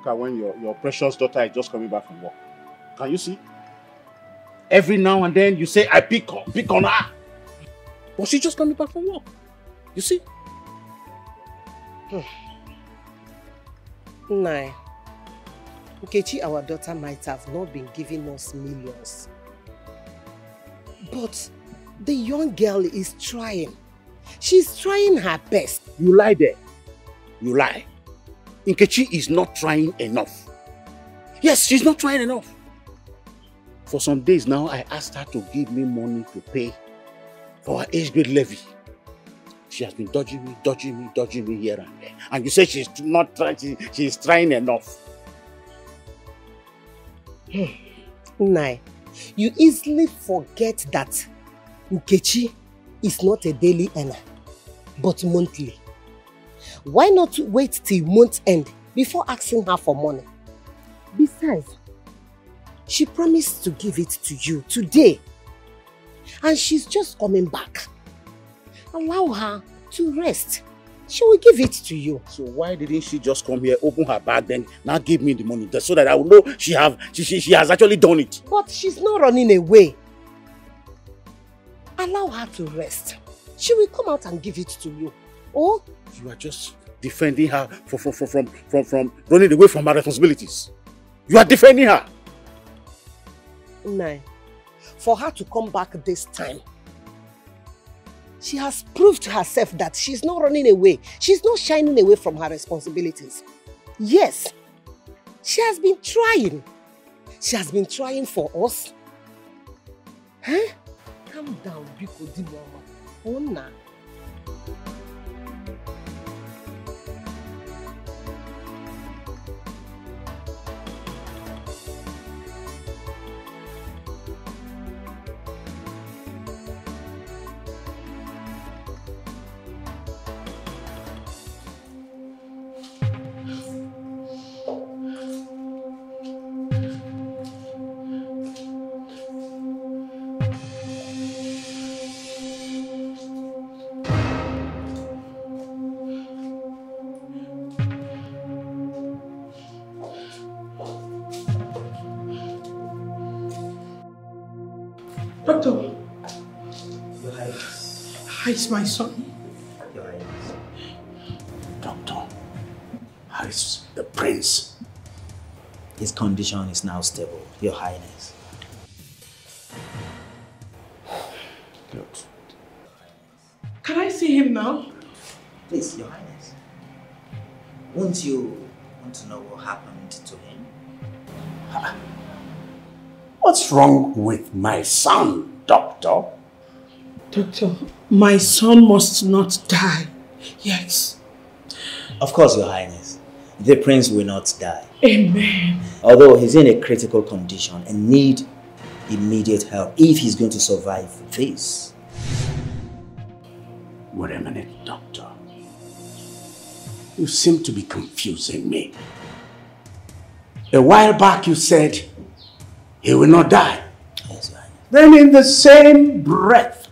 at when your precious daughter is just coming back from work. Can you see? Every now and then you say, I pick on her. But she's just coming back from work. You see? Nah. Nkechi, our daughter, might have not been giving us millions. But the young girl is trying. She's trying her best. You lie there. You lie. Nkechi is not trying enough. Yes, she's not trying enough. For some days now, I asked her to give me money to pay for her age grade levy. She has been dodging me here and there. And you say she's not trying, she's trying enough. Nai, you easily forget that Nkechi is not a daily earner, but monthly. Why not wait till month end before asking her for money? Besides, she promised to give it to you today. And she's just coming back. Allow her to rest. She will give it to you. So why didn't she just come here, open her bag, then now give me the money, so that I will know she has actually done it? But she's not running away. Allow her to rest. She will come out and give it to you. Oh? You are just defending her from running away from her responsibilities. You are defending her. No. For her to come back this time, she has proved to herself that she's not running away. She's not shining away from her responsibilities. Yes, she has been trying. She has been trying for us. Huh? Calm down, Biko Di Mama. Oh, nah. Doctor. Your Highness. How is my son? Your Highness. Doctor, how is the prince? His condition is now stable, Your Highness. Good. Can I see him now? Please, Your Highness. Won't you want to know what happened to him? What's wrong with my son, Doctor? Doctor, my son must not die. Yes. Of course, Your Highness. The prince will not die. Amen. Although he's in a critical condition and need immediate help if he's going to survive this. Wait a minute, Doctor. You seem to be confusing me. A while back you said he will not die. Yes, Your Highness. Then in the same breath,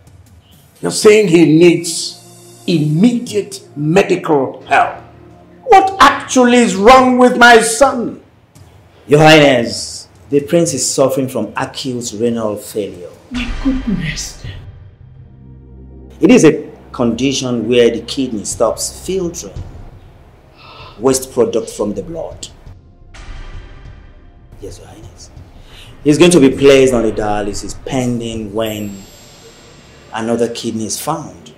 you're saying he needs immediate medical help. What actually is wrong with my son? Your Highness, the prince is suffering from acute renal failure. My goodness. It is a condition where the kidney stops filtering waste product from the blood. Yes, Your Highness. He's going to be placed on the dialysis pending when another kidney is found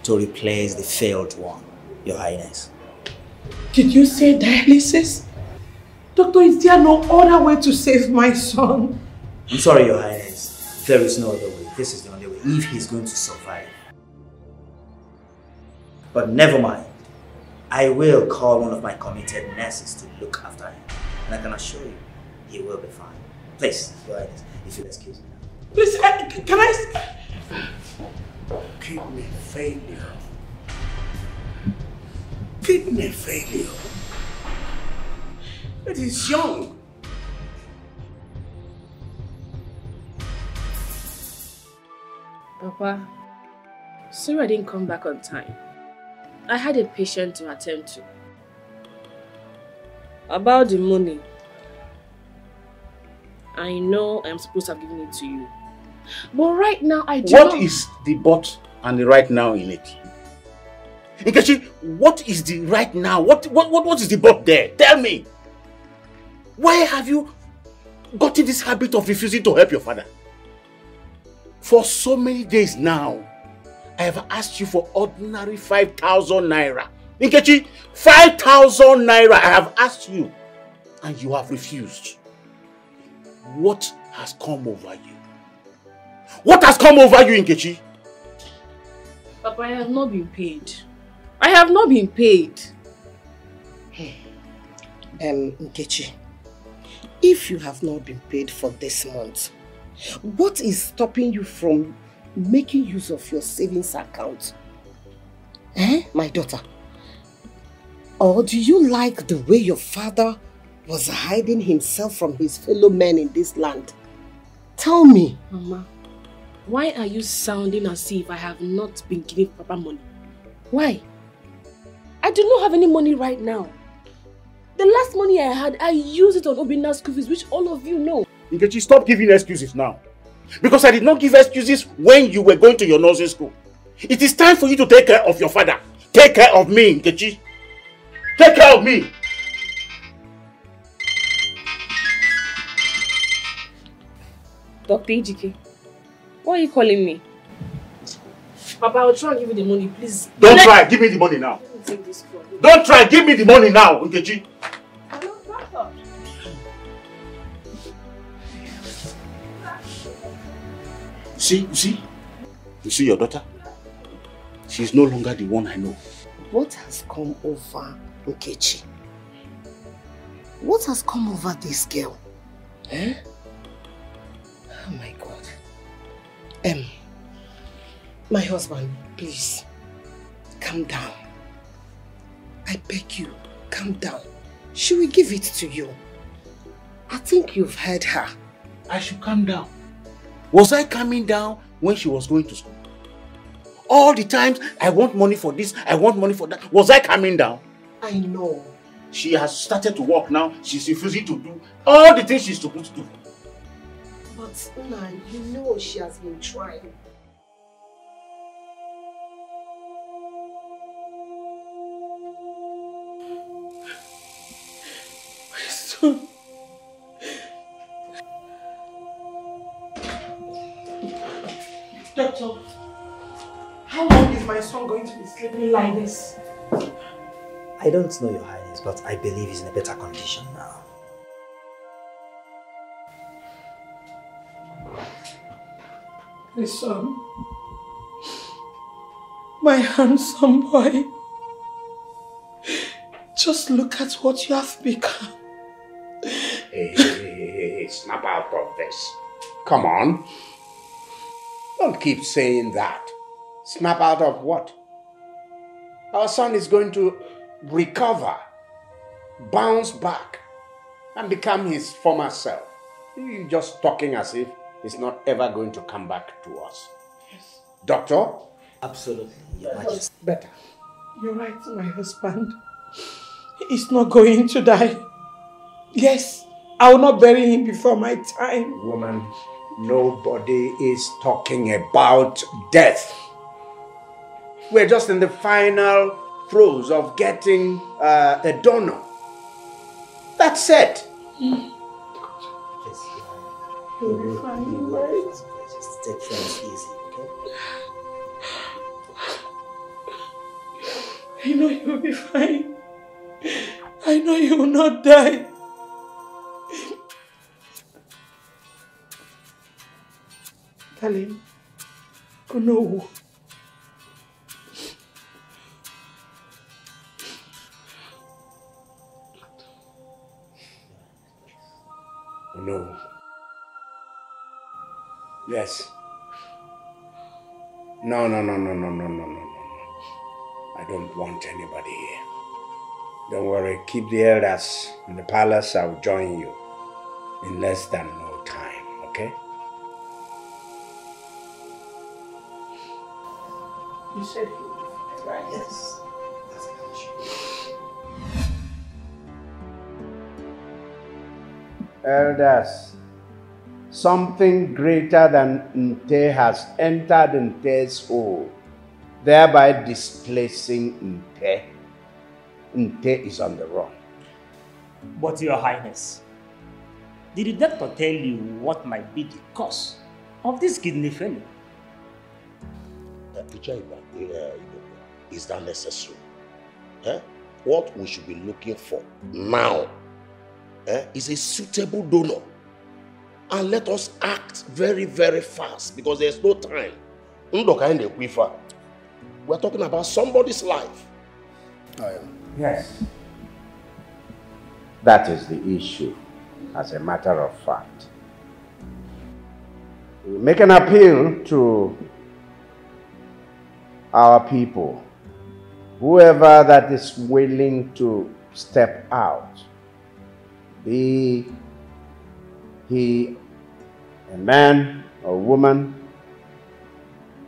to replace the failed one, Your Highness. Did you say dialysis? Doctor, is there no other way to save my son? I'm sorry, Your Highness. There is no other way. This is the only way if he's going to survive. But never mind. I will call one of my committed nurses to look after him. And I can assure you, he will be fine. Please, Your Highness, if you'll excuse me now. Please, can I... Kidney failure. Kidney failure. It is young. Papa, sorry I didn't come back on time. I had a patient to attend to. About the money, I know I'm supposed to have given it to you. But right now, I do not... What is the but and the right now in it? Nkechi, what is the right now? What is the but there? Tell me. Why have you gotten this habit of refusing to help your father? For so many days now, I have asked you for ordinary 5,000 naira. Nkechi, 5,000 naira I have asked you, and you have refused. What has come over you? What has come over you, Nkechi? Papa, I have not been paid. I have not been paid. Nkechi, if you have not been paid for this month, what is stopping you from making use of your savings account? My daughter? Or do you like the way your father was hiding himself from his fellow men in this land? Tell me. Mama, why are you sounding as if I have not been giving Papa money? Why? I do not have any money right now. The last money I had, I used it on Obina's school fees, which all of you know. Nkechi, stop giving excuses now. Because I did not give excuses when you were going to your nursing school. It is time for you to take care of your father. Take care of me, Nkechi. Take care of me. Dr. Ejike, why are you calling me? Papa, I'll try and give you the money, please. Don't try. Give me the money now. Let me take this call. Don't try. Give me the money now, Nkechi. You see your daughter? She's no longer the one I know. What has come over Nkechi? What has come over this girl? Oh my God. My husband, please, calm down. I beg you, calm down. She will give it to you. I think you've heard her. I should calm down. Was I calming down when she was going to school? All the times, I want money for this, I want money for that. Was I calming down? I know. She has started to work now. She's refusing to do all the things she's supposed to do. But, Una, you know she has been trying. My son. Doctor, how long is my son going to be sleeping like this? I don't know, Your Highness, but I believe he's in a better condition now. My son, my handsome boy, just look at what you have become. Hey, snap out of this. Come on. Don't keep saying that. Snap out of what? Our son is going to recover, bounce back, and become his former self. You're just talking as if he's not ever going to come back to us. Yes. Doctor? Absolutely, Your Majesty. Better. You're right, my husband. He's not going to die. Yes, I will not bury him before my time. Woman, nobody is talking about death. We're just in the final throes of getting a donor. That's it. Please, You'll be fine, right? just take things easy, okay? I know you'll be fine. I know you will not die. Darling, no. No. Yes. No. I don't want anybody here. Don't worry, keep the elders in the palace. I'll join you in less than no time, okay? You said he would be fine, right? Yes. That's a condition. Elders, something greater than Nte has entered Nte's hole, thereby displacing Nte. Nte is on the run. But Your Highness, did the doctor tell you what might be the cause of this kidney failure? Is that necessary? What we should be looking for now is a suitable donor. And let us act very, very fast because there's no time. We're talking about somebody's life. Yes. That is the issue, as a matter of fact. We make an appeal to our people. Whoever that is willing to step out, be he a man or woman,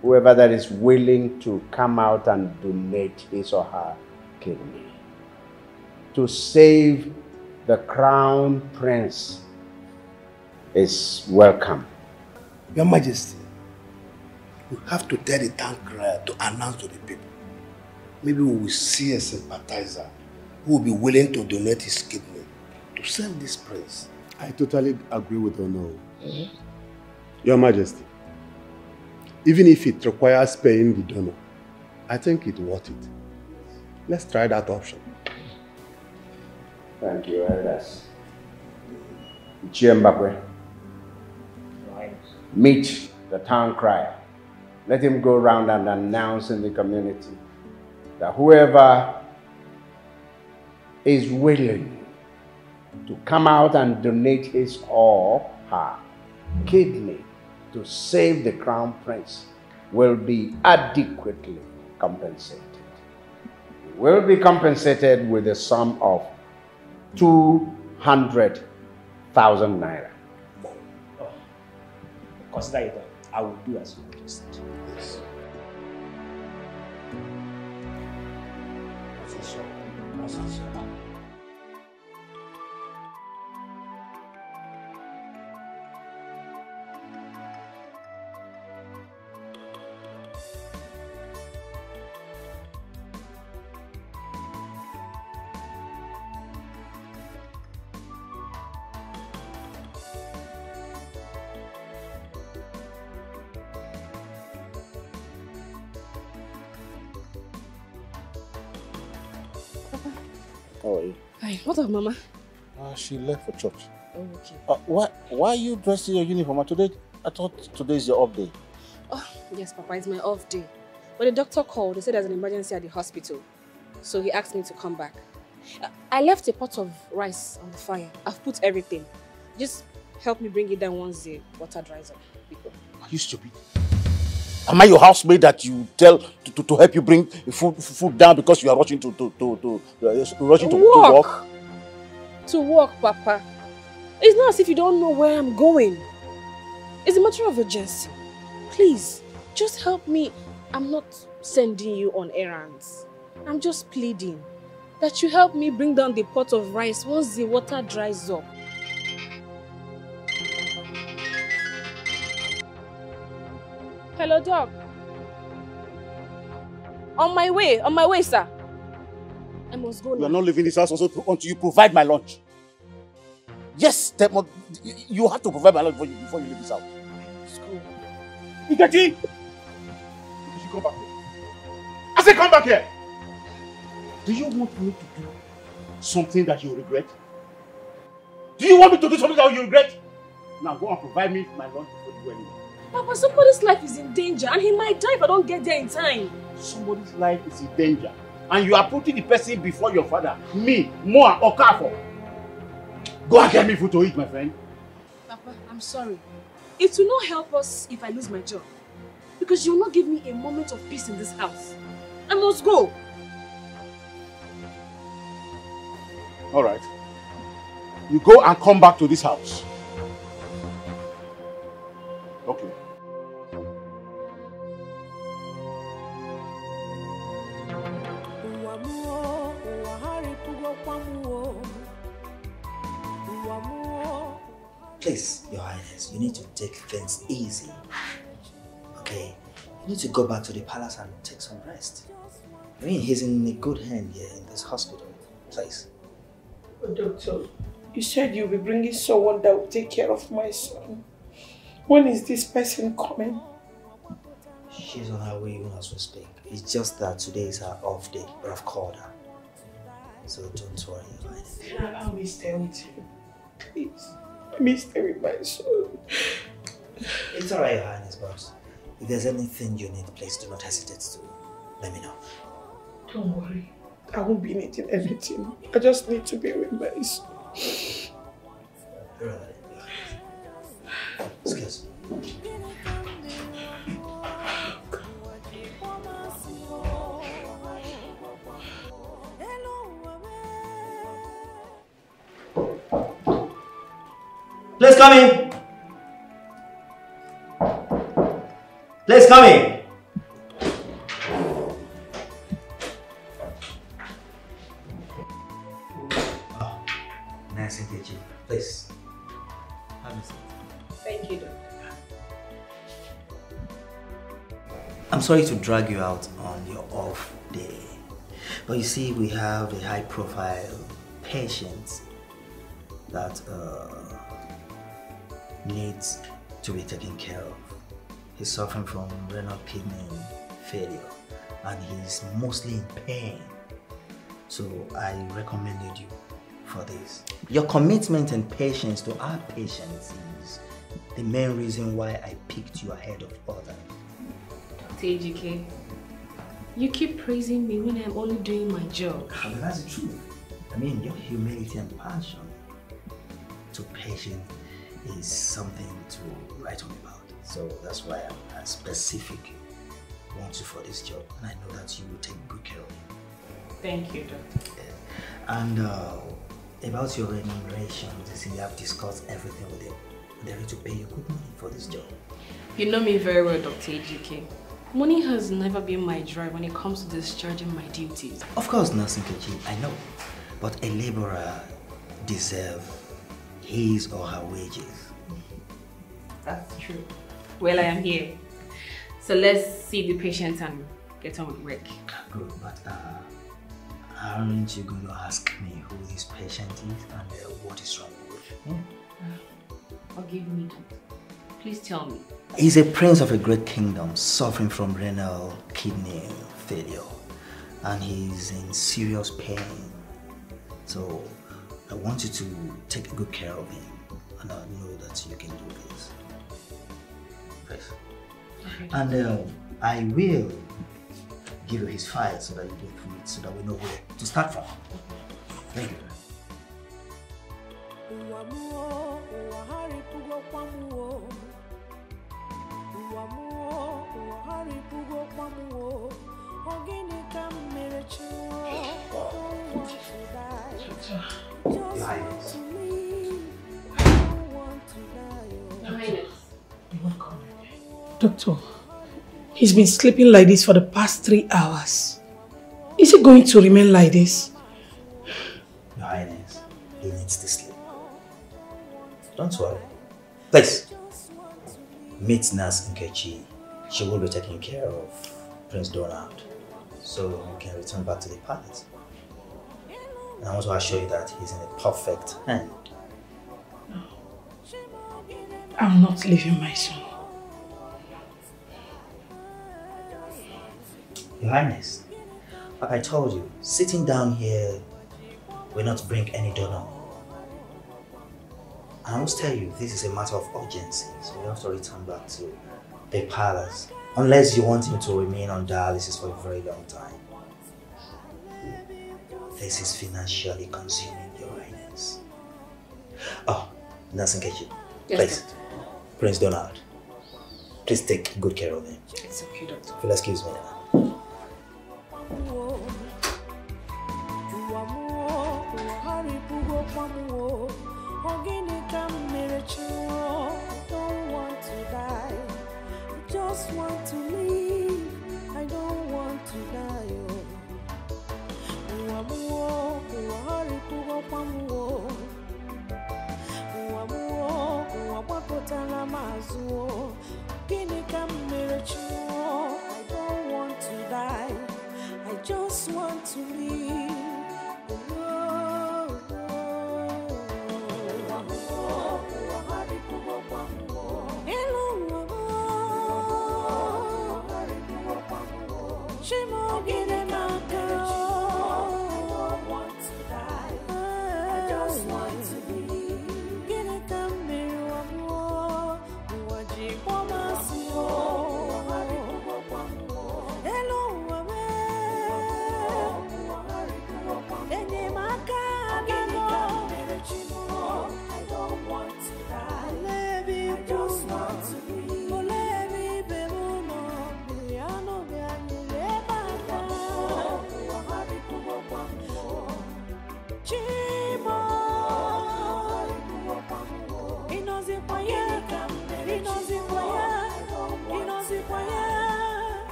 whoever that is willing to come out and donate his or her kidney to save the crown prince is welcome. Your Majesty, you have to tell the town crier to announce to the people. Maybe we will see a sympathizer who will be willing to donate his kidney to save this prince. I totally agree with Ono. Your Majesty, even if it requires paying the donor, I think it's worth it. Let's try that option. Thank you, elders. Chiembakwe, meet the town crier. Let him go around and announce in the community that whoever is willing to come out and donate his or her kidney to save the crown prince will be adequately compensated. He will be compensated with a sum of 200,000 naira. Consider it done. I will do as you requested. Yes. How are you? Hi, what of Mama? She left for church. Oh, okay. Why are you dressed in your uniform? Today, I thought today is your off day. Oh, yes, Papa, it's my off day. But the doctor called. He said there's an emergency at the hospital. So he asked me to come back. I left a pot of rice on the fire. I've put everything. Just help me bring it down once the water dries up. Are you stupid? Am I your housemaid that you tell to help you bring food down because you are rushing to work? To work, Papa. It's not as if you don't know where I'm going. It's a matter of urgency. Please, just help me. I'm not sending you on errands. I'm just pleading that you help me bring down the pot of rice once the water dries up. Hello, Doc. On my way, sir. I must go now. You are not leaving this house until you provide my lunch. Yes, you have to provide my lunch before you leave this house. School. Ikechi! Ikechi, come back here. I said come back here! Do you want me to do something that you regret? Do you want me to do something that you regret? Now go and provide me my lunch before you go anywhere. Papa, somebody's life is in danger and he might die if I don't get there in time. Somebody's life is in danger and you are putting the person before your father, me, Moa, or Kafo. Go and get me food to eat, my friend. Papa, I'm sorry. It will not help us if I lose my job. Because you will not give me a moment of peace in this house. I must go. Alright. You go and come back to this house. Okay. Please, Your Highness, you need to take things easy. Okay? You need to go back to the palace and take some rest. I mean, he's in a good hand here in this hospital. Please. But doctor, you said you'll be bringing someone that will take care of my son. When is this person coming? She's on her way even as we speak. It's just that today is her off day, but I've called her. So don't worry, Your Highness. Allow me to stay with you. Please. Let me stay with my son. It's alright, Your Highness, but if there's anything you need, please do not hesitate to let me know. Don't worry. I won't be needing anything. I just need to be with my son. Excuse me. Please come in. Please come in. Oh, nice and kitchen. Please. Have a seat. Thank you, doctor. I'm sorry to drag you out on your off day, but you see, we have a high-profile patient that needs to be taken care of. He's suffering from renal kidney failure, and he's mostly in pain. So I recommended you for this. Your commitment and patience to our patients is the main reason why I picked you ahead of others. TGK, you keep praising me when I'm only doing my job. But that's the truth. I mean, your humility and passion to patience is something to write home about. So that's why I'm specific want you for this job, and I know that you will take good care of him. Thank you, doctor. Yeah. And about your remuneration, you see, I've discussed everything with them. They're ready to pay you good money for this job. You know me very well, Dr. AGK. Money has never been my drive when it comes to discharging my duties. Of course, Nursing Kechi, I know. But a laborer deserves his or her wages. That's true. Well, I am here. So let's see the patient and get on with work. Good, but aren't you going to ask me who this patient is and what is wrong with him? Forgive me. Please tell me. He's a prince of a great kingdom suffering from renal kidney failure, and he's in serious pain. So I want you to take good care of him, and I know that you can do this. Please. Okay. And I will give you his file so that you go through it so that we know where to start from. Thank you. Your Highness. Doctor, he's been sleeping like this for the past 3 hours. Is he going to remain like this? Your Highness, he needs to sleep. Don't worry. Please, meet Nurse Nkechi. She will be taking care of Prince Donald, so you can return back to the palace. And I want to assure you that he's in a perfect hand. No. I'm not leaving my son. Your Highness, like I told you, sitting down here will not bring any donor. And I must tell you, this is a matter of urgency, so you have to return back to the palace, unless you want him to remain on dialysis for a very long time. This is financially consuming, Your Highness. Oh, Nurse Nkechi, please, Prince Donald, please take good care of him. It's okay, doctor. If you'll excuse me. Don't want to die. I just want to live. I don't want to die.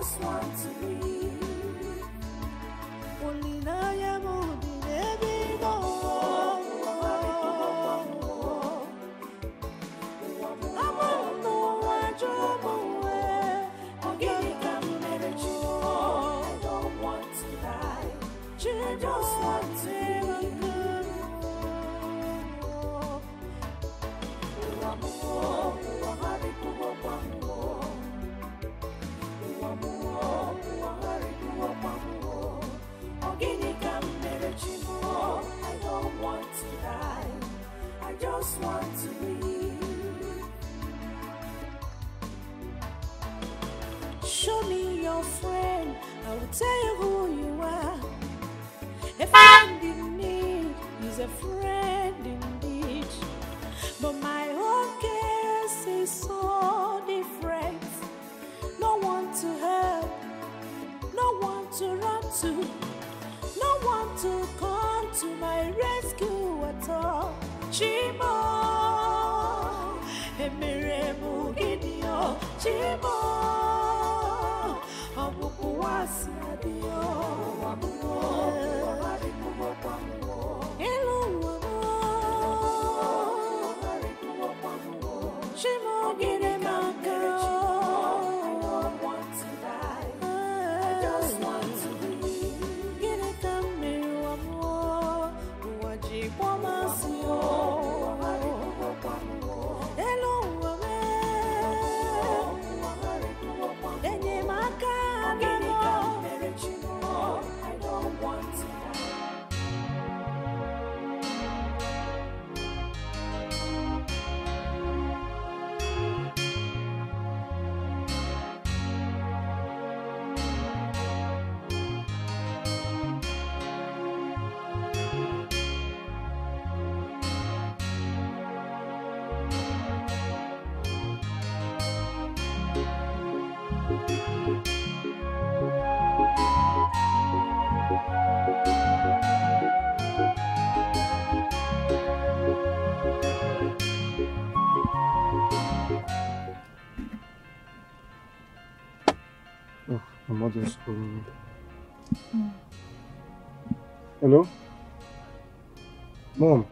just want to leave. Only now I'm holding baby, no. I'm on no one job away. Again, I'm energy. I don't want to die. I just want to leave. I don't want to die. I just want to leave. Show me your friend. I will tell you who you are. A friend in need is a friend indeed. But my own case is so different. No one to help, no one to run to, no one to come to my rescue at all. Chimo, emere mugidio. Chimo, abukuwasi adio. Chimo, get him out, girl. I don't want to die. I just want to leave. Get it, come here, amor. Wajibu masio. Hello, amor. Enye makana. I don't want to die. Oh, my mother's calling me. Hello? Mom?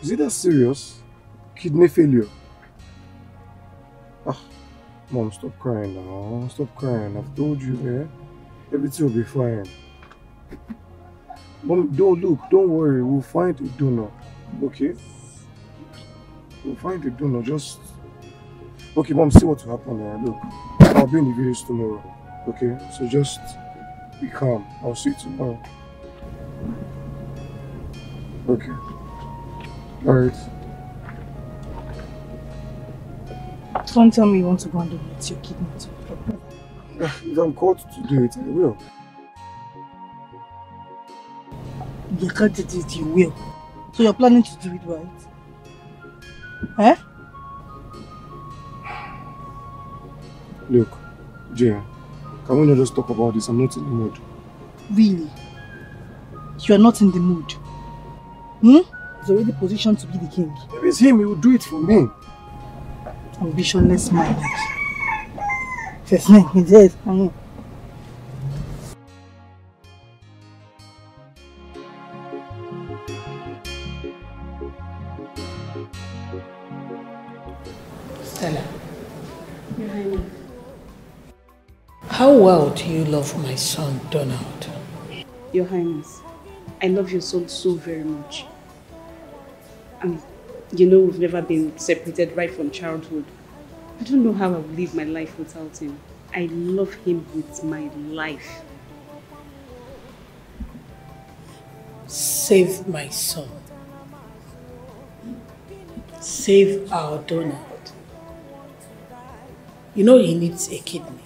Is it that serious? Kidney failure? Mom, stop crying now. Stop crying. I've told you, everything will be fine. Mom, don't worry. We'll find a donor. Okay? We'll find a donor. Just... Okay, Mom, see what will happen now. Look, I'll be in the village tomorrow. Okay? So just be calm. I'll see you tomorrow. Okay. Alright. Don't tell me you want to go and donate your kidney to your brother. If I'm called to do it, I will. You can't do it, you will. So you're planning to do it, right? Eh? Look, Jane, can we not just talk about this? I'm not in the mood. Really? You're not in the mood? He's already positioned to be the king. If it's him, he will do it for me. Ambitionless minded. First name, he says, Stella. How well do you love my son, Donald? Your Highness, I love your son so very much. You know we've never been separated right from childhood. I don't know how I would live my life without him. I love him with my life. Save my son. Save our Donald. You know he needs a kidney.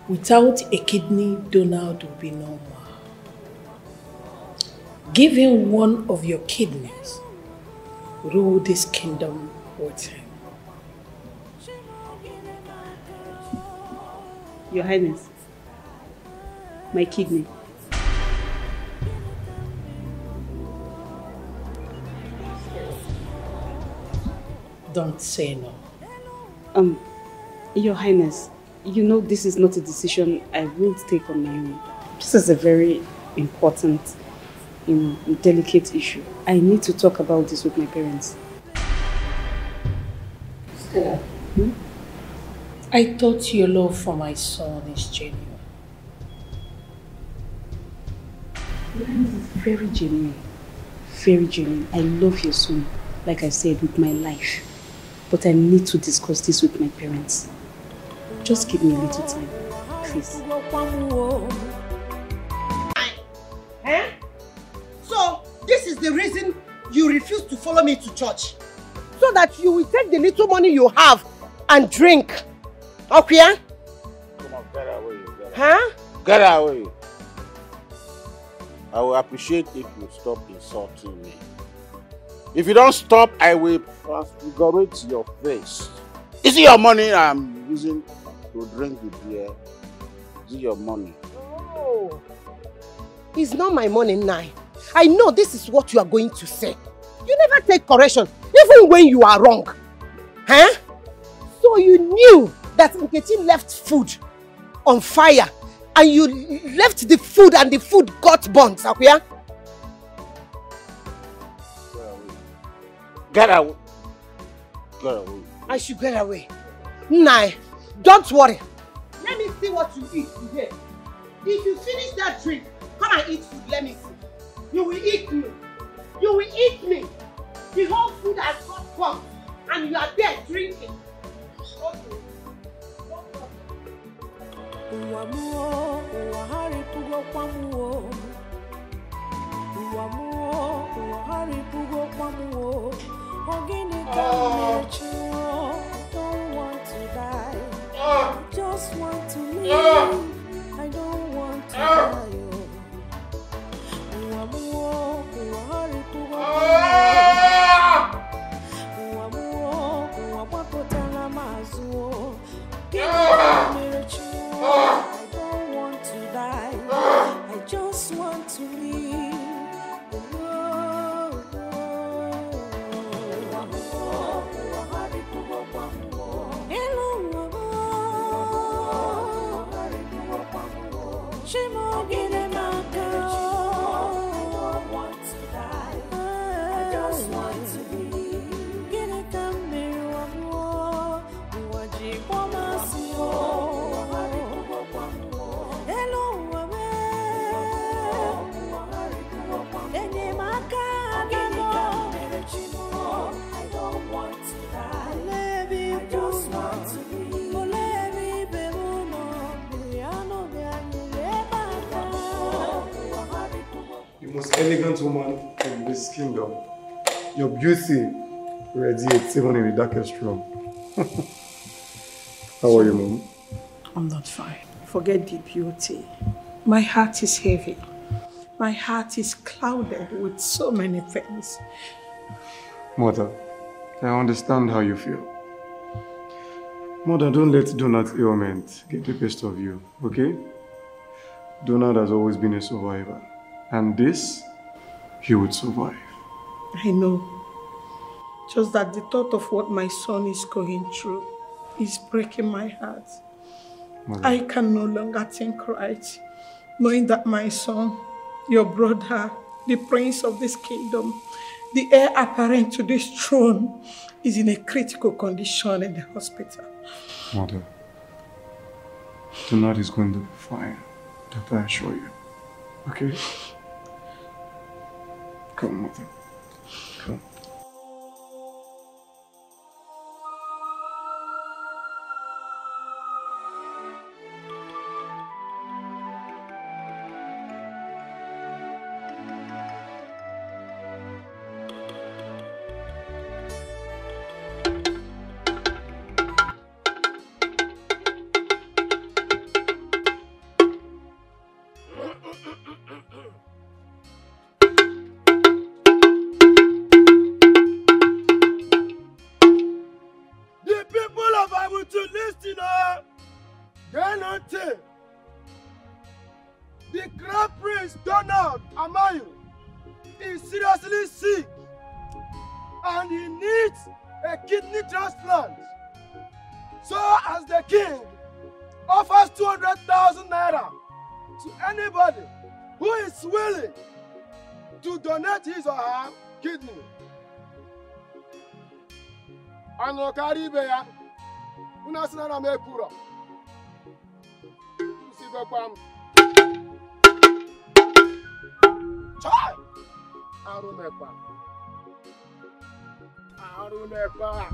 Without a kidney, Donald will be no more. Give him one of your kidneys. Rule this kingdom with him. Your Highness, my kidney. Don't say no. Your Highness, you know this is not a decision I will take on my own. This is a very important, delicate issue. I need to talk about this with my parents. Stella, I thought your love for my son is genuine. Very genuine. Very genuine. I love your son, like I said, with my life. But I need to discuss this with my parents. Just give me a little time, please. So, this is the reason you refuse to follow me to church? So that you will take the little money you have and drink. Okay? Come on, get away. Huh? Get away. I will appreciate if you stop insulting me. If you don't stop, I will transfigurate your face. Is it your money I'm using to drink the beer? Is it your money? No. It's not my money now. I know this is what you are going to say. You never take correction, even when you are wrong. Huh? So you knew that Nkechi left food on fire and you left the food and the food got burnt, Sakuya? Get away. Get away. I should get away. Nah, don't worry. Let me see what you eat today. If you finish that drink, come and eat food, let me see. You will eat me. You will eat me. The whole food has got burnt and you are there drinking. Okay. Don't want to die. I just want to live. I don't want to die. I don't want to die. I just want to live. Most elegant woman in this kingdom. Your beauty radiates even in the darkest room. How are you, Mom? I'm not fine. Forget the beauty. My heart is heavy. My heart is clouded with so many things. Mother, I understand how you feel. Mother, don't let Donald's ailment get the best of you, okay? Donald has always been a survivor. And this, he would survive. I know. Just that the thought of what my son is going through is breaking my heart. Mother. I can no longer think right, knowing that my son, your brother, the prince of this kingdom, the heir apparent to this throne, is in a critical condition in the hospital. Mother, tonight is going to be fine, that I assure you. Okay? Come, Mother. Come. The Crown Prince Donald Amayo is seriously sick and he needs a kidney transplant. So as the king offers 200,000 naira to anybody who is willing to donate his or her kidney. Ano karibe ya, una sinana me pura. Usibe kwam. Chai! Arumekwa. Arumekwa.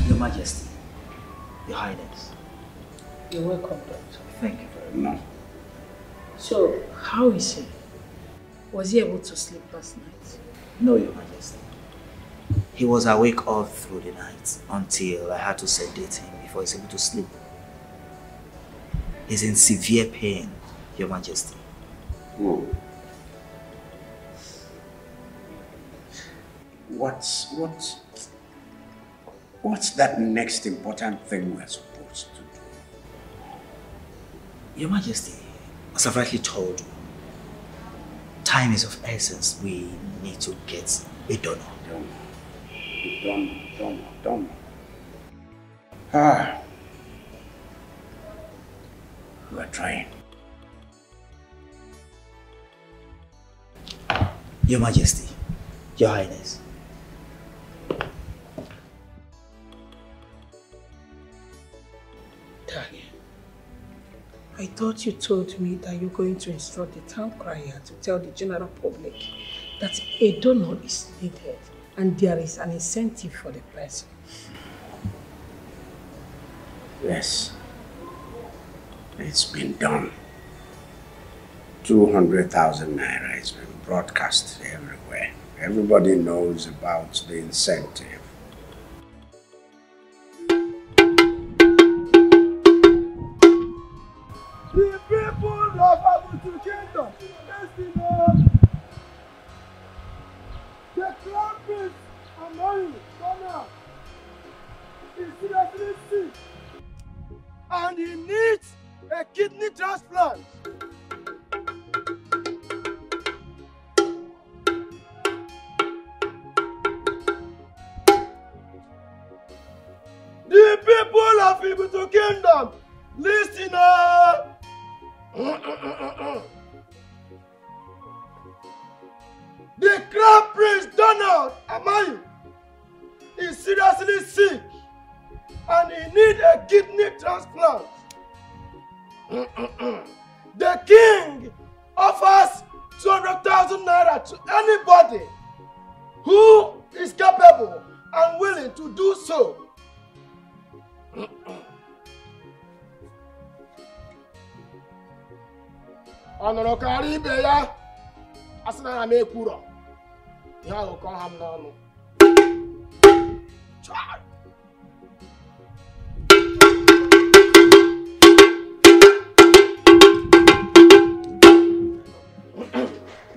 Your Majesty, Your Highness. You're welcome, Doctor. Thank you very much. So, how is he? Was he able to sleep last night? No, Your Majesty. He was awake all through the night until I had to sedate him before he's able to sleep. He's in severe pain, Your Majesty. Oh. What's that next important thing we're supposed to do? Your Majesty, as I've rightly told you, time is of essence. We need to get a donor. Donor. Ah. We're trying. Your Majesty, Your Highness. Darling, I thought you told me that you're going to instruct the town crier to tell the general public that a donor is needed and there is an incentive for the person. Yes. It's been done. 200,000 naira has been broadcast everywhere. Everybody knows about the incentive. The people of Abutu Kingdom, listen up. The crown prince Amari Ghana is seriously sick and he needs a kidney transplant. The people of Abutu Kingdom, listen up. The crown prince Donald Amayu is seriously sick and he needs a kidney transplant. The king offers 200,000 naira to anybody who is capable and willing to do so. Ọnọrọ karịa ibe ya, asị na m ekwurọ, ihe ahụ kọ ha m n'ọnụ.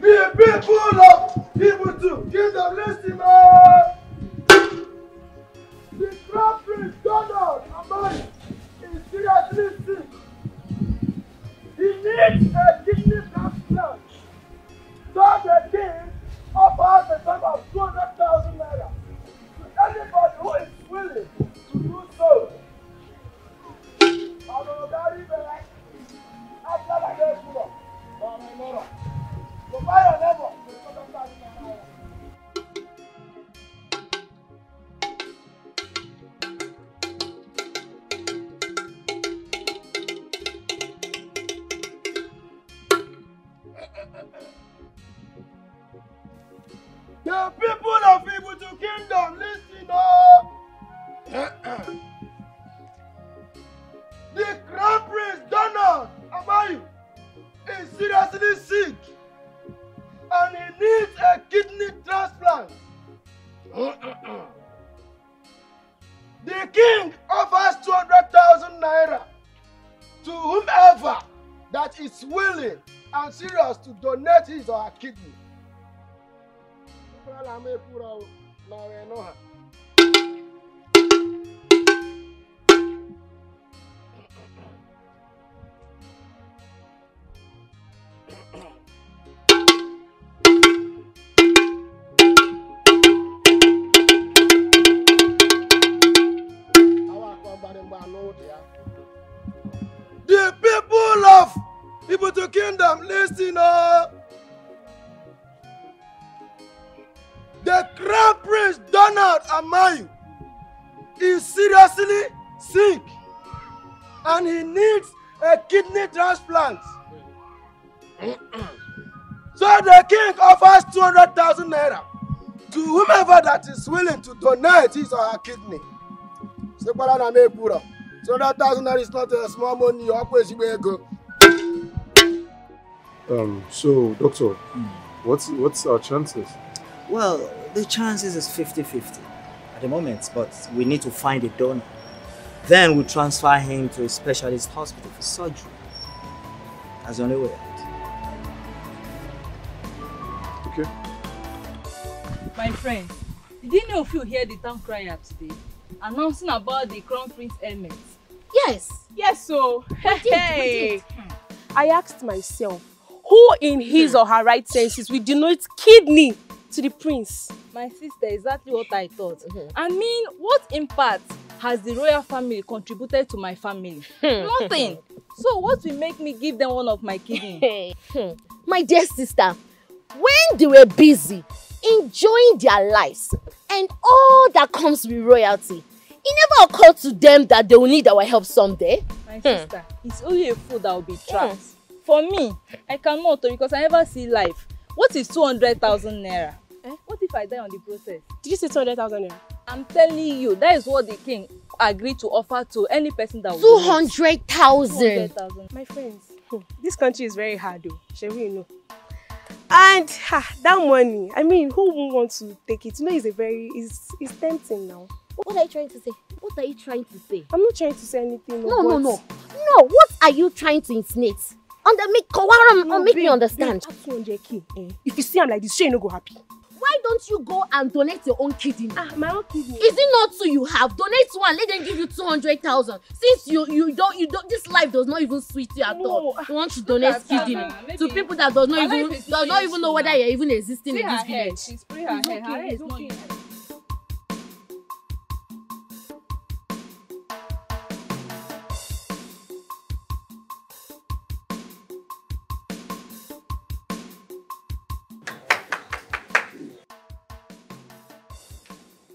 The people of Ibutu Kingdom, listen up. The crown prince Donald Amari is seriously sick. He needs a kidney transplant. So the king offers a sum of 200,000 naira to anybody who is willing to do so. The people of Ibutu Kingdom, listen up. The crown prince Donald Amayu is seriously sick and he needs a kidney transplant. The king offers 200,000 naira to whomever that is willing and serious to donate his or her kidney. The people of Ibutu Kingdom, listen up. The Crown Prince Donald Amayu is seriously sick and he needs a kidney transplant. So the king offers 200,000 naira to whomever that is willing to donate his or her kidney. 200,000 naira is not a small money. So doctor, what's our chances? Well, the chances is 50-50 at the moment, but we need to find a donor. Then we'll transfer him to a specialist hospital for surgery. That's the only way out. Okay. My friend, did any of you hear the town crier today? Announcing about the Crown Prince Emmett. Yes. Yes, so. We did. I asked myself, who in his or her right senses will donate kidney to the prince? My sister, exactly what I thought. I mean, what impact has the royal family contributed to my family? Nothing. So what will make me give them one of my kidney? My dear sister, when they were busy enjoying their lives and all that comes with royalty, it never occurred to them that they will need our help someday. My sister, it's only a fool that will be trapped. For me, I cannot because I never see life. What is 200,000 naira? What if I die on the process? Did you say 200,000 naira? I'm telling you, that is what the king agreed to offer to any person that will 200,000. My friends, this country is very hard though, shall we know? And that money, I mean, who won't want to take it? You know, it's tempting now. What are you trying to say? What are you trying to say? I'm not trying to say anything. No. What are you trying to insinuate? Make me understand. If you see I'm like this, you no go happy. Why don't you go and donate your own kidney? My own kidney. Is it not so you have? Donate one, let them give you 200,000. Since you don't, this life does not even suit you at all. You want to donate kidney to people that does not even know whether you're even existing in this village. She's pretty her head. Her head is not even.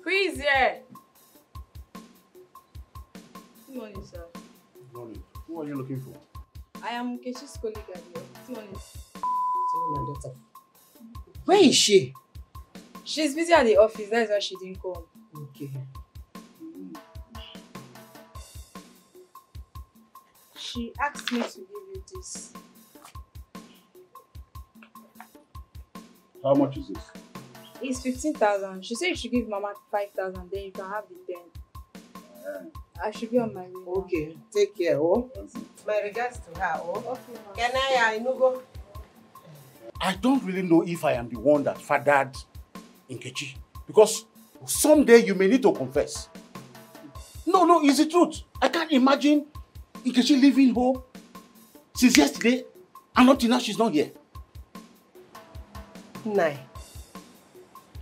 Who is here? Good morning, sir. Good morning. Who are you looking for? I am Keshi's colleague at the office. Good morning. My daughter. Where is she? She's busy at the office. That's why she didn't come. Okay. She asked me to give you this. How much is this? It's 15,000. She said you should give Mama 5,000, then you can have the 10. I should be on my way. Okay, take care. Oh, my regards to her. Oh, okay. Can I go? I don't really know if I am the one that fathered Nkechi, because someday you may need to confess. No, it's the truth. I can't imagine Nkechi leaving home since yesterday and up till now she's not here. Nai.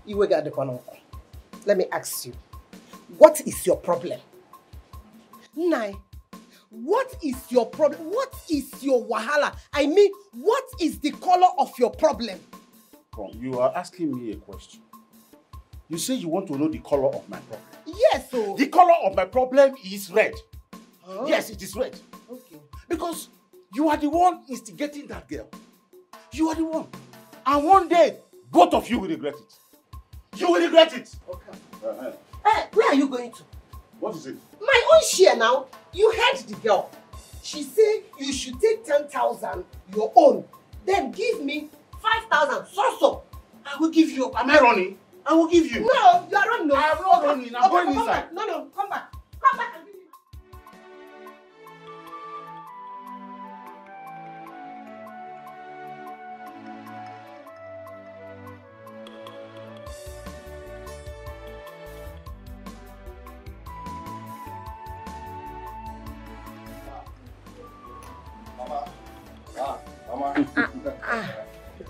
Let me ask you, what is your problem? Nai, what is your problem? What is your wahala? I mean, what is the color of your problem? Come, you are asking me a question. You say you want to know the color of my problem. Yes, so... The color of my problem is red. Huh? Yes, it is red. Okay. Because you are the one instigating that girl. You are the one. And one day, both of you will regret it. You will regret it. Okay. Hey, where are you going to? What is it? My own share now. You heard the girl. She said you should take 10,000, your own. Then give me 5,000. So. I will give you. Am I running? I will give you. No, you are running. I am not running. I'm going inside. No, come back. Come back and give me.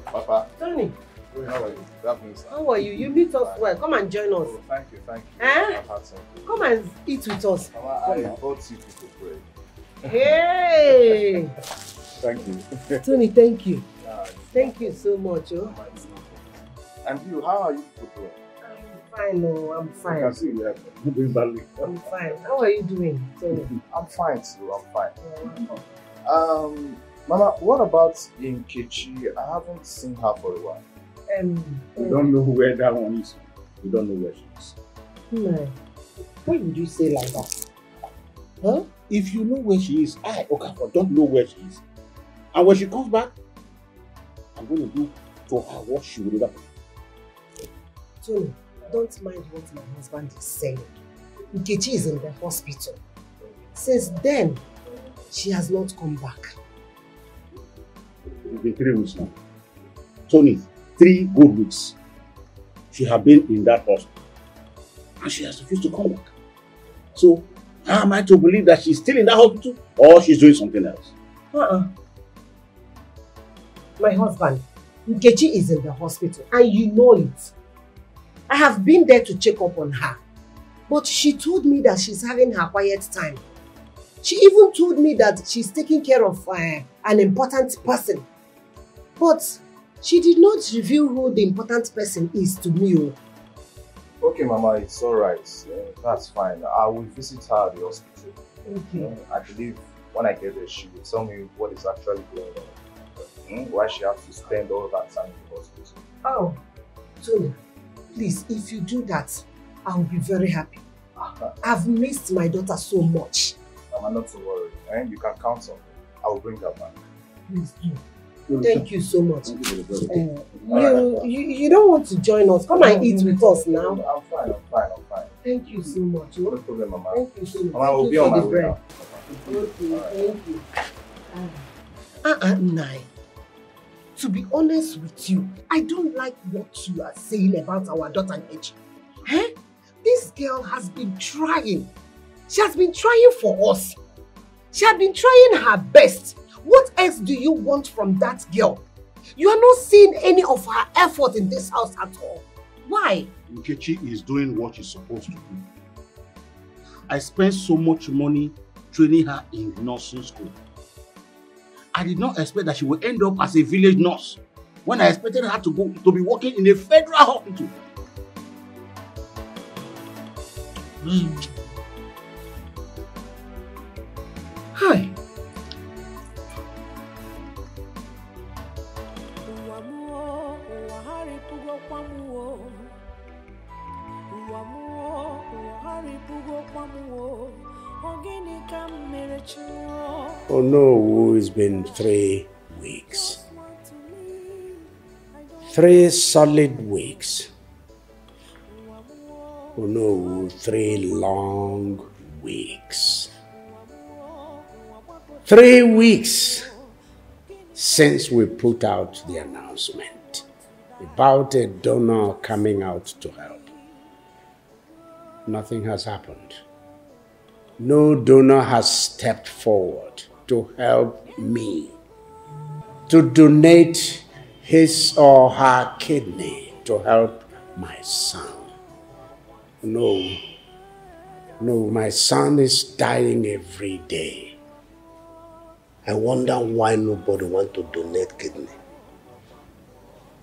Papa. Tony. how are you? That means How are you? You meet us well. Come and join us. Oh, thank you, thank you. Eh? I've had something. Come and eat with us. Mama, I bought you people bread. Hey! Thank you. Tony, thank you. Thank you so much. Oh. And you, how are you people doing? Fine, oh, I'm I fine. can see you are doing badly. I'm fine. How are you doing, Tony? I'm fine too, I'm fine. Mama, what about Nkechi? I haven't seen her for a while. We don't know where that one is. We don't know where she is. No. Why would you say like that? Huh? If you know where she is, I, Okafor, don't know where she is. And when she comes back, I'm going to do to her what she will never do. Tony, don't mind what my husband is saying. Nkechi is in the hospital. Since then, she has not come back. It's been 3 weeks now. Tony, 3 good weeks. She has been in that hospital. And she has refused to come back. So, how am I to believe that she's still in that hospital or she's doing something else? My husband, Nkechi is in the hospital and you know it. I have been there to check up on her. But she told me that she's having her quiet time. She even told me that she's taking care of an important person. But she did not reveal who the important person is to me. Okay, Mama, it's alright. That's fine. I will visit her at the hospital. Okay. I believe when I get there, she will tell me what is actually going on. Why she has to spend all that time in the hospital. Oh, Tony, please, if you do that, I will be very happy. I've missed my daughter so much. Mama, not to worry. You can count on me. I will bring her back. Please do. Thank you so much. Alright. You don't want to join us. Come and eat with us now. I'm fine. Thank you so much. No problem, Mama. Thank you so much. Mama, I will be on my way now. Okay, thank you. Nai, to be honest with you, I don't like what you are saying about our daughter Nkechi. Eh? This girl has been trying. She has been trying for us. She has been trying her best. What else do you want from that girl? You are not seeing any of her effort in this house at all. Why? Nkechi is doing what she's supposed to do. I spent so much money training her in nursing school. I did not expect that she would end up as a village nurse when I expected her to be working in a federal hospital. Hi. Oh no, it's been 3 weeks. 3 solid weeks. Oh no, 3 long weeks. 3 weeks since we put out the announcement about a donor coming out to help. Nothing has happened. No donor has stepped forward to help me, to donate his or her kidney to help my son. No, my son is dying every day. I wonder why nobody wants to donate kidney.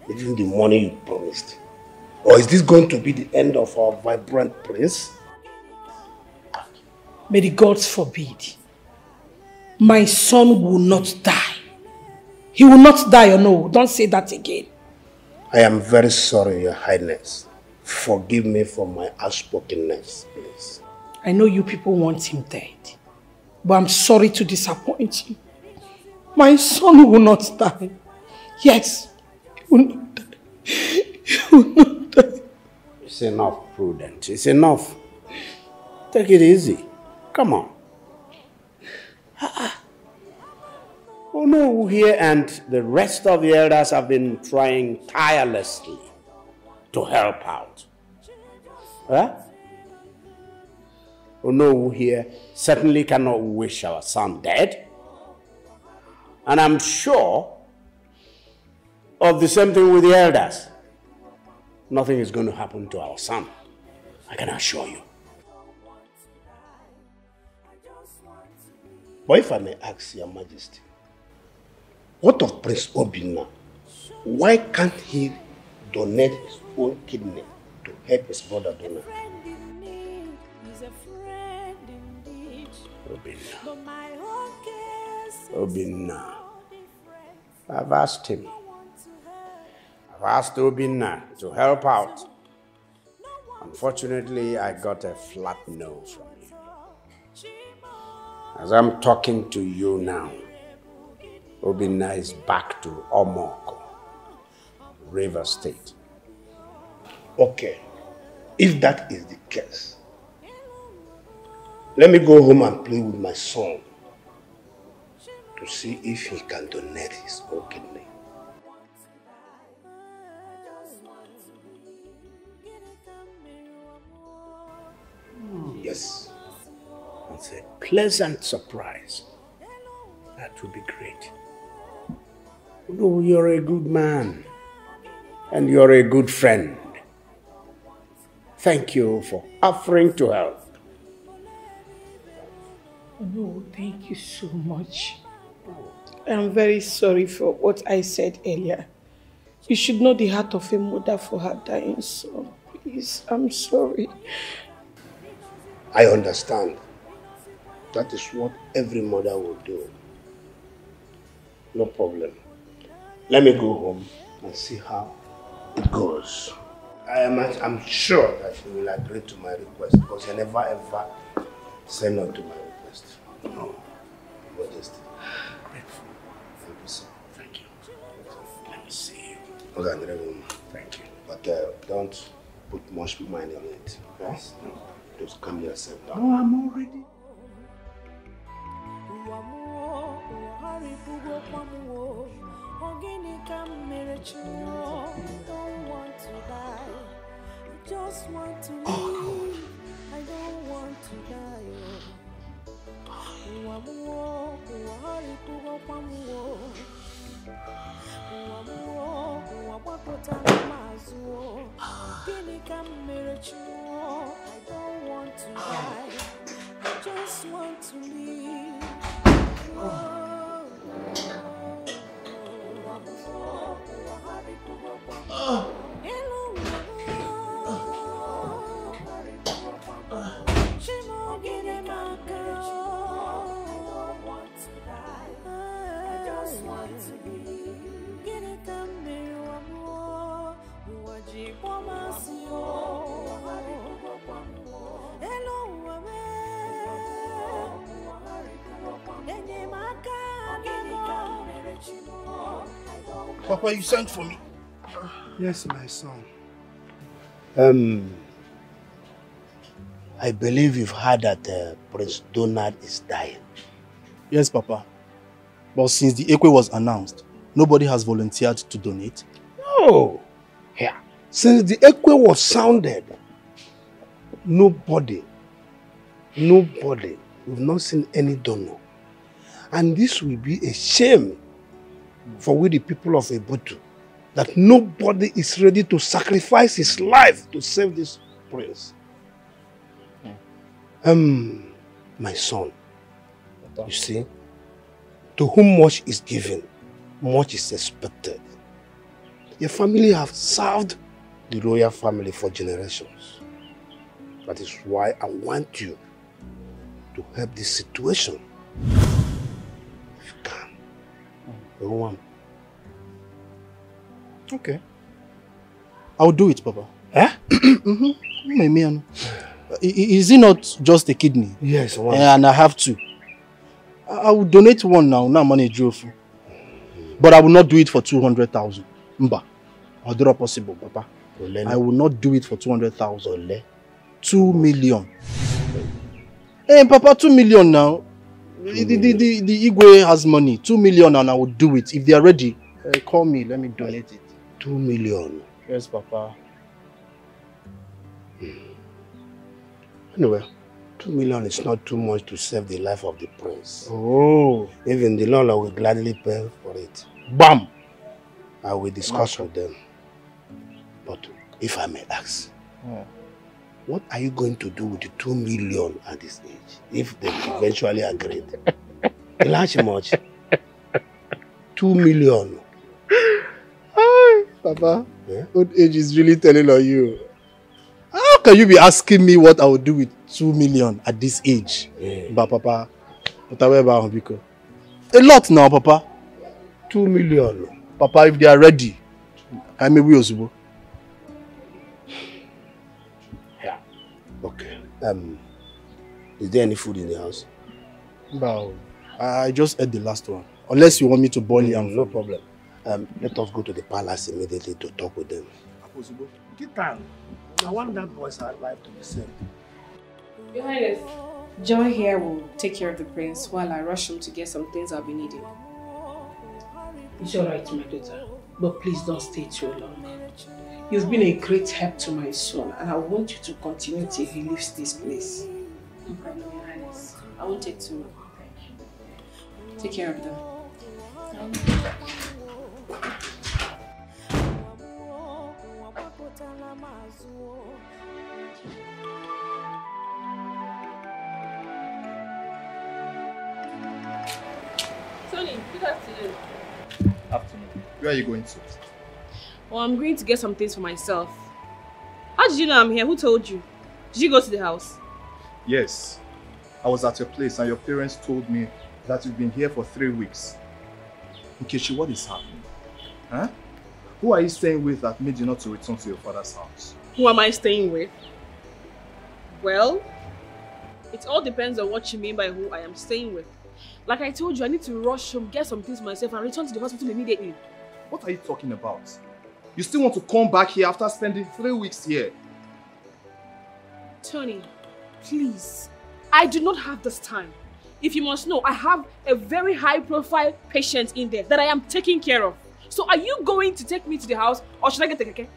Even the money you promised. Or is this going to be the end of our vibrant prince? May the gods forbid. My son will not die. He will not die, or no. Don't say that again. I am very sorry, Your Highness. Forgive me for my outspokenness, please. I know you people want him dead. But I'm sorry to disappoint you. My son will not die. Yes, he will not die. He will not die. It's enough, Prudence. It's enough. Take it easy. Come on. Oh no, here and the rest of the elders have been trying tirelessly to help out. Huh? Oh no, here certainly cannot wish our son dead. And I'm sure of the same thing with the elders. nothing is going to happen to our son. I can assure you. But if I may ask Your Majesty, what of Prince Obinna? Why can't he donate his own kidney to help his brother donor? Obinna. I've asked him. I've asked Obinna to help out. Unfortunately, I got a flat no from him. As I'm talking to you now, Obinna is back to Omoko, River State. Okay, if that is the case, let me go home and play with my son to see if he can donate his own kidney. Yes, it's a pleasant surprise. That would be great. No, you're a good man. And you're a good friend. Thank you for offering to help. No, thank you so much. I'm very sorry for what I said earlier. You should know the heart of a mother for her dying son. Please, I'm sorry. I understand. That is what every mother will do. No problem. Let me go home and see how it goes. I'm sure that he will agree to my request because he never ever said no to my request. No. Majesty. Grateful. Thank you, sir. Thank you. Let me see you. Okay, thank you. But don't put much mind on it. Yes? No. Just calm yourself down. No, I'm already. Don't want to die. I just want to live. I don't want to die. I don't want to die. I just want to live. Papa, you sent for me? Yes, my son. I believe you've heard that Prince Donald is dying. Yes, Papa. But since the Ekwe was announced, nobody has volunteered to donate. No! Yeah. Since the Ekwe was sounded, nobody, we've not seen any donor. And this will be a shame for we the people of Ebutu, that nobody is ready to sacrifice his life to save this prince. My son, you see, to whom much is given, much is expected. Your family have served the royal family for generations. That is why I want you to help this situation. If you can. Everyone. Okay. I'll do it, Papa. Eh? Is it not just a kidney? Yes, one. And I have two. I will donate one now. Now money drove. But I will not do it for 200,000. Mba. I'll do it possible, Papa. I will not do it for 200,000. 2 million. Hey, Papa, 2 million now. The Igwe has money. 2 million and I will do it. If they are ready, call me. Let me donate it. 2 million. Yes, Papa. Anyway, 2 million is not too much to save the life of the prince. Oh. Even the Lord will gladly pay for it. Bam! I will discuss with them. But if I may ask, what are you going to do with the 2 million at this age, if they eventually agreed? How much? 2 million. Papa, old age is really telling on you. How can you be asking me what I will do with 2 million at this age? But Papa, a lot now, Papa. 2 million. Papa, if they are ready, I may be also. Yeah. Okay. Is there any food in the house? No. I just ate the last one. Unless you want me to boil it. No problem. Let us go to the palace immediately to talk with them. I want that boy's life to be saved. Your Highness, Joy here will take care of the prince while I rush him to get some things I'll be needing. It's alright, my daughter, but please don't stay too long. You've been a great help to my son, and I want you to continue till he leaves this place. No problem, Your Highness. I won't take too long. Take care of them. Tony, good afternoon. Afternoon. Where are you going to? Well, I'm going to get some things for myself. How did you know I'm here? Who told you? Did you go to the house? Yes. I was at your place and your parents told me that you've been here for 3 weeks. Nkechi, what is happening? Huh? Who are you staying with that made you not to return to your father's house? Who am I staying with? Well, it all depends on what you mean by who I am staying with. Like I told you, I need to rush home, get some things for myself, and return to the hospital immediately. What are you talking about? You still want to come back here after spending 3 weeks here? Tony, please. I do not have this time. If you must know, I have a very high-profile patient in there that I am taking care of. So are you going to take me to the house, or should I get the keke?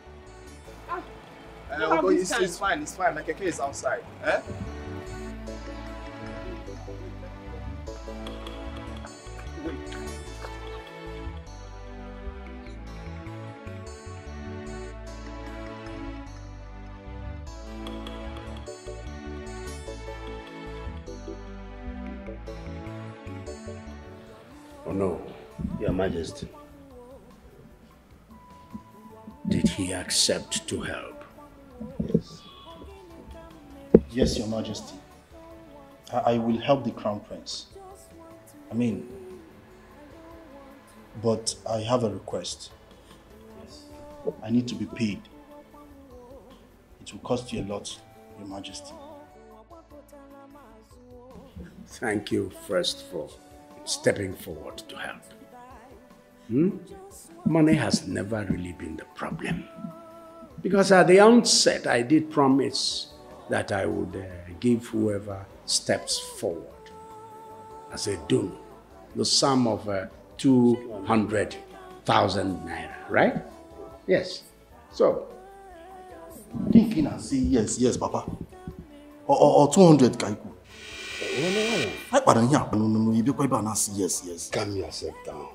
It's fine, it's fine. My keke is outside. Eh? Oh no, Your Majesty. Did he accept to help? Yes. Yes, Your Majesty. I will help the Crown Prince. But I have a request. I need to be paid. It will cost you a lot, Your Majesty. Thank you first for stepping forward to help. Money has never really been the problem. Because at the onset, I did promise that I would give whoever steps forward as a dono the sum of 200,000 naira, right? Yes. So. Thinking and say yes, Papa. Or 200 kaiku. No. Yes. Calm yourself down.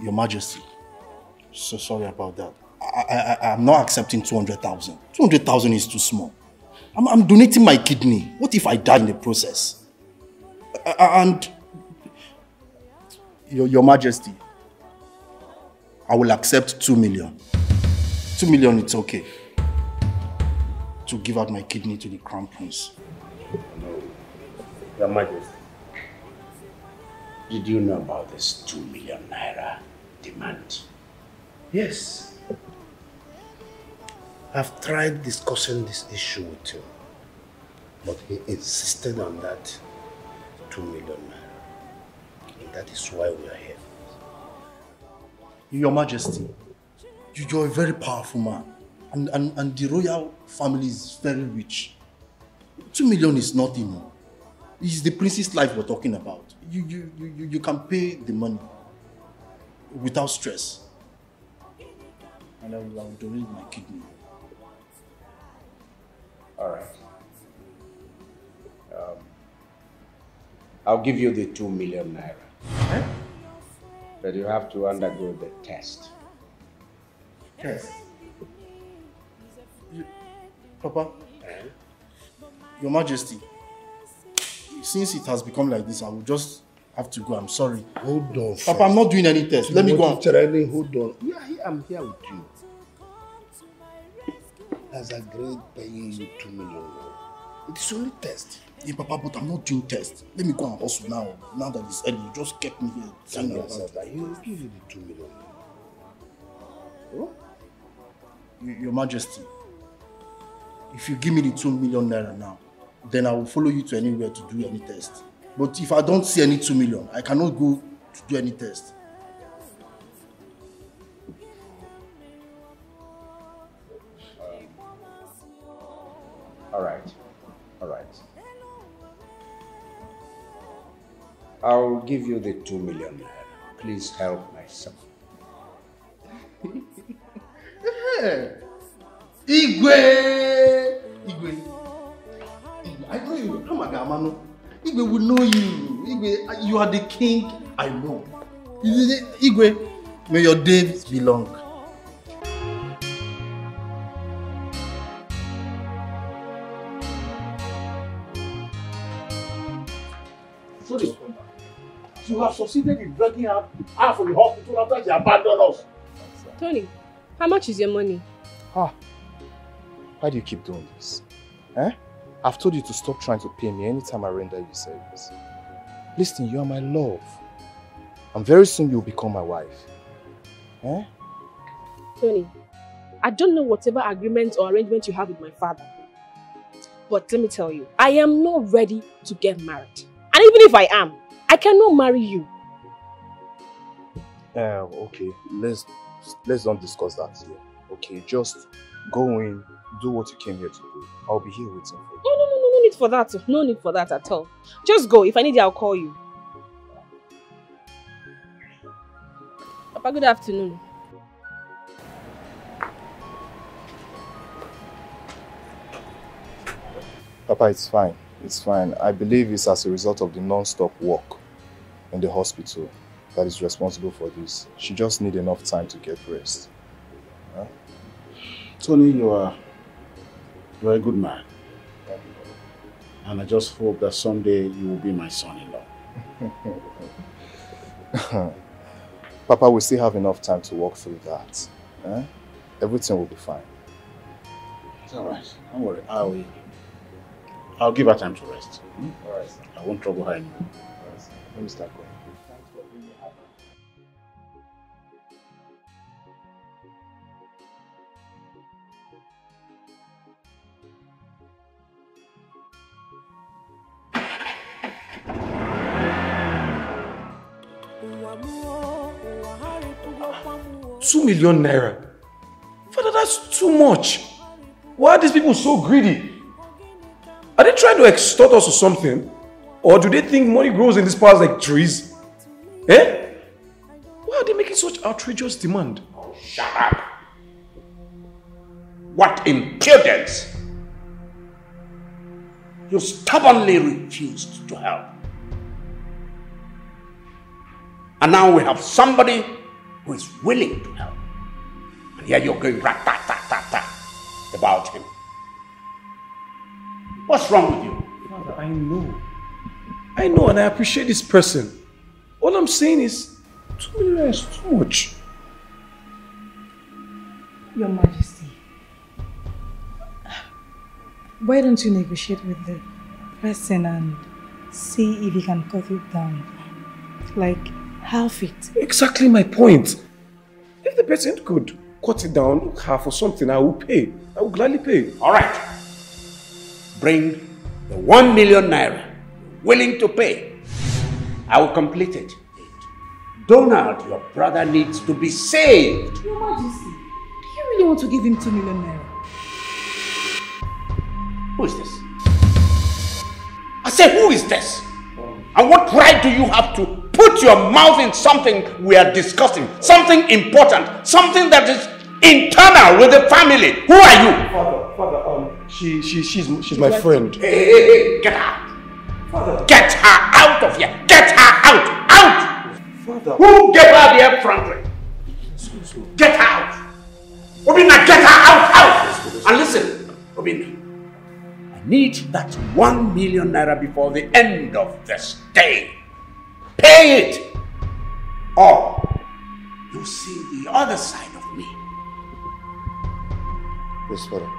Your Majesty. So sorry about that. I'm not accepting 200,000. 200,000 is too small. I'm donating my kidney. What if I die in the process? And Your Majesty, I will accept 2 million. 2 million, it's okay. To give out my kidney to the Crown Prince. No. Your Majesty, did you know about this 2 million naira demand? Yes. I've tried discussing this issue with him, but he insisted on that 2 million naira. And that is why we are here. Your Majesty, you're a very powerful man. And the royal family is very rich. 2 million is nothing. It's the prince's life we're talking about. You can pay the money without stress. And I will donate my kidney. All right. I'll give you the 2 million naira. But you have to undergo the test. Test? Papa, Your Majesty, since it has become like this, I will just have to go. I'm sorry. Hold on. Papa, I'm not doing any test. Let me go. Hold on. I'm here with you. Has agreed paying you 2 million. It is only test. Yeah, Papa, but I'm not doing test. Let me go and hustle now. Now that it's early, you just kept me here. Thank yourself that you will give you the 2 million. Oh? Your Majesty, if you give me the 2 million naira now, then I will follow you to anywhere to do any test. But if I don't see any 2 million, I cannot go to do any test. All right. I'll give you the 2 million naira. Please help myself. Igwe! I know you. Come on, Gamano. Igwe will know you. Igwe, you are the king I know. Igwe, may your days be long. Sorry, you have succeeded in dragging her out from the hospital after she abandoned us. Tony, how much is your money? Why do you keep doing this? Eh? I've told you to stop trying to pay me anytime I render you service. Listen, you are my love. And very soon you'll become my wife. Eh? Tony, I don't know whatever agreement or arrangement you have with my father. But let me tell you, I am not ready to get married. And even if I am, I cannot marry you. Okay, let's not discuss that here. Okay, just go in, do what you came here to do. I'll be here waiting for you. No need for that. No need for that at all. Just go. If I need you, I'll call you. Papa, good afternoon. Papa, it's fine. It's fine. I believe it's as a result of the non-stop work in the hospital that is responsible for this. She just needs enough time to get rest. Huh? Tony, you are a good man. And I just hope that someday you will be my son-in-law. Papa, we still have enough time to walk through that. Eh? Everything will be fine. It's alright. Don't worry. I'll give her time to rest. Alright. I won't trouble her anymore. Alright. Let me start going. Thanks for being here. ₦2 million naira. Father, that's too much. Why are these people so greedy? Are they trying to extort us or something? Or do they think money grows in this palace like trees? Eh? Why are they making such outrageous demand? Oh, shut up. What impudence! You stubbornly refused to help. And now we have somebody who is willing to help. And here you're going rat-tat-tat-tat about him. What's wrong with you? Father, I know and I appreciate this person. All I'm saying is, 2 million is too much. Your Majesty, why don't you negotiate with the person and see if he can cut it down? Like, half it. Exactly my point. If the person could cut it down half or something, I will pay. I will gladly pay. All right. Bring the 1 million naira willing to pay. I will complete it. Donald, your brother, needs to be saved. Your Majesty, do you really want to give him 2 million naira? Who is this? I say, who is this? And what right do you have to put your mouth in something we are discussing? Something important, something that is internal with the family. Who are you? Father, she's my friend. Hey, get out. Father. Get her out of here. Get her out. Out. Father. Who gave her the effrontery? Get her out. Obina, get her out. And listen, Obina, I need that 1 million naira before the end of this day. Pay it, or you see the other side of me. Yes, Father.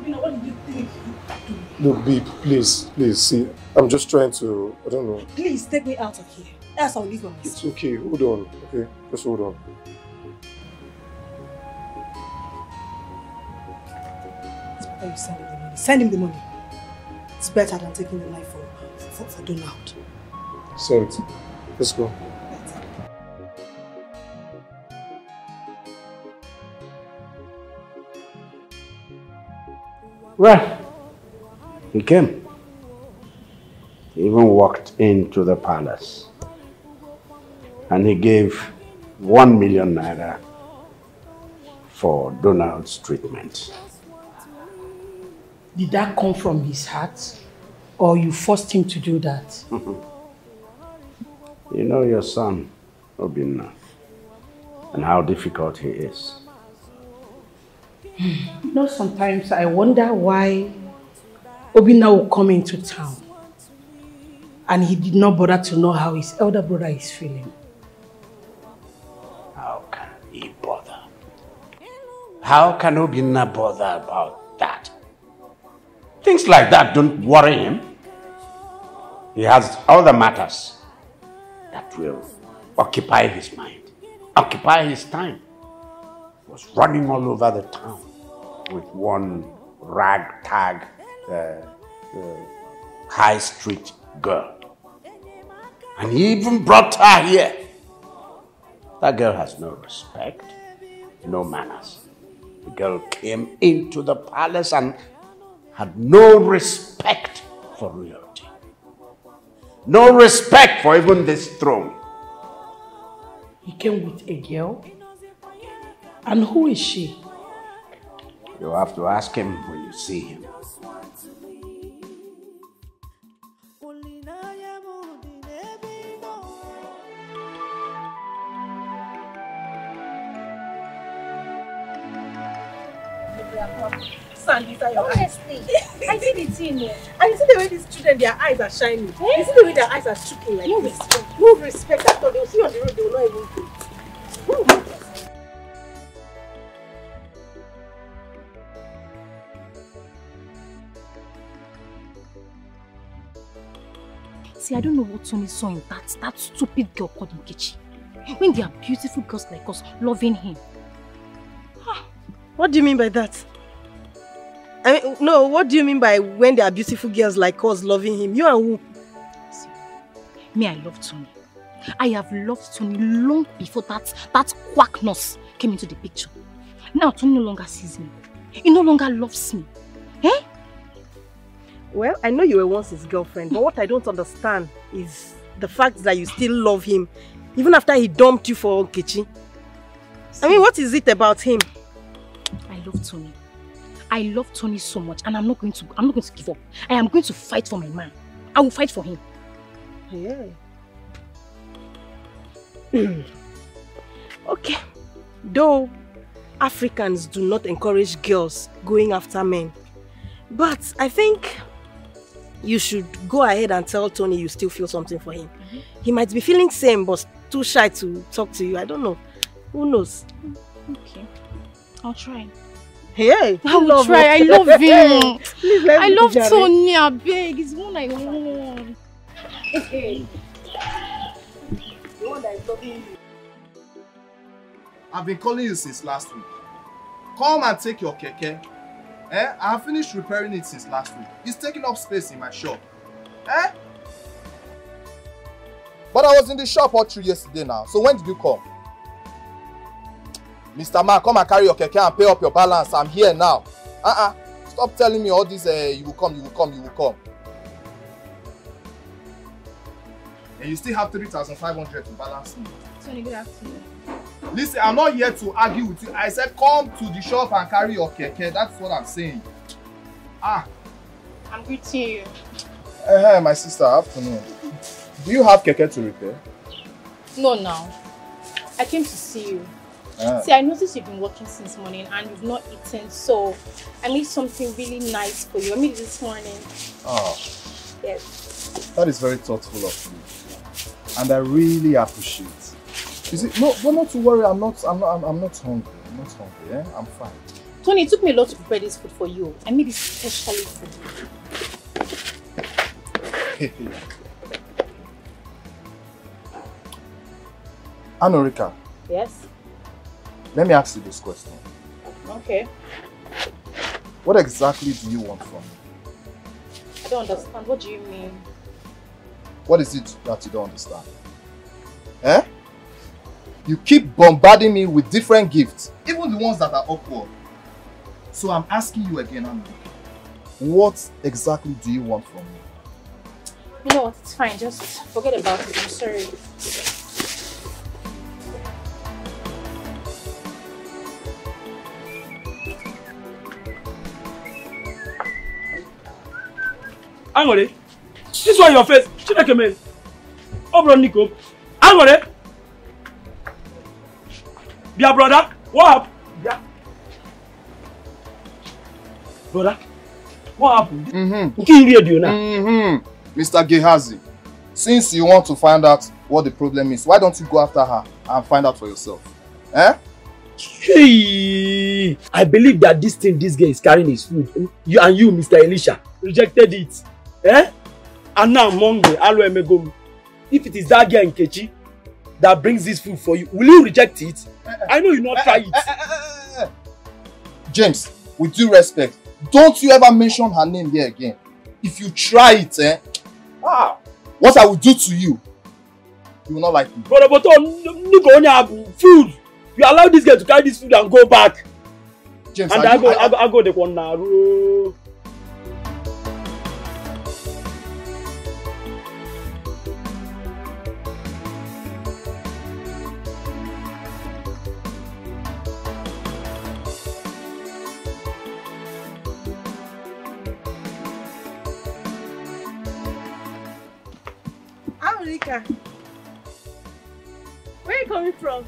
What do you think? Look, babe, please, see. I'm just trying to, I don't know. Please take me out of here. Else I'll leave by myself. It's okay, hold on, okay? Just hold on. It's better you send him the money. Send him the money. It's better than taking the life for Donald. Send. Let's go. Well, he came. He even walked into the palace. And he gave 1 million naira for Donald's treatment. Did that come from his heart? Or you forced him to do that? You know your son, Obina, and how difficult he is. You know, sometimes I wonder why Obina will come into town and he did not bother to know how his elder brother is feeling. How can he bother? How can Obina bother about that? Things like that don't worry him. He has other matters that will occupy his mind, occupy his time. He was running all over the town with one ragtag high street girl. And he even brought her here. That girl has no respect, no manners. The girl came into the palace and had no respect for royalty. No respect for even this throne. He came with a girl? And who is she? You have to ask him when you see him. Sandy, these are your Honestly, eyes. I see the thing. And you see the way these children, their eyes are shining. You see the way their eyes are shaking like this. No respect at all. They'll see you on the road, they will not even do it. See, I don't know what Tony saw in that stupid girl called Nkechi. When there are beautiful girls like us loving him. What do you mean by that? I mean, no, what do you mean by when there are beautiful girls like us loving him? You and who? See, me, I love Tony. I have loved Tony long before that quack nurse came into the picture. Now Tony no longer sees me. He no longer loves me. Eh? Well, I know you were once his girlfriend, but what I don't understand is the fact that you still love him, even after he dumped you for Nkechi. I mean, what is it about him? I love Tony. I love Tony so much, and I'm not going to give up. I am going to fight for my man. I will fight for him. Yeah. Okay. Though Africans do not encourage girls going after men, but I think you should go ahead and tell Tony you still feel something for him. He might be feeling same, but too shy to talk to you. I don't know. Who knows? Okay. I'll try. Hey, I will try. I love him. Please let I me love Jare. Tony. I beg. He's one I want. Hey. The one that is loving you. I've been calling you since last week. Come and take your keke. I have finished repairing it since last week. It's taking up space in my shop. But I was in the shop all through yesterday now. So when did you come? Mr. Man, come and carry your keke and pay up your balance. I'm here now. Stop telling me all this, you will come, you will come, you will come. And you still have 3,500 to balance me. Tony, good afternoon. Listen, I'm not here to argue with you. I said come to the shop and carry your keke. That's what I'm saying. Ah. I'm greeting you. My sister, afternoon. Do you have keke to repair? No, now. I came to see you. See, I noticed you've been working since morning and you've not eaten, so I made something really nice for you. I made it this morning. Oh. Yes. That is very thoughtful of you. And I really appreciate it. You see, no, not to worry, I'm not hungry. I'm not hungry, yeah? I'm fine. Tony, it took me a lot to prepare this food for you. I made it especially for you. Anorika. Yes? Let me ask you this question. Okay. What exactly do you want from me? I don't understand. What do you mean? What is it that you don't understand? Eh? You keep bombarding me with different gifts, even the ones that are awkward. So I'm asking you again, Anorika. What exactly do you want from me? You know what? It's fine. Just forget about it. I'm sorry. Angole, this one your face. Chineke men. Obro Nico. Angole. Dear brother, what happened? Yeah. Brother, what happened? Mr. Gehazi, since you want to find out what the problem is, why don't you go after her and find out for yourself? Eh? Hey, I believe that this guy is carrying his food. You, Mr. Elisha, rejected it. Eh? And now Monday, if it is that girl in Kechi that brings this food for you, will you reject it? I know you not try it. James, with due respect, don't you ever mention her name there again. If you try it, what I will do to you, you will not like me. Brother, but food. You allow this girl to carry this food and go back. James, and I go the one now. Anorika, where are you coming from?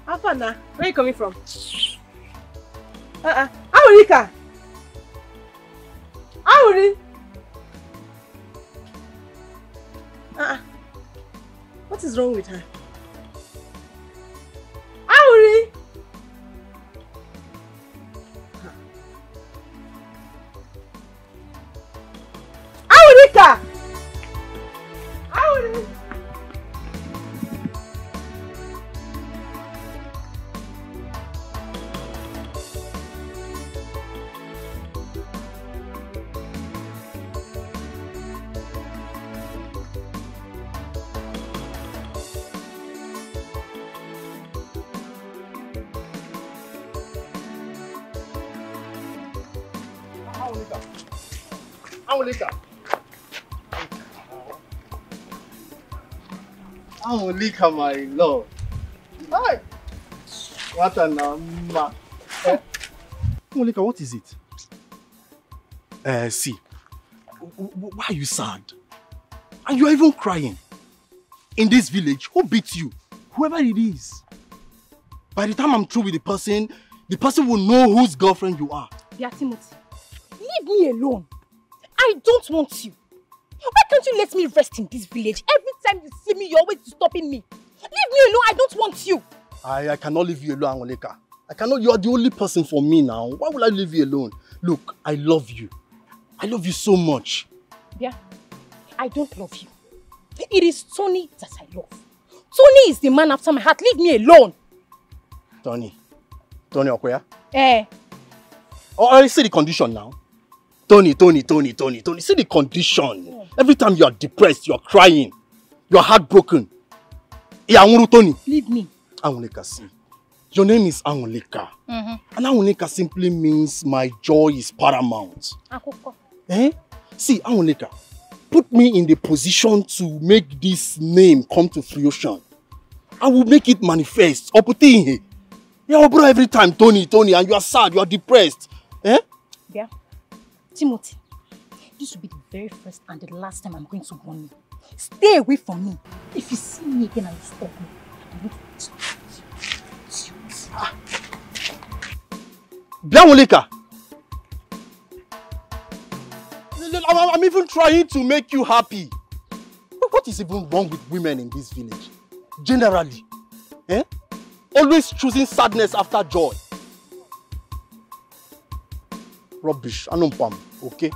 Afana, where are you coming from? Anorika! Auri! What is wrong with her? Auri! Aurika! Auri! Anorika, my love. Hi. What a number. Anorika, what is it? See, why are you sad? And you are even crying. In this village, who beat you? Whoever it is. By the time I'm through with the person will know whose girlfriend you are. Dear Timothy, leave me alone. I don't want you. Why can't you let me rest in this village? Every time you see me, you're always stopping me. Leave me alone. I don't want you. I cannot leave you alone, Anorika. I cannot. You are the only person for me now. Why would I leave you alone? Look, I love you. I love you so much. Yeah, I don't love you. It is Tony that I love. Tony is the man after my heart. Leave me alone. Tony Okoya? Eh. Oh, I see the condition now. Tony. See the condition. Yeah. Every time you are depressed, you are crying, you are heartbroken. Tony. Leave me. Anorika, see. Your name is Angolika. And Angolika simply means my joy is paramount. Eh? See, Angolika, put me in the position to make this name come to fruition. I will make it manifest. Yeah, bro, every time, Tony, and you are sad, you are depressed. Eh? Yeah. Timothy, this will be the very first and the last time I'm going to warn you. Stay away from me. If you see me again and you stop me, I'm going to stop you. Bianolika, I'm even trying to make you happy. What is even wrong with women in this village? Generally, eh? Always choosing sadness after joy. Rubbish, anumpam, okay?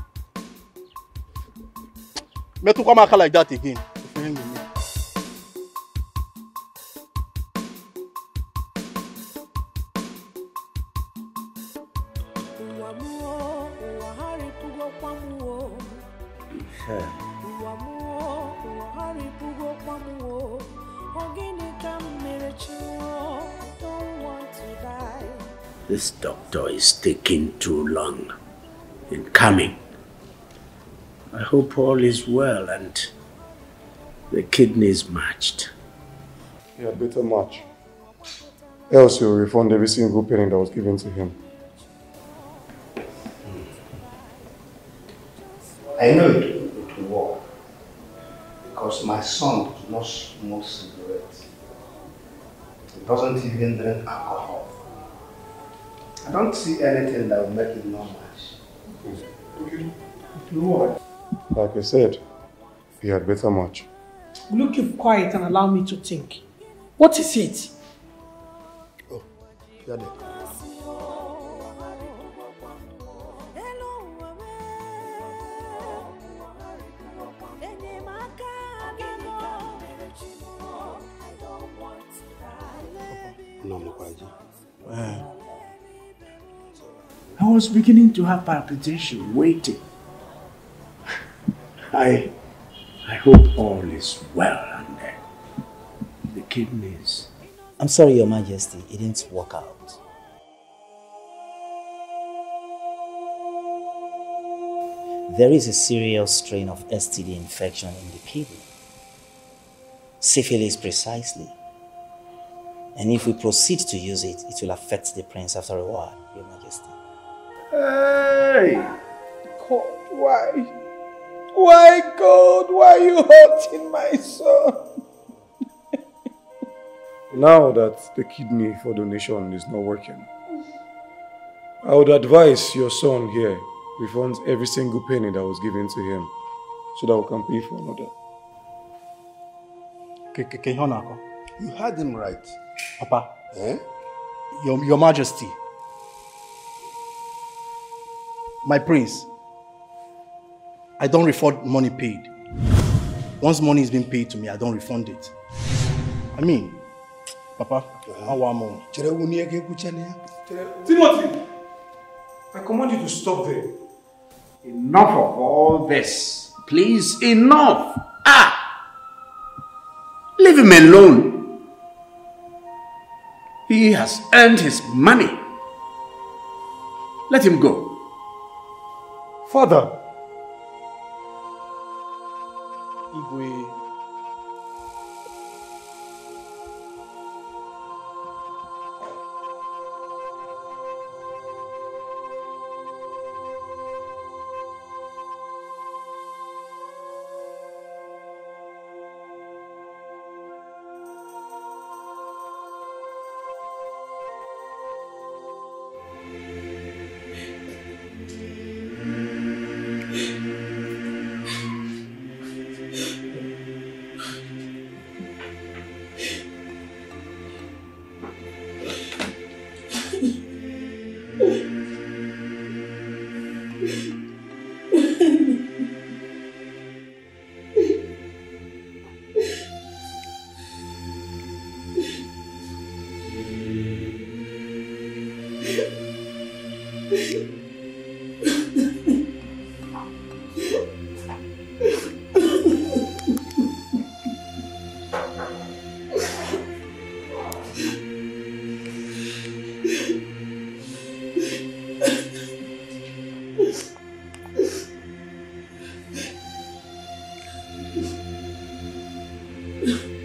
Me to come like that again. This doctor is taking too long in coming. I hope all is well and the kidney is matched. He had better match. Else he'll refund every single penny that was given to him. I know it will work. Because my son does not smoke cigarettes. He doesn't even drink alcohol. I don't see anything that will make it not match. It will work. Like I said, he had better match. Will you keep quiet and allow me to think? What is it? Oh, you're there. I was beginning to have palpitation, waiting. I hope all is well and the kidneys. I'm sorry, Your Majesty, it didn't work out. There is a serious strain of STD infection in the kidney. Syphilis precisely. And if we proceed to use it, it will affect the prince after a while, Your Majesty. Hey! God, why? Why, God? Why are you hurting my son? Now that the kidney for donation is not working, I would advise your son here refunds every single penny that was given to him so that we can pay for another. You heard him right. Papa, eh? Your Majesty, my prince, I don't refund money paid. Once money is being paid to me, I don't refund it. I mean, Papa, I want more. Timothy, I command you to stop there. Enough of all this. Please, enough. Leave him alone. He has earned his money. Let him go. Father. Igwe. Prince,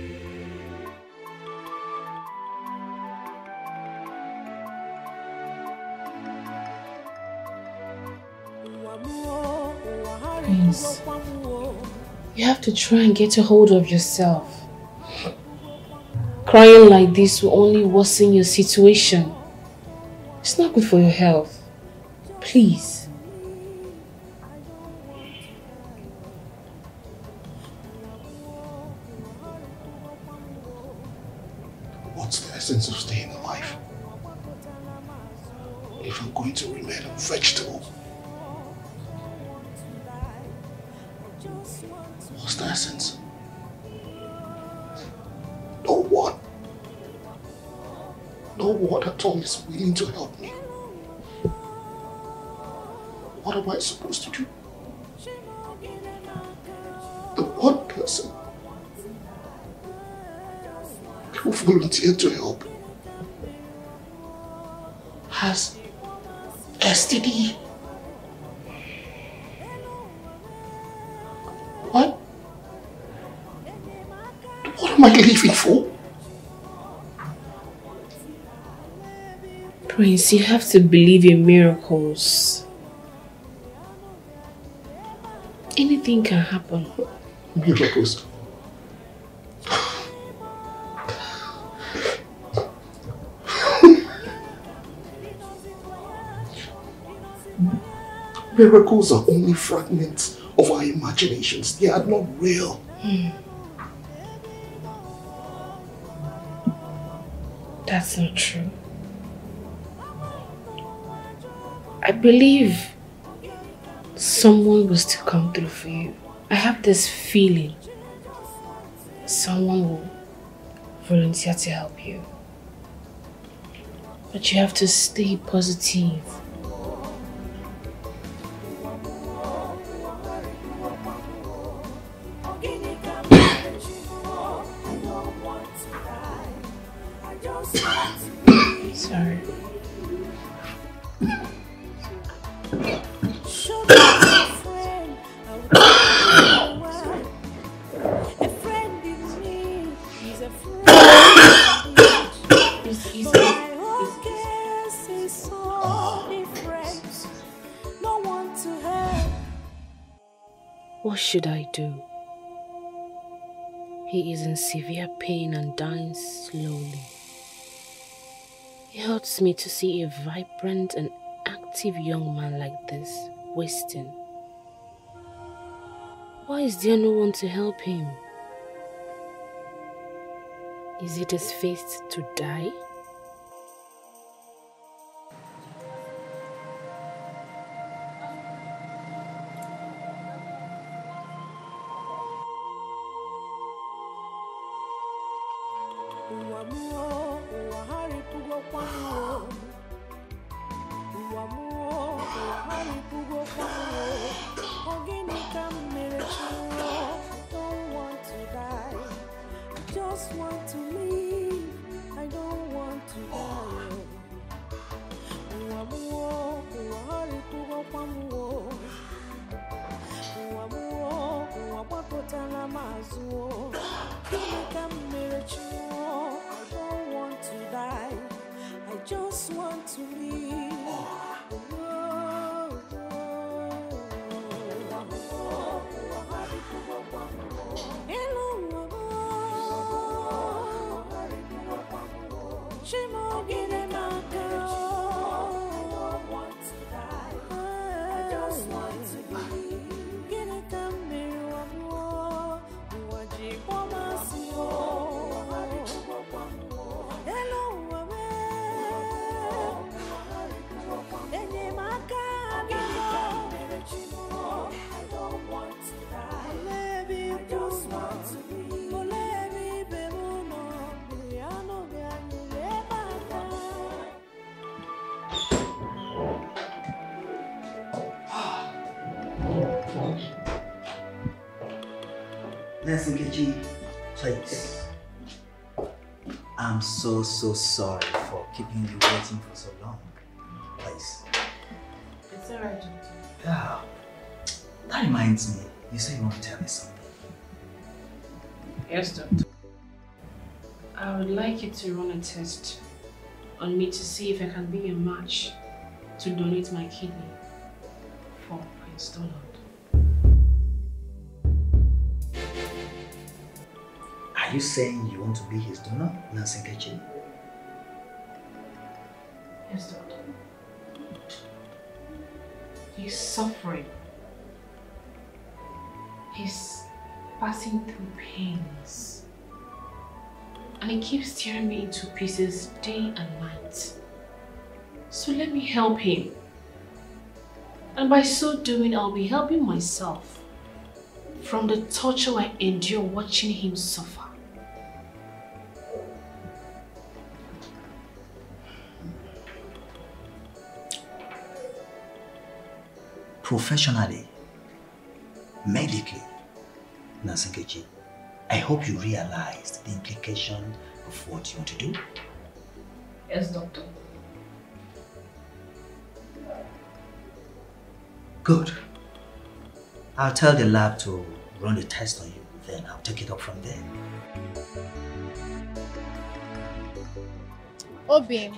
you have to try and get a hold of yourself. Crying like this will only worsen your situation. It's not good for your health. Please. What's the essence of staying alive? If I'm going to remain a vegetable, what's the essence? No one at all is willing to help me. What am I supposed to do? The one person who volunteered to help has STD. What? What am I living for? Prince, you have to believe in miracles. Anything can happen. Miracles? Miracles are only fragments of our imaginations. They are not real. That's not true. I believe someone will still come through for you. I have this feeling someone will volunteer to help you. But you have to stay positive. Sorry. What should I do? He is in severe pain and dying slowly. It hurts me to see a vibrant and active young man like this wasting. Why is there no one to help him? Is it his fate to die? Listen, Nkechi, please. I'm so sorry for keeping you waiting for so long. Please. It's alright, Doctor. Yeah. That reminds me, you said you want to tell me something. Yes, Doctor. I would like you to run a test on me to see if I can be a match to donate my kidney for Prince Donald. Are you saying you want to be his donor, Nancy Nkechi? Yes, doctor. He's suffering. He's passing through pains. And he keeps tearing me into pieces day and night. So let me help him. And by so doing, I'll be helping myself from the torture I endure watching him suffer. Professionally, medically, Nancy Nkechi, I hope you realized the implication of what you want to do. Yes, doctor. Good. I'll tell the lab to run the test on you, then I'll take it up from there. Obim,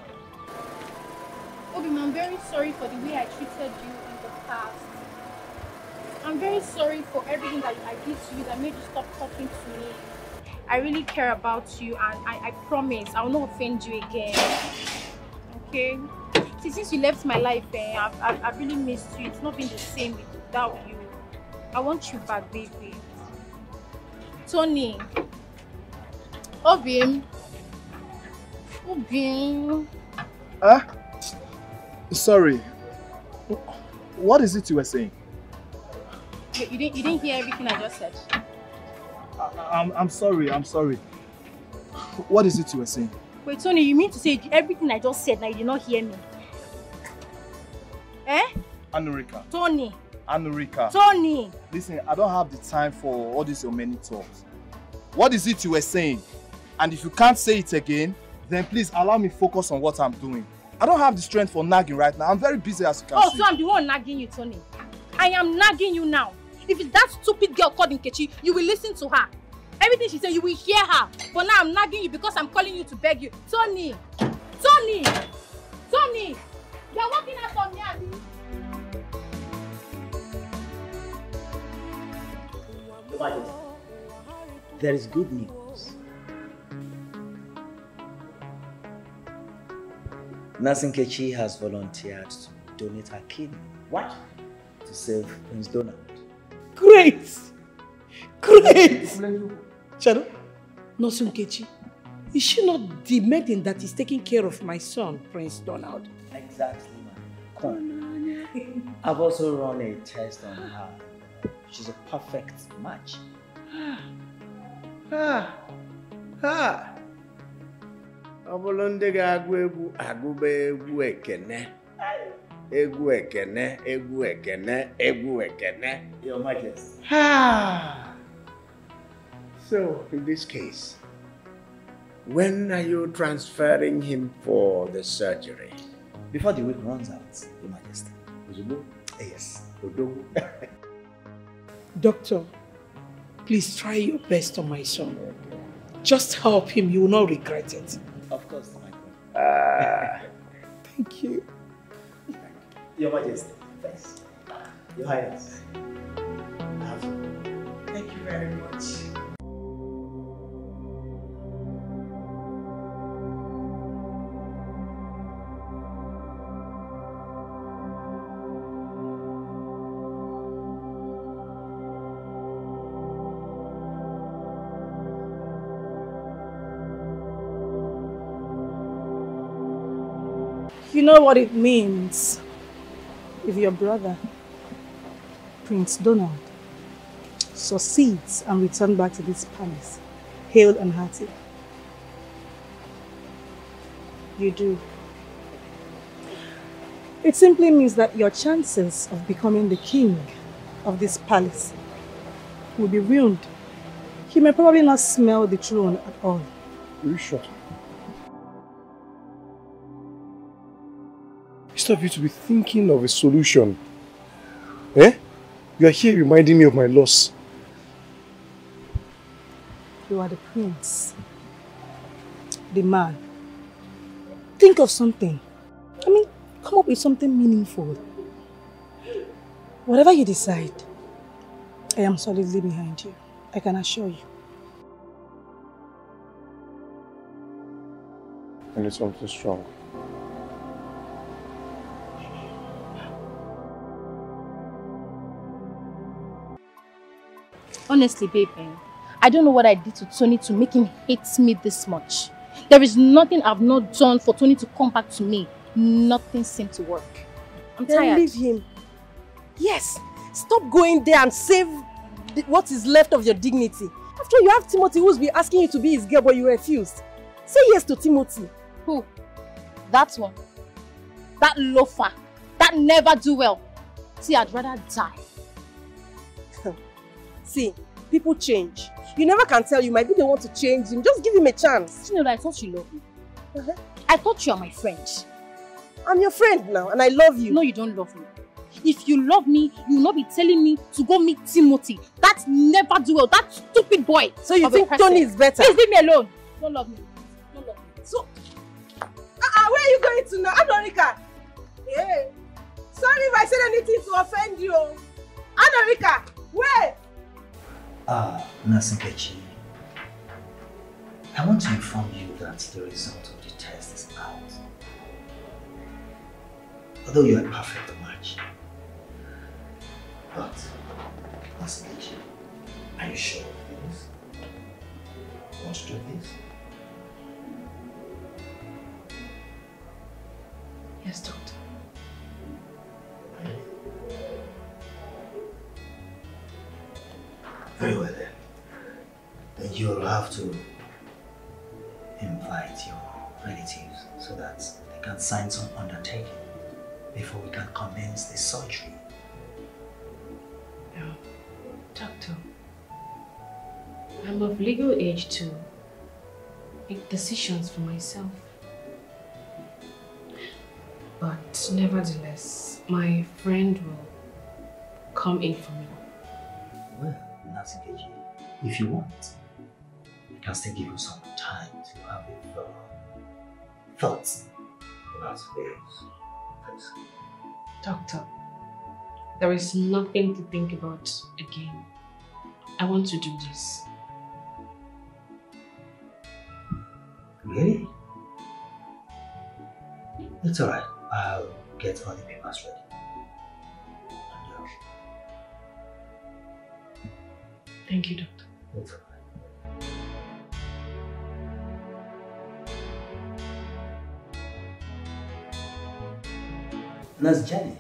I'm very sorry for the way I treated you in the past. I'm very sorry for everything that I did to you that made you stop talking to me. I really care about you, and I promise I will not offend you again. Okay? See, since you left my life, I've really missed you. It's not been the same without you. I want you back, baby. Tony. Obim. Huh? Sorry. What is it you were saying? You didn't hear everything I just said? I'm sorry. What is it you were saying? Wait, Tony, you mean to say everything I just said now you did not hear me? Eh? Anurika. Tony. Anurika. Tony. Listen, I don't have the time for all these your many talks. What is it you were saying? And if you can't say it again, then please allow me focus on what I'm doing. I don't have the strength for nagging right now. I'm very busy, as you can see. So I'm the one nagging you, Tony. I am nagging you now. If it's that stupid girl called Nkechi, you will listen to her. Everything she says, you will hear her. But now I'm nagging you because I'm calling you to beg you. Tony! Tony! Tony! You're walking out on me, Abby. There is good news. Nancy Nkechi has volunteered to donate her kidney. What? To save Prince Donald. Great! Great! Shadow, Nurse Nkechi, is she not the maiden that is taking care of my son, Prince Donald? Exactly, ma'am. Come. I've also run a test on her. She's a perfect match. Ọ bụrụ ndị ga-agụ egwu agụba egwu ekene. Egwu ekene, egwu ekene, egwu ekene. Your Majesty. So, in this case, when are you transferring him for the surgery? Before the week runs out, Your Majesty. Uzubu? Yes. Udugu? Doctor, please try your best on my son. Just help him, you will not regret it. Of course, my queen. Thank you. Your Majesty. Thanks. Your Highness. Thank you very much. You know what it means if your brother, Prince Donald, succeeds and returns back to this palace, hale and hearty. You do. It simply means that your chances of becoming the king of this palace will be ruined. He may probably not smell the throne at all. Are you sure? Instead of you to be thinking of a solution, you are here reminding me of my loss. You are the prince. the man. Think of something. I mean, come up with something meaningful. Whatever you decide, I am solidly behind you. I can assure you. I need something strong. Honestly, babe, I don't know what I did to Tony to make him hate me this much. There is nothing I've not done for Tony to come back to me. Nothing seemed to work. I'm tired. Leave him. Yes. Stop going there and save what is left of your dignity. After all, you have Timothy who's been asking you to be his girl, but you refused. Say yes to Timothy. Who? That one. That loafer. That never do well. See, I'd rather die. See, people change. You never can tell. You might be the one to change him. Just give him a chance. You know, I thought you loved me. I thought you are my friend. I'm your friend now, and I love you. No, you don't love me. If you love me, you will not be telling me to go meet Timothy. That never do well. That stupid boy. So you think Tony is better? Please leave me alone. Don't love me. Don't love me. So, where are you going to now? Anorika. Hey. Sorry if I said anything to offend you. Anorika, where? Nurse Nkechi, I want to inform you that the result of the test is out. Although you are a perfect match. But, Nurse Nkechi, are you sure of this? You want to do this? Yes, doctor. Very well then. Then you'll have to invite your relatives so that they can sign some undertaking before we can commence the surgery. No, doctor. I'm of legal age to make decisions for myself. But nevertheless, my friend will come in for me. Well, Nurse Nkechi, if you want, I can still give you some time to have a thoughts about this. Doctor, there is nothing to think about again. I want to do this. Really? It's alright. I'll get all the papers ready. Thank you, doctor. It's alright. Nurse Jenny,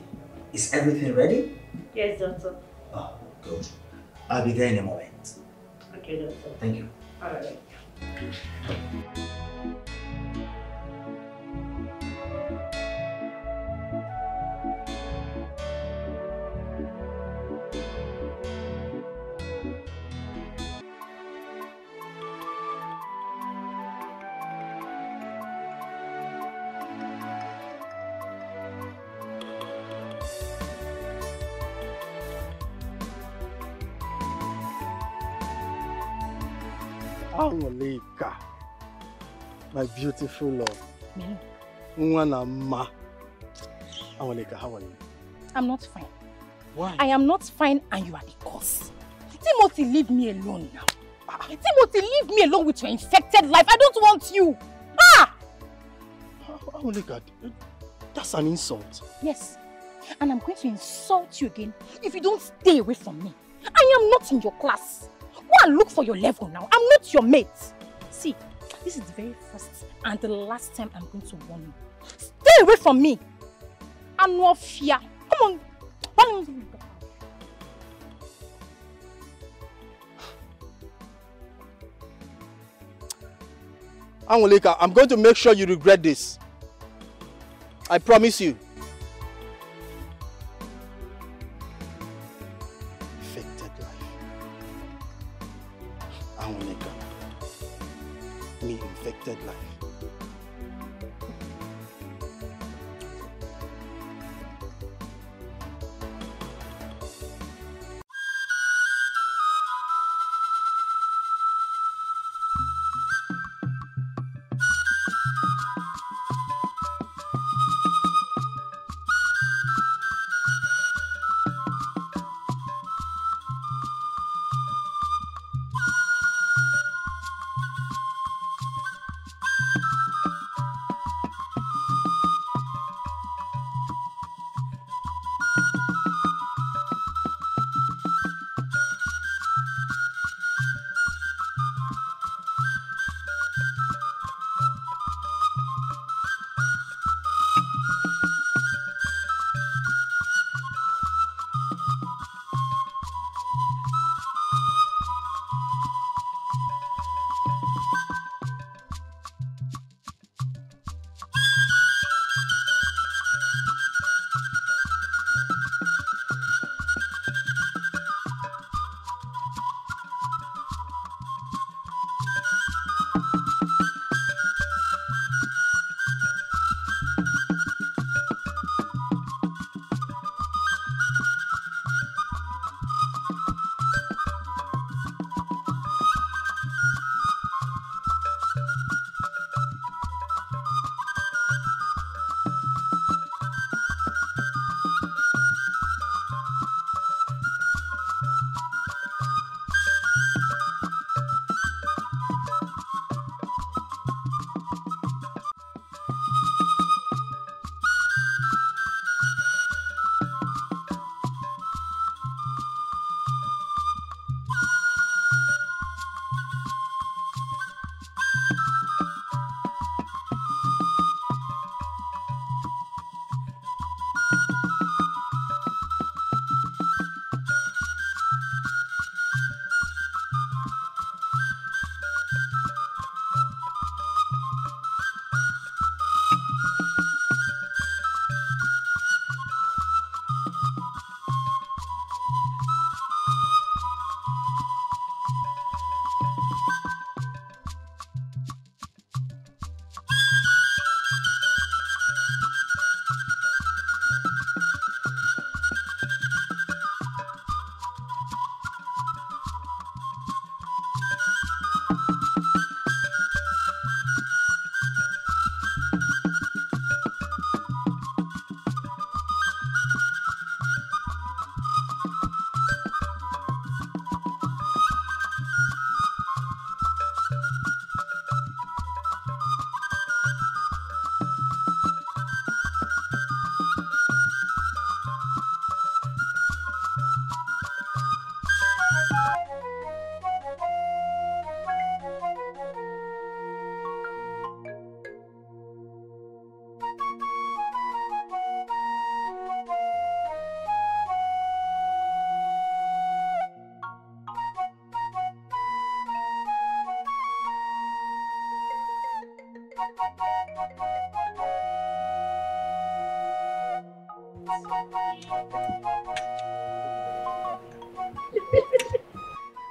is everything ready? Yes, doctor. Oh, good. I'll be there in a moment. Okay, doctor. Thank you. Alright. Angolika, my beautiful love. Angolika, how are you? I'm not fine. Why? I am not fine and you are the cause. Timothy, leave me alone now. Timothy, leave me alone with your infected life. I don't want you. Angolika, that's an insult. Yes, and I'm going to insult you again if you don't stay away from me. I am not in your class. Go and look for your level now. I'm not your mate. See, this is the very first and the last time I'm going to warn you. Stay away from me. I'm no fear. Come on. Angolika, I'm going to make sure you regret this. I promise you. Infected life. Angolika. Me, infected life.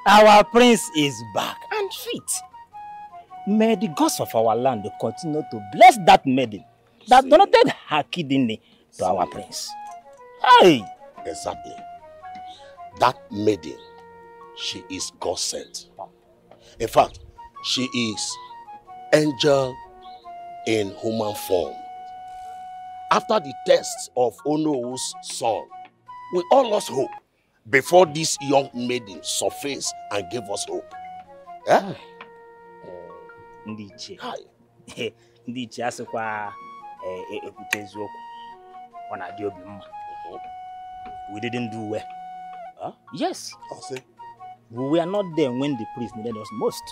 Our prince is back and fit. May the gods of our land continue to bless that maiden that donated her kidney to our prince. Hey! Exactly. That maiden, she is God sent. In fact, she is angel in human form. After the test of Ono's son, we all lost hope before this young maiden surfaced and gave us hope. Eh? Ndiche. Ndiche asikwa ekutezu okwu. Ona di obi mma. We didn't do well. Huh? Yes. We were not there when the priest needed us most.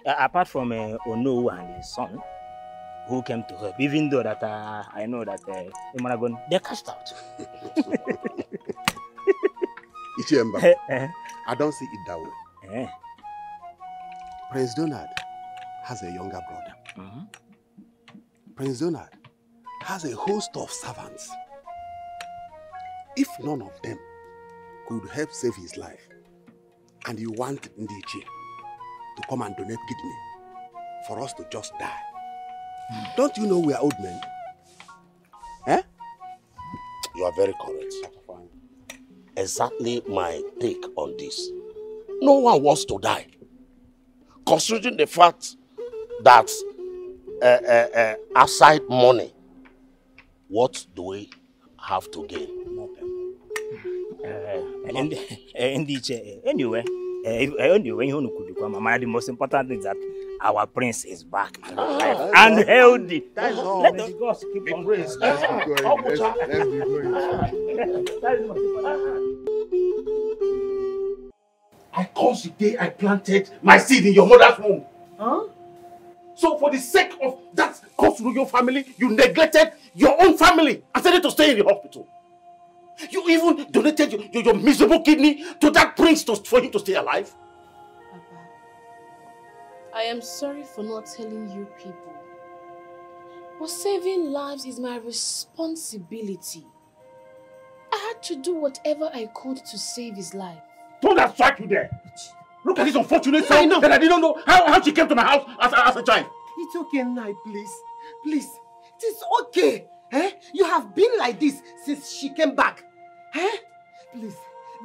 Apart from Ono and his son, who came to help, even though that I know that they cashed out. Ichemba, I don't see it that way. Prince Donald has a younger brother. Prince Donald has a host of servants. If none of them could help save his life, and you want Ndiche to come and donate kidney for us to just die, don't you know we are old men? Eh? You are very correct. Exactly my take on this. No one wants to die. Considering the fact that aside money, what do we have to gain? Anyway, the most important thing is that our prince is back and alive and healthy. That's all. Let the gods keep on praise. Let's be going. I caused the day I planted my seed in your mother's womb. Huh? So for the sake of that cost to your family, you neglected your own family and decided to stay in the hospital. You even donated your miserable kidney to that prince for him to stay alive. Papa, I am sorry for not telling you people. But saving lives is my responsibility. I had to do whatever I could to save his life. Don't that strike you there? Look at this unfortunate soul that I didn't know how she came to my house as a child. It's okay, Nai, please. Please. It is okay. Eh? You have been like this since she came back. Eh? Please.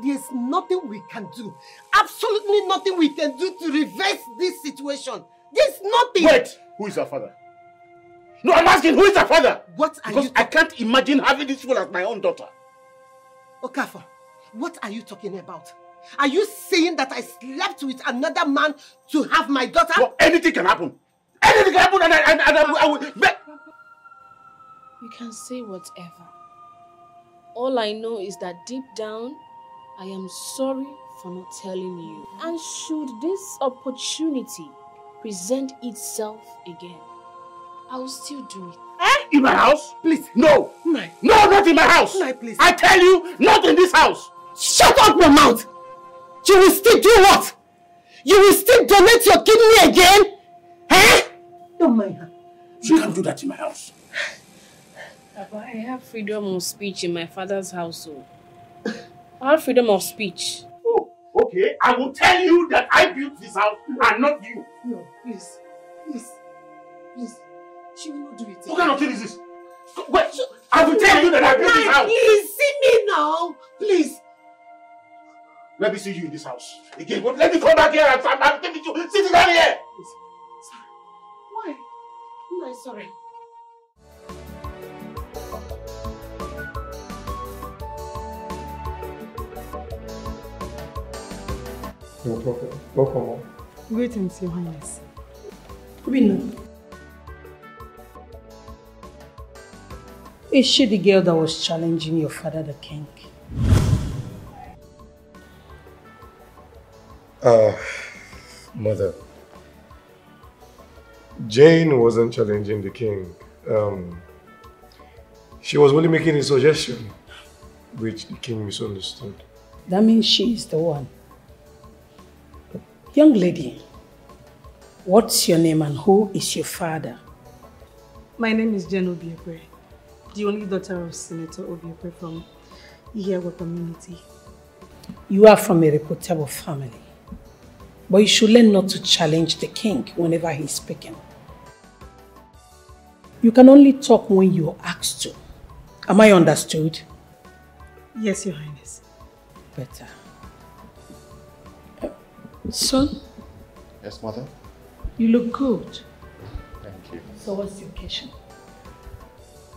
There's nothing we can do. Absolutely nothing we can do to reverse this situation. There's nothing. Wait! Who is her father? No, I'm asking, who is her father? What are because I can't imagine having this fool as my own daughter. Okafor, what are you talking about? Are you saying that I slept with another man to have my daughter? Well, anything can happen. Anything can happen and I will... You can say whatever. All I know is that deep down, I am sorry for not telling you. And should this opportunity present itself again, I will still do it. In my house? Please. No. No, not in my house. No, please. I tell you, not in this house. Shut up your mouth. You will still do what? You will still donate your kidney again? Eh? Don't mind her. You can't do that in my house. Papa, I have freedom of speech in my father's household. I have freedom of speech. Oh, okay. I will tell you that I built this house and not you. No, please. Please. Please. She will not do it. What kind of thing is this? Wait, I will tell you that I built this house. Please, see me now. Please. Let me see you in this house. Again, but let me come back here and I'm taking you. Sit down here. Please. Sorry. Why? No, sorry. No problem. Welcome, Mom. Greetings, Your Highness. We know. Is she the girl that was challenging your father, the king? Mother. Jane wasn't challenging the king. She was only making a suggestion, which the king misunderstood. That means she is the one. Young lady, What's your name and who is your father? My name is Jen Obiekwe, the only daughter of Senator Obiekwe from Ihiagwa community. You are from a reputable family, but you should learn not to challenge the king whenever he's speaking. You can only talk when you're asked to. Am I understood? Yes, Your Highness. Better. Son? Yes, mother? You look good. Thank you. So what's the occasion?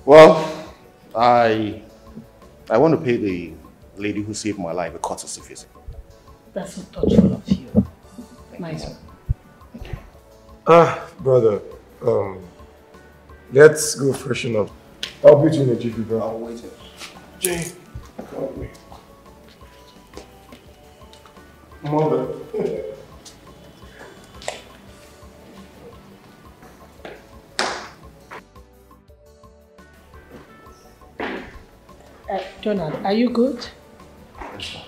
Well, I want to pay the lady who saved my life a courtesy visit. That's so thoughtful of you. Nice one. Brother, let's go freshen up. I'll beat you in a jiffy, bro. I'll wait here. Jane, help me. Mother. Donald, are you good? Yes, ma'am.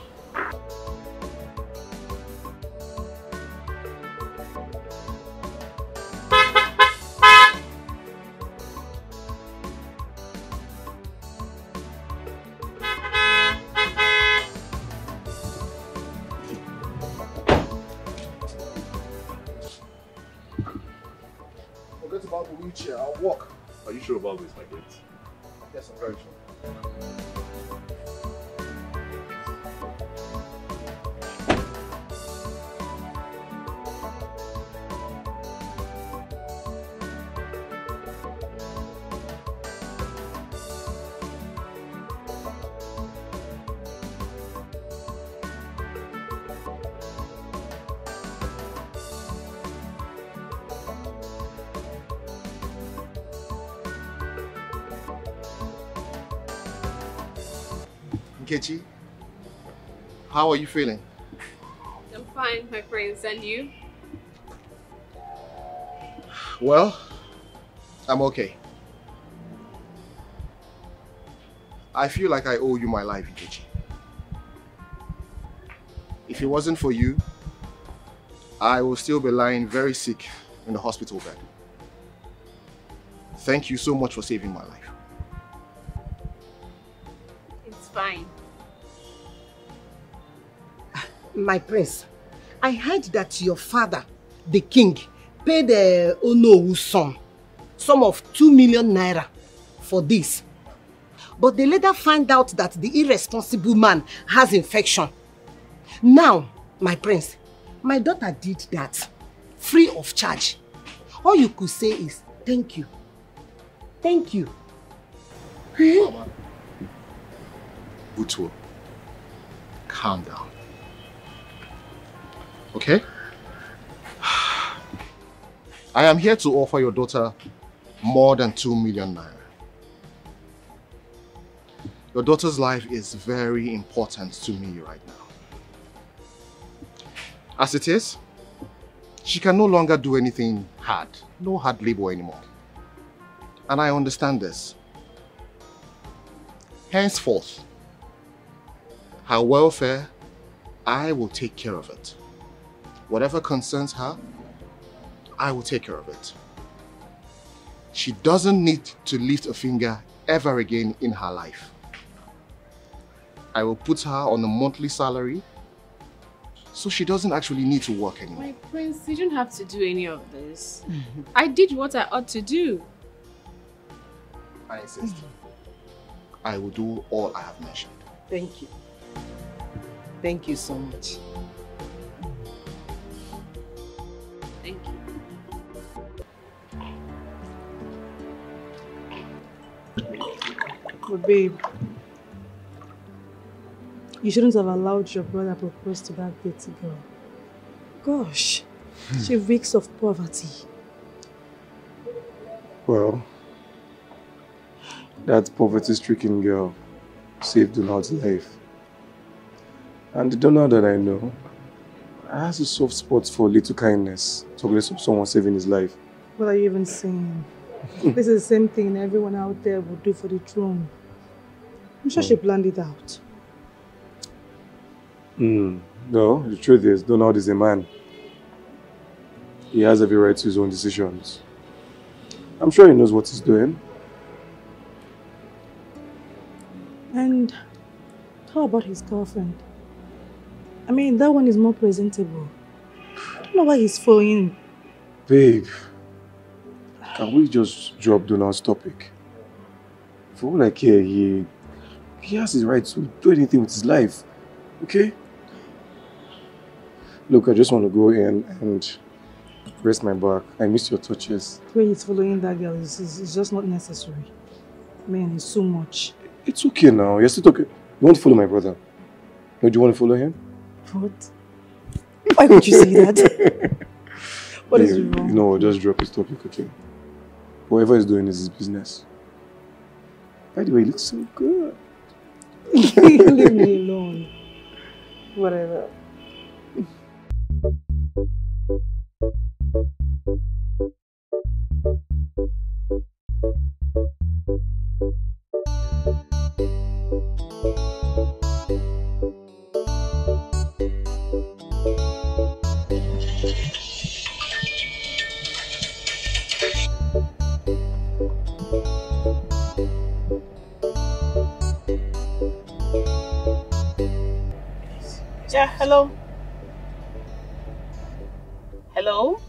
Forget about the wheelchair. I'll walk. Are you sure about this, my friend? Yes, I'm very sure. Nkechi, how are you feeling? I'm fine, my prince. And you? Well, I'm okay. I feel like I owe you my life, Nkechi. If it wasn't for you, I will still be lying very sick in the hospital bed. Thank you so much for saving my life. It's fine. My prince, I heard that your father, the king, paid Onowu's son sum of 2 million naira for this. But they later find out that the irresponsible man has infection. Now, my prince, my daughter did that free of charge. All you could say is, thank you. Thank you. Mama, Butuo, calm down. Okay? I am here to offer your daughter more than 2 million naira. Your daughter's life is very important to me right now. As it is, she can no longer do anything hard, no hard labor anymore. And I understand this. Henceforth, her welfare, I will take care of it. Whatever concerns her, I will take care of it. She doesn't need to lift a finger ever again in her life. I will put her on a monthly salary, so she doesn't actually need to work anymore. My prince, you don't have to do any of this. I did what I ought to do. I insist. I will do all I have mentioned. Thank you. Thank you so much. Thank you. But babe, you shouldn't have allowed your brother propose to that dirty girl. Gosh, she reeks of poverty. Well, that poverty-stricken girl saved Donald's life. And the Donald that I know has a soft spot for little kindness, talking of someone saving his life. What are you even saying? This is the same thing everyone out there would do for the throne. I'm sure she planned it out. No, the truth is, Donald is a man. He has every right to his own decisions. I'm sure he knows what he's doing. And how about his girlfriend? I mean, that one is more presentable. I don't know why he's following. Babe, can we just drop Donald's topic? For all I care, he has his right to do anything with his life. Okay? Look, I just want to go in and rest my back. I miss your touches. The way he's following that girl is just not necessary. Man, it's so much. It's okay now. You're still talking. You want to follow my brother? No, do you want to follow him? What? Why would you say that? What is wrong? No, just drop his topic, okay? Whatever he's doing is his business. By the way, he looks so good. Leave me alone. Whatever. Yeah, hello. Hello?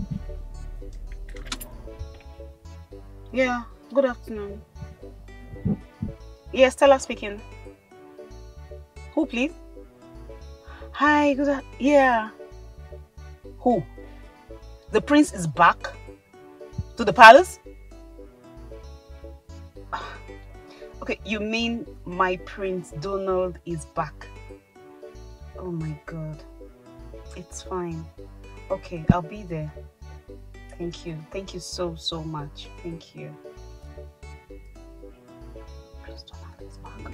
Yeah, good afternoon. Yes, Stella speaking. Who, please? Hi, yeah. Who? The prince is back? To the palace? Okay, you mean my Prince Donald is back? Oh my God. It's fine. Okay, I'll be there. Thank you. Thank you so much. Thank you. Prince Donald is back.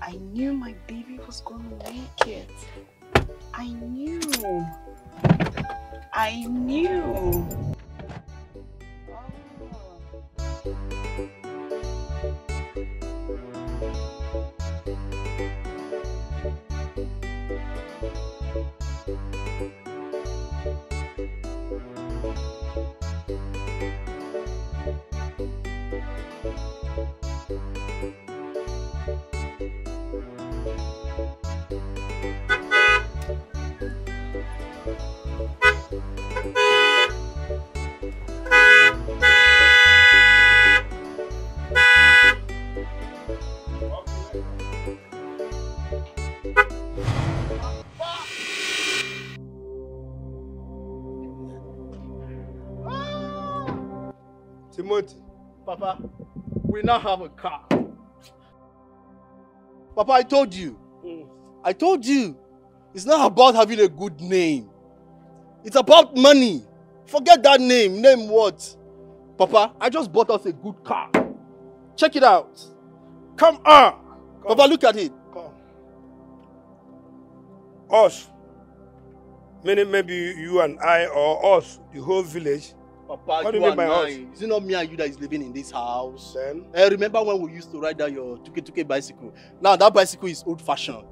I knew my baby was gonna make it. I knew. Timothy, Papa, we now have a car. Papa, I told you. I told you. It's not about having a good name. It's about money. Forget that name. Name what? Papa, I just bought us a good car. Check it out. Come on. Papa, look at it. Come. Us. Maybe you and I, or us, the whole village. Papa, what do you mean by us? Is it not me and you that is living in this house? Then? Remember when we used to ride down your tuke bicycle? Now that bicycle is old-fashioned.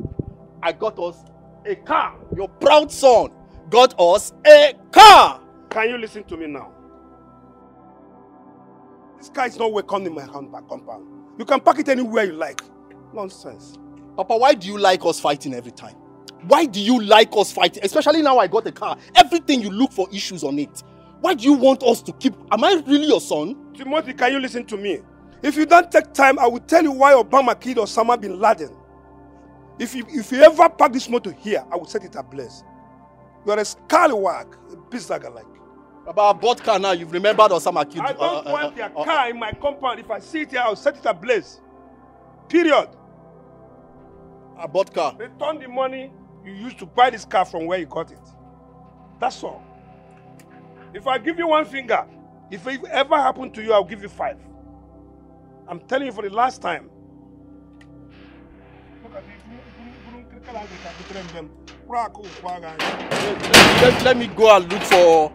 I got us a car. Your proud son got us a car. Can you listen to me now? This car is not welcome in my compound. You can park it anywhere you like. Nonsense. Papa, why do you like us fighting every time? Why do you like us fighting? Especially now I got a car. Everything you look for issues on it. Why do you want us to keep... Am I really your son? Timothy, can you listen to me? If you don't take time, I will tell you why Obama killed Osama bin Laden. If you ever park this motor here, I will set it ablaze. You are a scallywag, a piece-dagger like. About bought car now, you've remembered Osama killed... I don't want their car in my compound. If I see it here, I will set it ablaze. Period. I bought car. Return the money you used to buy this car from where you got it. That's all. If I give you one finger, if it ever happened to you, I'll give you 5. I'm telling you for the last time. Let me go and look for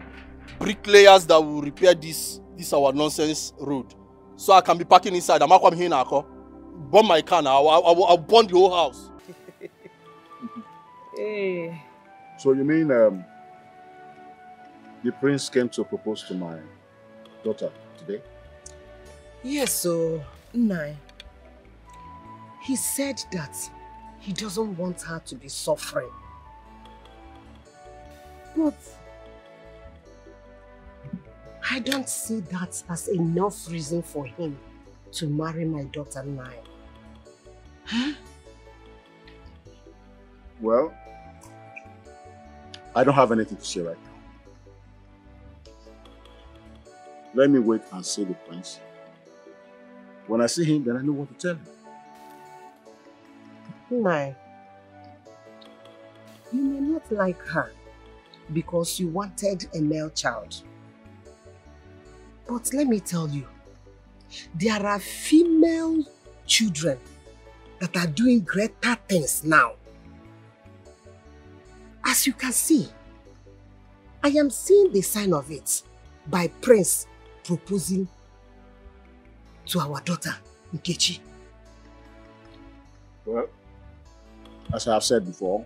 bricklayers that will repair this our nonsense road. So I can be parking inside. I'm not coming here now. Burn my car now. I'll burn the whole house. Hey. So you mean The prince came to propose to my daughter today. Yes, so, Nai. He said that he doesn't want her to be suffering. But I don't see that as enough reason for him to marry my daughter Nai. Huh? Well, I don't have anything to say right now. Let me wait and see the prince. When I see him, then I know what to tell him. Nai, you may not like her because you wanted a male child. But let me tell you, there are female children that are doing greater things now. As you can see, I am seeing the sign of it by Prince proposing to our daughter, Nkechi. Well, as I have said before,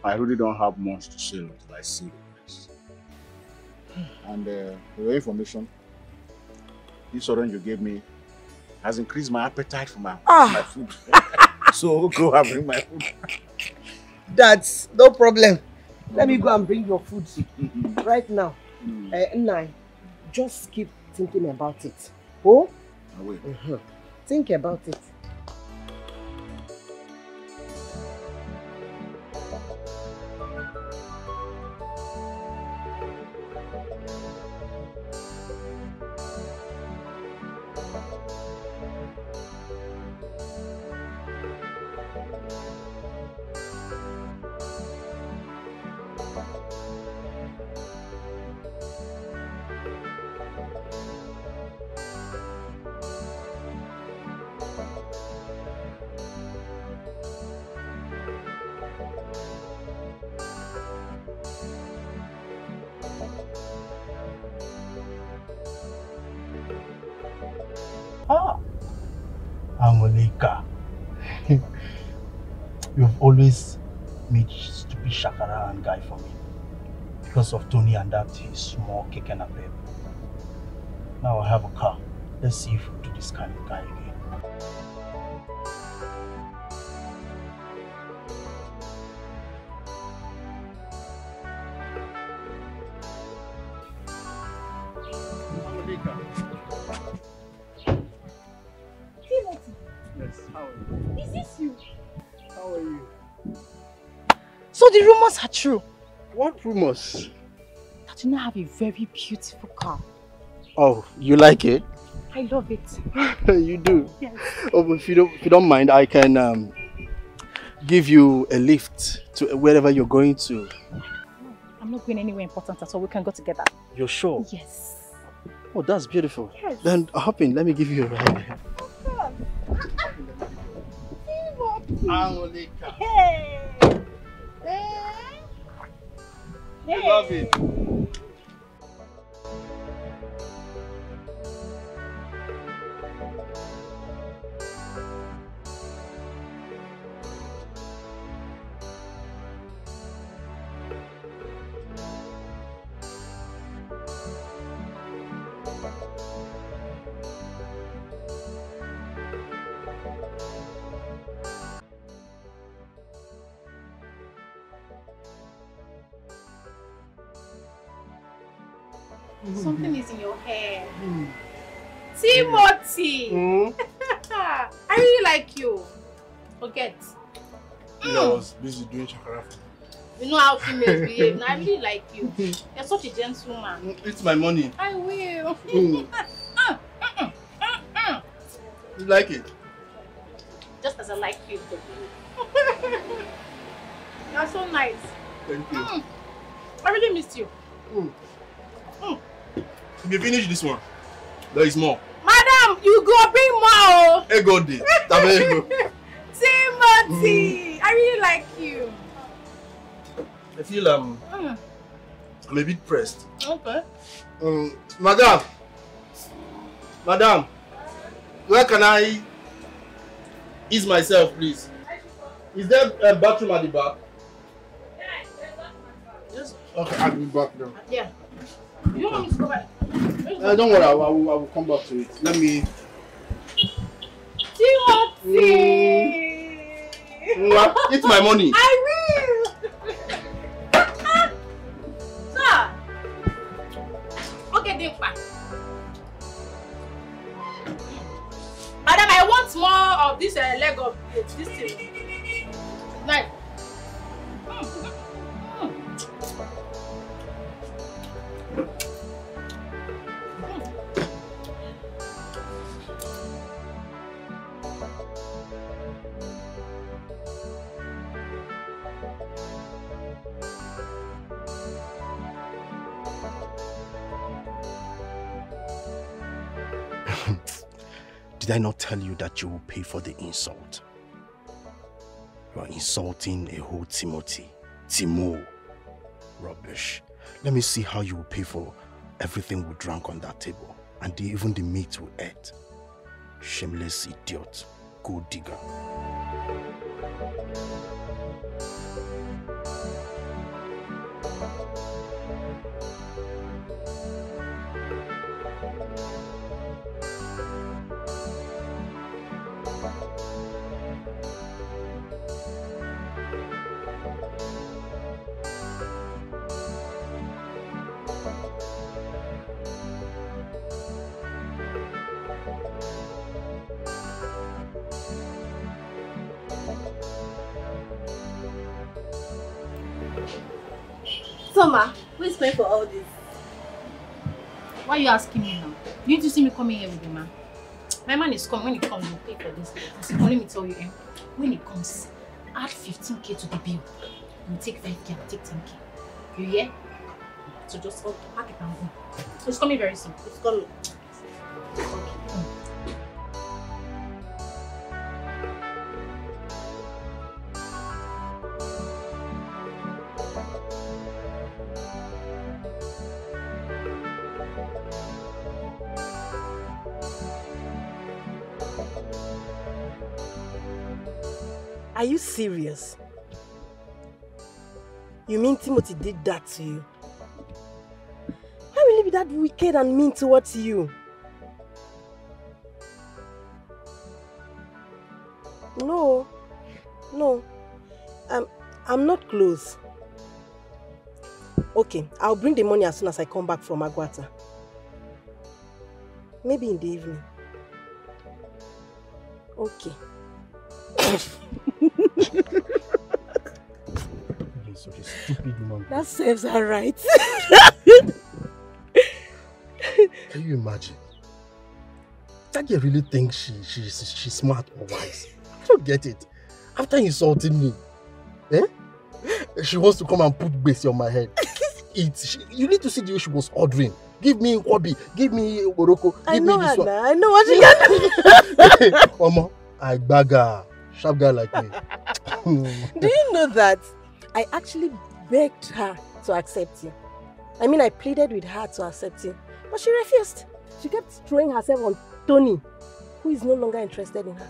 I really don't have much to say until I see the prince. And for your information, this orange you gave me has increased my appetite for my food. So go and bring my food. That's no problem. Let me go and bring your food right now. Nai, just keep thinking about it. Oh? I will. Think about it. Amoleka. You've always made stupid shakara and guy for me. Because of Tony and that his small cake and a babe. Now I have a car. Let's see if we do this kind of guy again. Yes, how are you? Is this you? How are you? So the rumors are true? What rumors? That you now have a very beautiful car. Oh, you like it? I love it. You do? Yes. Oh, if you don't mind, I can give you a lift to wherever you're going to. I'm not going anywhere important at all. We can go together. You're sure? Yes. Oh, that's beautiful. Yes. Then hop in. Let me give you a ride. Hey! I love it. Something is in your hair. Timothy! I really like you. Forget. Yeah, I was busy doing chakra. You know how females behave. I really like you. You're such a gentleman. It's my money. I will. You like it? Just as I like you. You're so nice. Thank you. I really missed you. If you finish this one, there is more. Madam, you go bring more. Hey, God, Timothy, I really like you. I feel I'm a bit pressed. Okay. Madam, where can I ease myself, please? Is there a bathroom at the back? Yes. Okay, I'll be back now. Yeah. You don't want me to go back? Don't worry, I will come back to it. Let me... It's my money. I will! Sir! Okay, Dimpa. Madam, I want more of this leg of this thing. Nice. Did I not tell you that you will pay for the insult? You are insulting a whole Timothy. Timo. Rubbish. Let me see how you will pay for everything we drank on that table. And even the meat we ate. Shameless idiot. Gold digger. Soma, who is paying for all this? Why are you asking me now? You need to see me coming here with the man. My man is coming. When he comes, he'll pay for this. Let me tell you, when he comes, add 15k to the bill. You take 5k and take 10k. You hear? So just pack it and go. It's coming very soon. It's coming. Are you serious? You mean Timothy did that to you? How will he be that wicked and mean towards you? No. I'm not close. Okay, I'll bring the money as soon as I come back from Aguata. Maybe in the evening. Okay. Such a stupid woman. That serves her right. Can you imagine? That girl really thinks she's smart or wise. I don't get it. After insulting me, she wants to come and put base on my head. You need to see the way she was ordering. Give me Wabi, give me Oroko, give me this one. I know what she can do. Mama, I bag her. Sharp guy like me. Do you know that I actually begged her to accept you? I mean, I pleaded with her to accept you, but she refused. She kept throwing herself on Tony, who is no longer interested in her.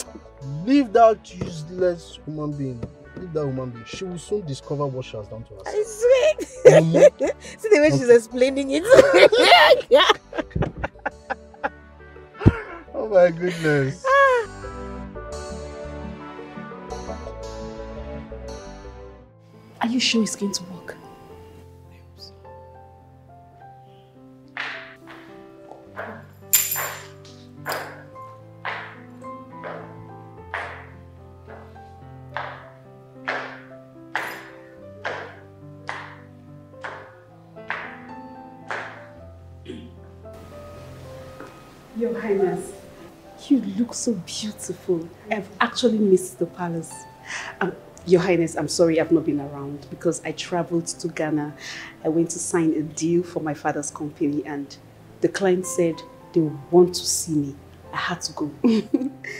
Leave that useless human being. Leave that woman being. She will soon discover what she has done to herself. I swear. See the way she's explaining it. Oh my goodness. Are you sure it's going to work? Your Highness, you look so beautiful. I've actually missed the palace. Your Highness, I'm sorry I've not been around because I traveled to Ghana. I went to sign a deal for my father's company and the client said they want to see me. I had to go.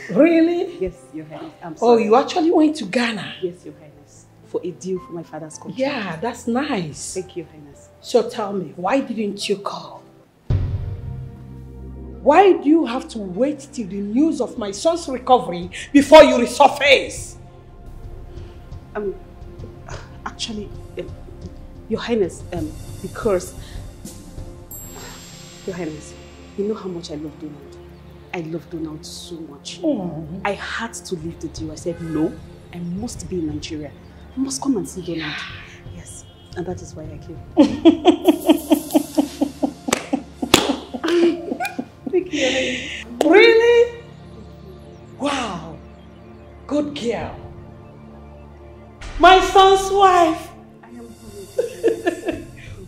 Really? Yes, Your Highness. I'm sorry. Oh, you actually went to Ghana? Yes, Your Highness. For a deal for my father's company. Yeah, that's nice. Thank you, Your Highness. So tell me, why didn't you call? Why do you have to wait till the news of my son's recovery before you resurface? Actually, Your Highness, because... Your Highness, you know how much I love Donald. I love Donald so much. I had to leave the deal. I said, no, I must be in Nigeria. I must come and see Donald. Yes, and that is why I came. Thank you, Your Highness. Really? Wow. Good girl. My son's wife.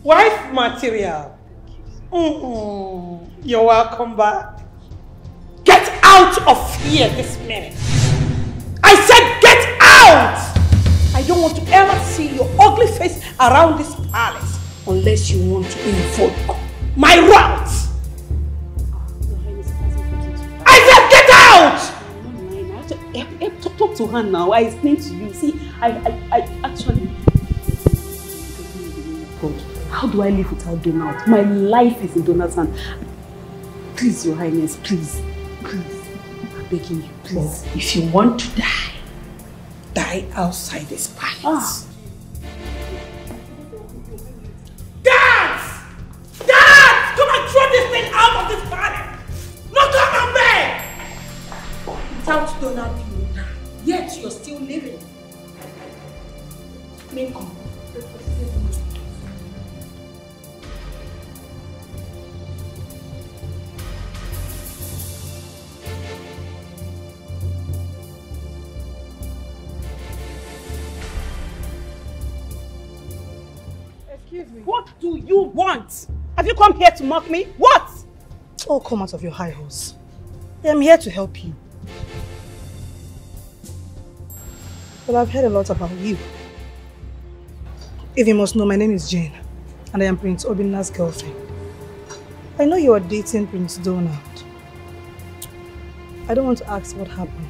Wife material. You're welcome back. Get out of here this minute. I said get out! I don't want to ever see your ugly face around this palace unless you want to invoke my rights. I said get out! Talk to her now. I explain to you. See, I actually... God, how do I live without Donald? My life is in Donald's hand. Please, Your Highness, please. Please. I'm begging you, please. If you want to die, die outside this palace. Dance! Dance! Come and throw this thing out of this palace! Not come and beg! Without Donald, you will die. Yet you're still living. May come. Excuse me. What do you want? Have you come here to mock me? What? Oh, come out of your high horse. I am here to help you. Well, I've heard a lot about you. If you must know, my name is Jane, and I am Prince Obinna's girlfriend. I know you are dating Prince Donald. I don't want to ask what happened,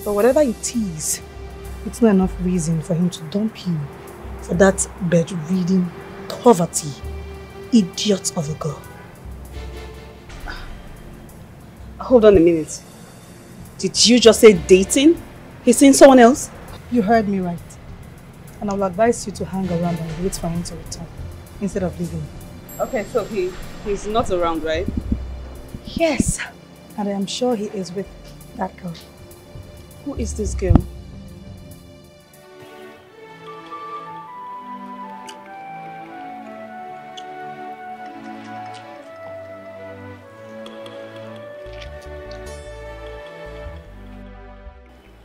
but whatever it is, it's not enough reason for him to dump you for that bed-reading, poverty, idiot of a girl. Hold on a minute. Did you just say dating? He's seen someone else? You heard me right. And I will advise you to hang around and wait for him to return, instead of leaving. Okay, so he's not around, right? Yes. And I am sure he is with that girl. Who is this girl?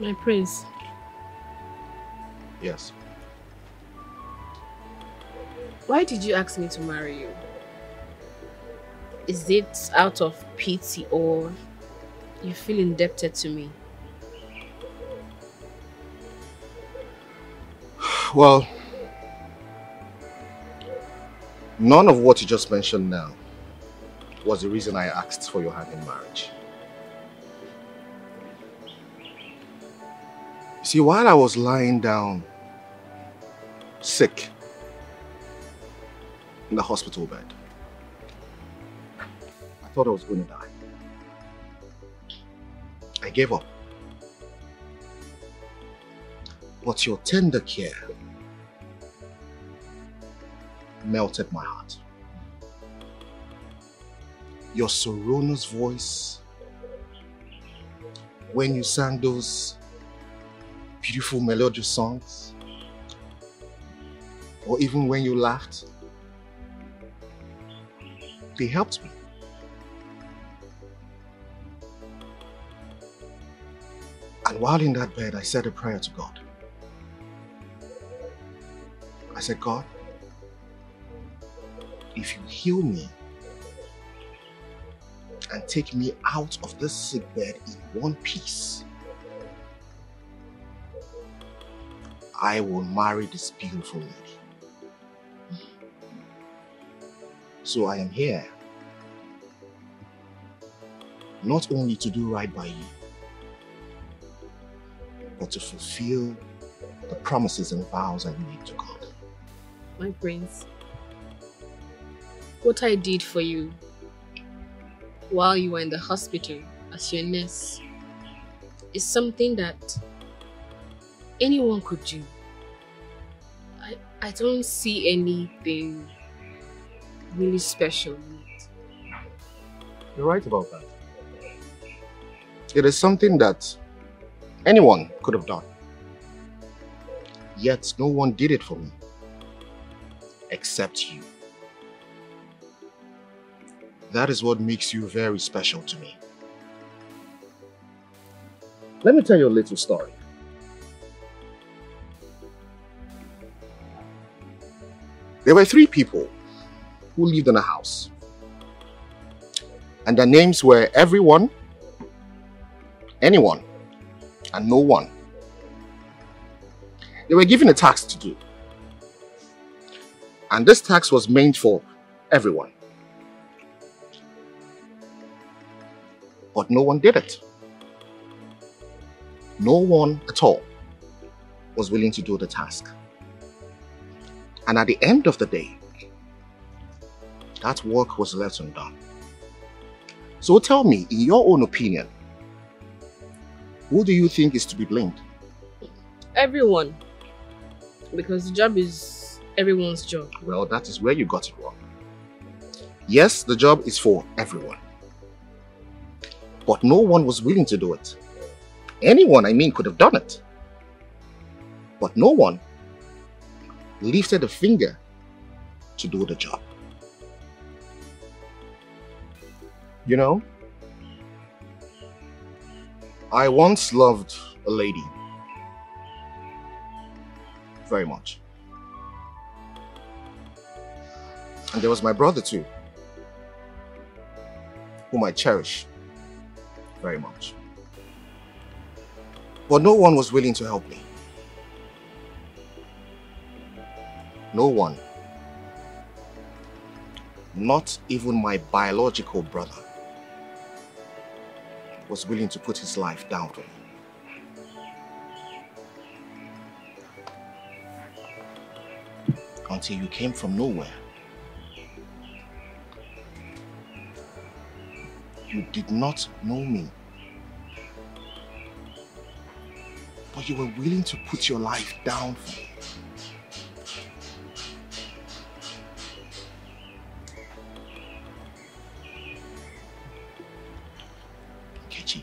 My prince. Yes. Why did you ask me to marry you? Is it out of pity or you feel indebted to me? Well, none of what you just mentioned now was the reason I asked for your hand in marriage. You see, while I was lying down sick in the hospital bed, I thought I was going to die. I gave up. But your tender care melted my heart. Your sonorous voice, when you sang those beautiful melodious songs, or even when you laughed, they helped me. And while in that bed, I said a prayer to God. I said, God, if you heal me and take me out of this sick bed in one piece, I will marry this beautiful lady. So I am here, not only to do right by you, but to fulfill the promises and vows I made to God. My prince, what I did for you while you were in the hospital as your nurse is something that anyone could do. I don't see anything really special in it. You're right about that. It is something that anyone could have done. Yet no one did it for me. Except you. That is what makes you very special to me. Let me tell you a little story. There were 3 people who lived in a house. And their names were everyone, anyone, and no one. They were given a task to do. And this task was meant for everyone. But no one did it. No one at all was willing to do the task. And at the end of the day, that work was left undone. So tell me, in your own opinion, who do you think is to be blamed? Everyone. Because the job is everyone's job. Well, that is where you got it wrong. Yes, the job is for everyone. But no one was willing to do it. Anyone, I mean, could have done it. But no one lifted a finger to do the job. You know, I once loved a lady very much. And there was my brother too, whom I cherish very much. But no one was willing to help me. No one. Not even my biological brother was willing to put his life down for me. Until you came from nowhere. You did not know me. But you were willing to put your life down for me. Kechi,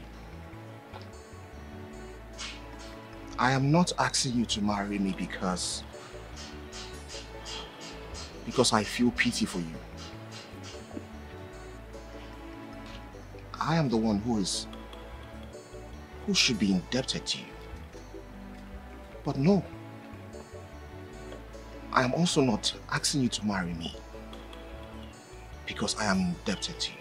I am not asking you to marry me because I feel pity for you. I am the one who should be indebted to you. But no, I am also not asking you to marry me because I am indebted to you.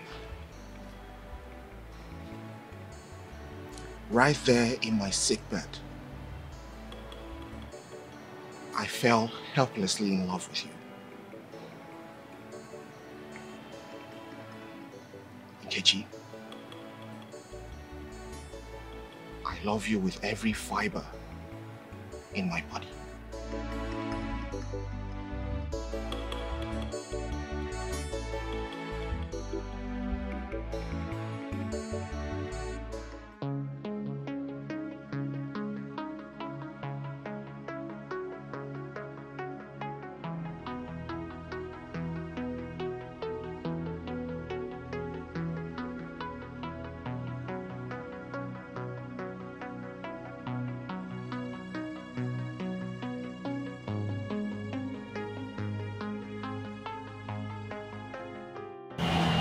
Right there in my sickbed, I fell helplessly in love with you. Nkechi, I love you with every fiber in my body.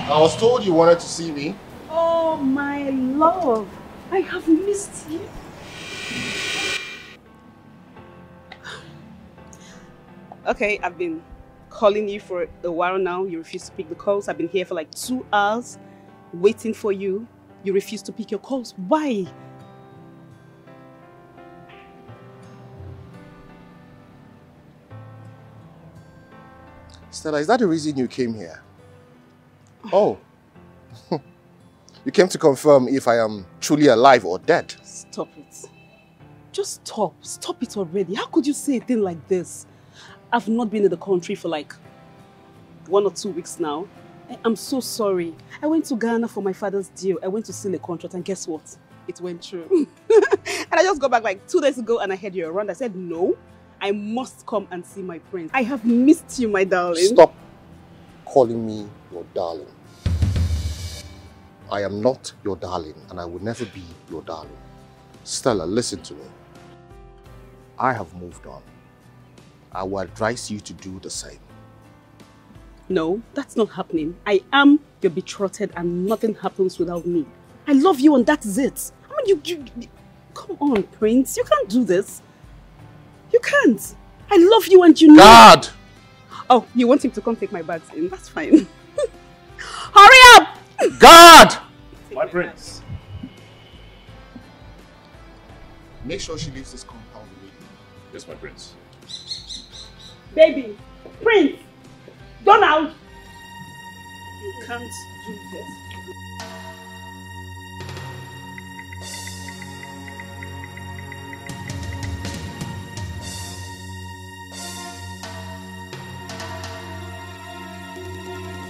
I was told you wanted to see me. Oh, my love. I have missed you. Okay, I've been calling you for a while now. You refuse to pick the calls. I've been here for like 2 hours waiting for you. You refuse to pick your calls. Why? Stella, is that the reason you came here? Oh. You came to confirm if I am truly alive or dead. Stop it. Just stop. Stop it already. How could you say a thing like this? I've not been in the country for like 1 or 2 weeks now. I'm so sorry. I went to Ghana for my father's deal. I went to seal a contract and guess what? It went through. And I just got back like 2 days ago and I heard you're around. I said, no, I must come and see my prince. I have missed you, my darling. Stop calling me your darling. I am not your darling, and I will never be your darling. Stella, listen to me. I have moved on. I will advise you to do the same. No, that's not happening. I am your betrothed and nothing happens without me. I love you and that's it. I mean, you come on, Prince. You can't do this. You can't. I love you and you know. God! Oh, you want him to come take my bags in? That's fine. Hurry up! God! My prince. Make sure she leaves this compound with you. Yes, my prince. Baby, Prince, go now. You can't do this.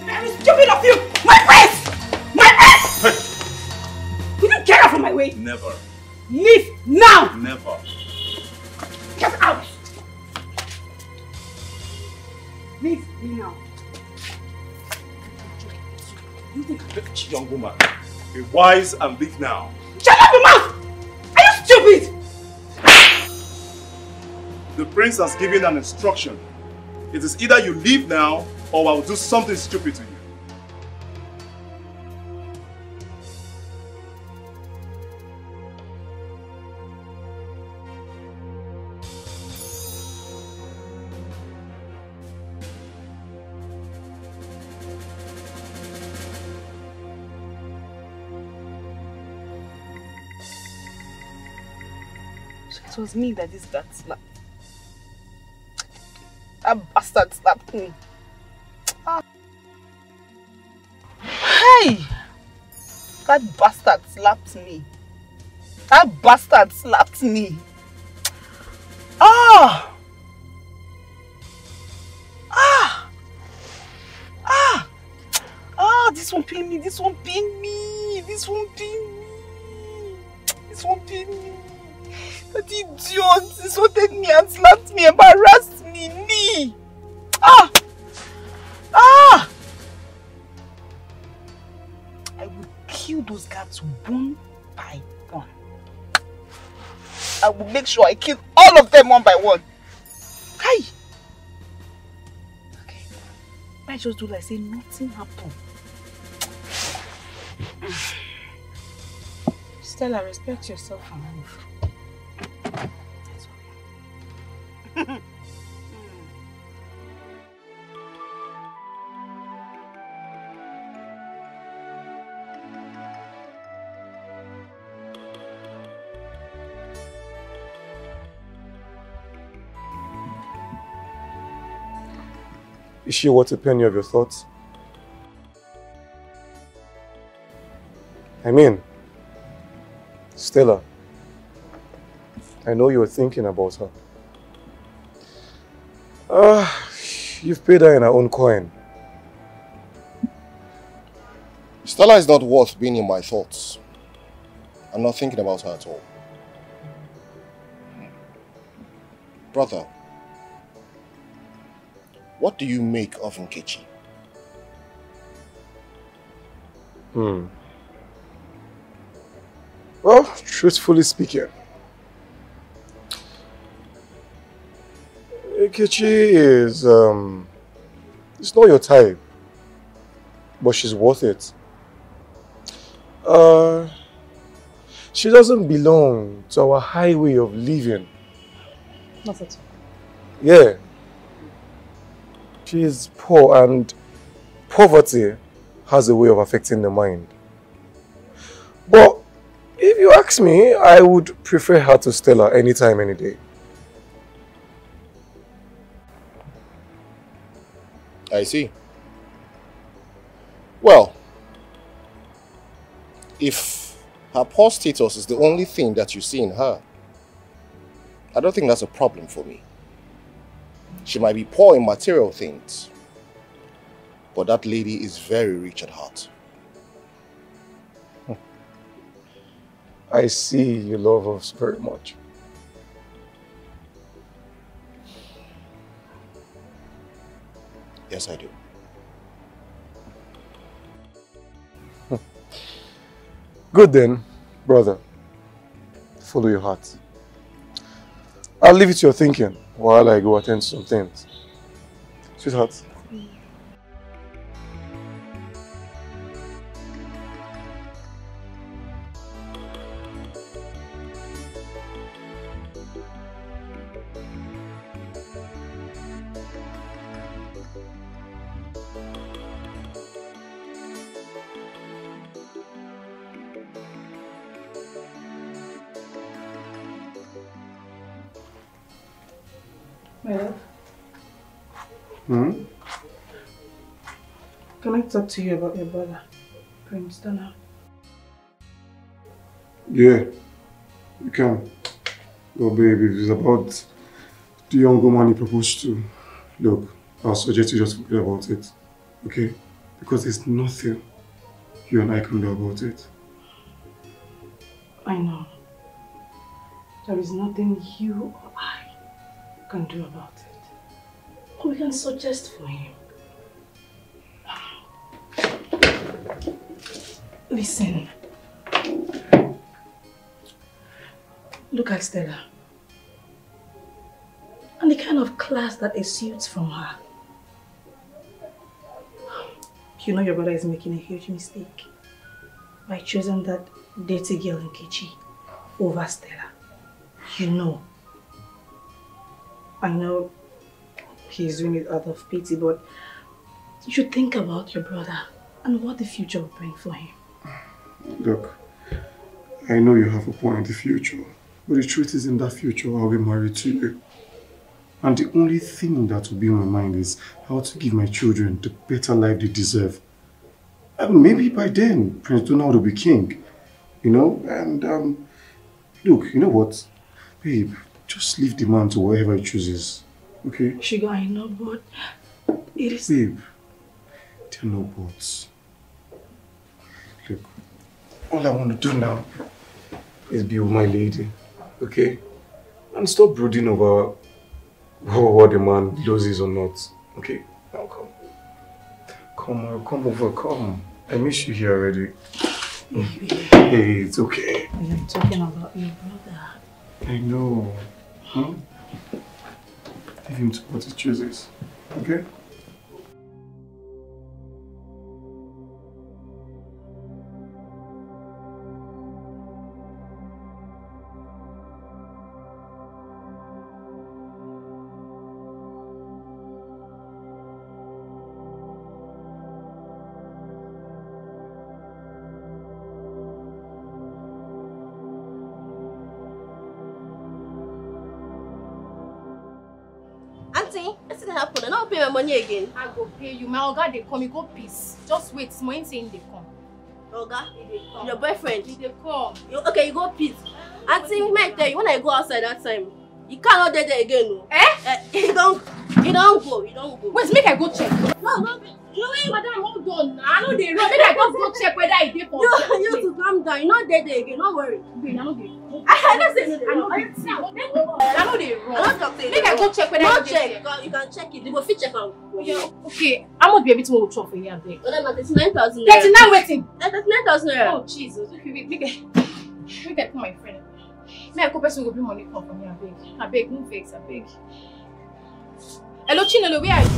Very stupid of you! My Prince! My Prince! You didn't get out from my way. Never. Leave now! Never. Get out! Leave me now. You think I'm Young woman, be wise and leave now. Shut up your mouth! Are you stupid? The prince has given an instruction. It is either you leave now or I will do something stupid to you. It was me that slapped. That bastard slapped me. Ah. Hey! That bastard slapped me. That bastard slapped me. Ah! Ah! Ah! Ah! This one pain me. This one pain me. This one pain me. This one pain me. That idiot insulted me and slapped me, embarrassed me, knee. Ah! Ah! I will kill those guards one by one. I will make sure I kill all of them one by one. Hey! Okay. I just do like say nothing happened. Stella, respect yourself and move. Is she worth a penny of your thoughts? I mean, Stella, I know you were thinking about her. You've paid her in her own coin. Stella is not worth being in my thoughts. I'm not thinking about her at all. Brother, what do you make of Nkechi? Well, truthfully speaking, Nkechi is, it's not your type, but she's worth it. She doesn't belong to our highway of living. Not at all. Yeah. She is poor, and poverty has a way of affecting the mind. But if you ask me, I would prefer her to Stella anytime, any day. I see. Well, if her poor status is the only thing that you see in her, I don't think that's a problem for me. She might be poor in material things, but that lady is very rich at heart. I see you love us very much. Yes, I do. Good then, brother. Follow your heart. I'll leave it to your thinking while I go attend to some things. Sweetheart. My love, Hmm? can I talk to you about your brother, Prince Donna? Yeah, you can. Oh baby, if it's about the young woman you proposed to, look, I'll suggest you just forget about it. Okay? Because there's nothing you and I can do about it. I know. There is nothing you or I can do about it. But we can suggest for him. Listen. Look at Stella. And the kind of class that exudes from her. You know your brother is making a huge mistake by choosing that dirty girl in Nkechi over Stella. You know. I know he's doing it out of pity, but you should think about your brother and what the future will bring for him. Look, I know you have a point in the future, but the truth is in that future I'll be married to you. And the only thing that will be in my mind is how to give my children the better life they deserve. And maybe by then, Prince Donald will be king, you know? And look, you know what? Babe, just leave the man to wherever he chooses, okay? Sugar, I know, but it is... Babe, there are no buts. Look, all I want to do now is be with my lady, okay? And stop brooding over what the man loses or not, okay? Now come. Come over, come. I miss you here already. Hey, it's okay. I'm talking about your brother. I know. Huh? Leave him to what he chooses, okay? Pay my money again. I go pay you. My oga they come, you go peace. Just wait, small saying they come. Oga? Your boyfriend? They come. Okay, you go peace. Auntie, may I tell you, when I go outside that time, you cannot date there again, no? You don't go. Wait, make I go check. No. Madam, hold on. I know they run. Make I just go check whether I did for you to calm down. You not date there again, don't worry. Wait, I know they I don't say I know they run. Make I go check whether I did check. You can check it. You go fit check out. Yeah, okay. How much be a bit more for here, beg? 39,000. 39 waiting. 39,000 naira. Oh Jesus. Okay, wait. Make I call my friend. May I go person go bring money come from here, beg. I beg, no vex, I beg. Hello, Chinelo, where are you?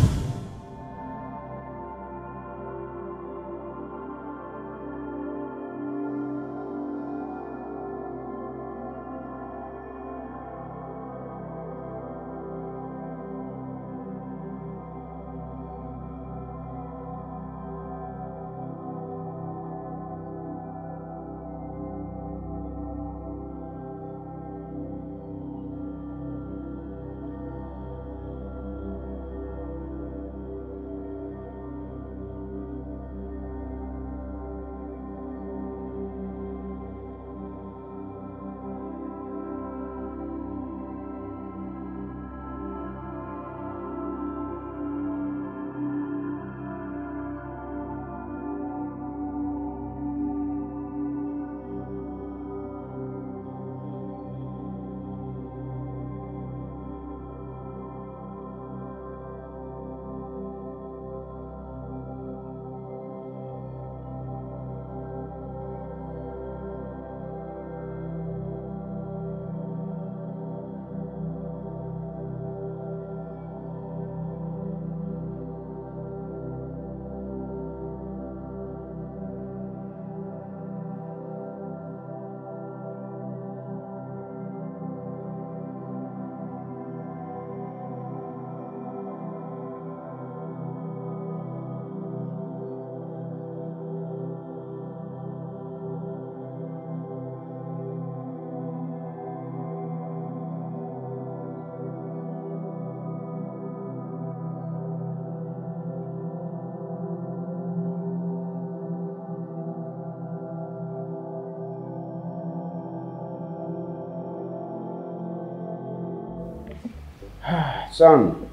Son,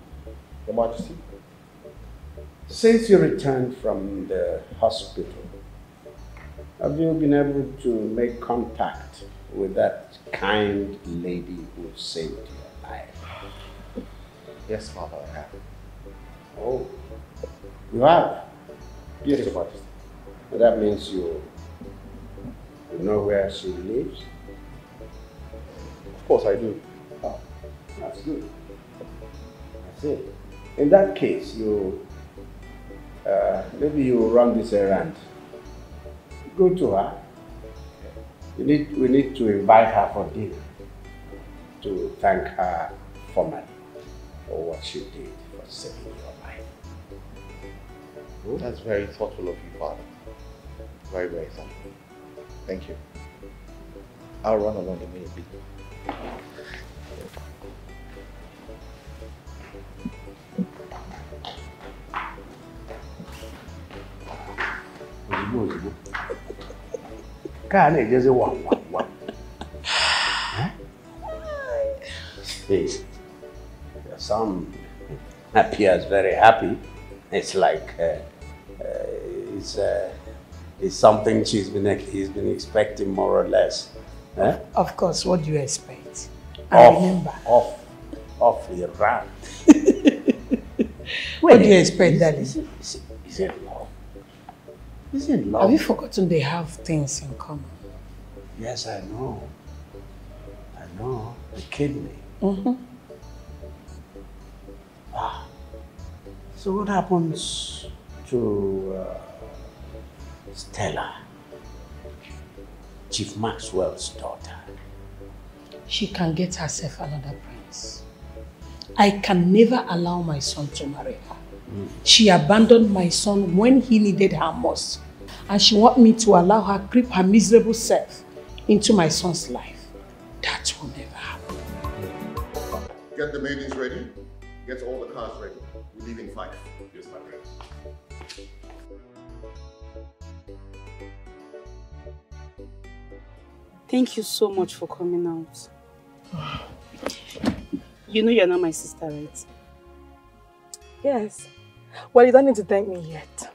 Your Majesty. Since you returned from the hospital, have you been able to make contact with that kind lady who saved your life? Yes, Father, I have. Oh, you have? Beautiful. Yes, Majesty. Well, that means you know where she lives? Of course I do. Oh, that's good. That's it. In that case, maybe you run this errand. Go to her. We need to invite her for dinner to thank her formally for what she did for saving your life. That's very thoughtful of you, Father. Very, very thoughtful. Thank you. I'll run along immediately. Some appears very happy. It's like it's something he's been expecting more or less. Of course, what do you expect? And remember. Off the rat. What do you expect, darling? Is it love? Is it love? Have you forgotten they have things in common? Yes, I know. The kidney. So what happens to Stella, Chief Maxwell's daughter? She can get herself another prince. I can never allow my son to marry her. She abandoned my son when he needed her most. And she wants me to allow her creep her miserable self into my son's life. That will never happen. Get the maidens ready. Get all the cars ready. We leave in 5. Yes, my prince. Thank you so much for coming out. You know you're not my sister, right? Yes. Well, you don't need to thank me yet.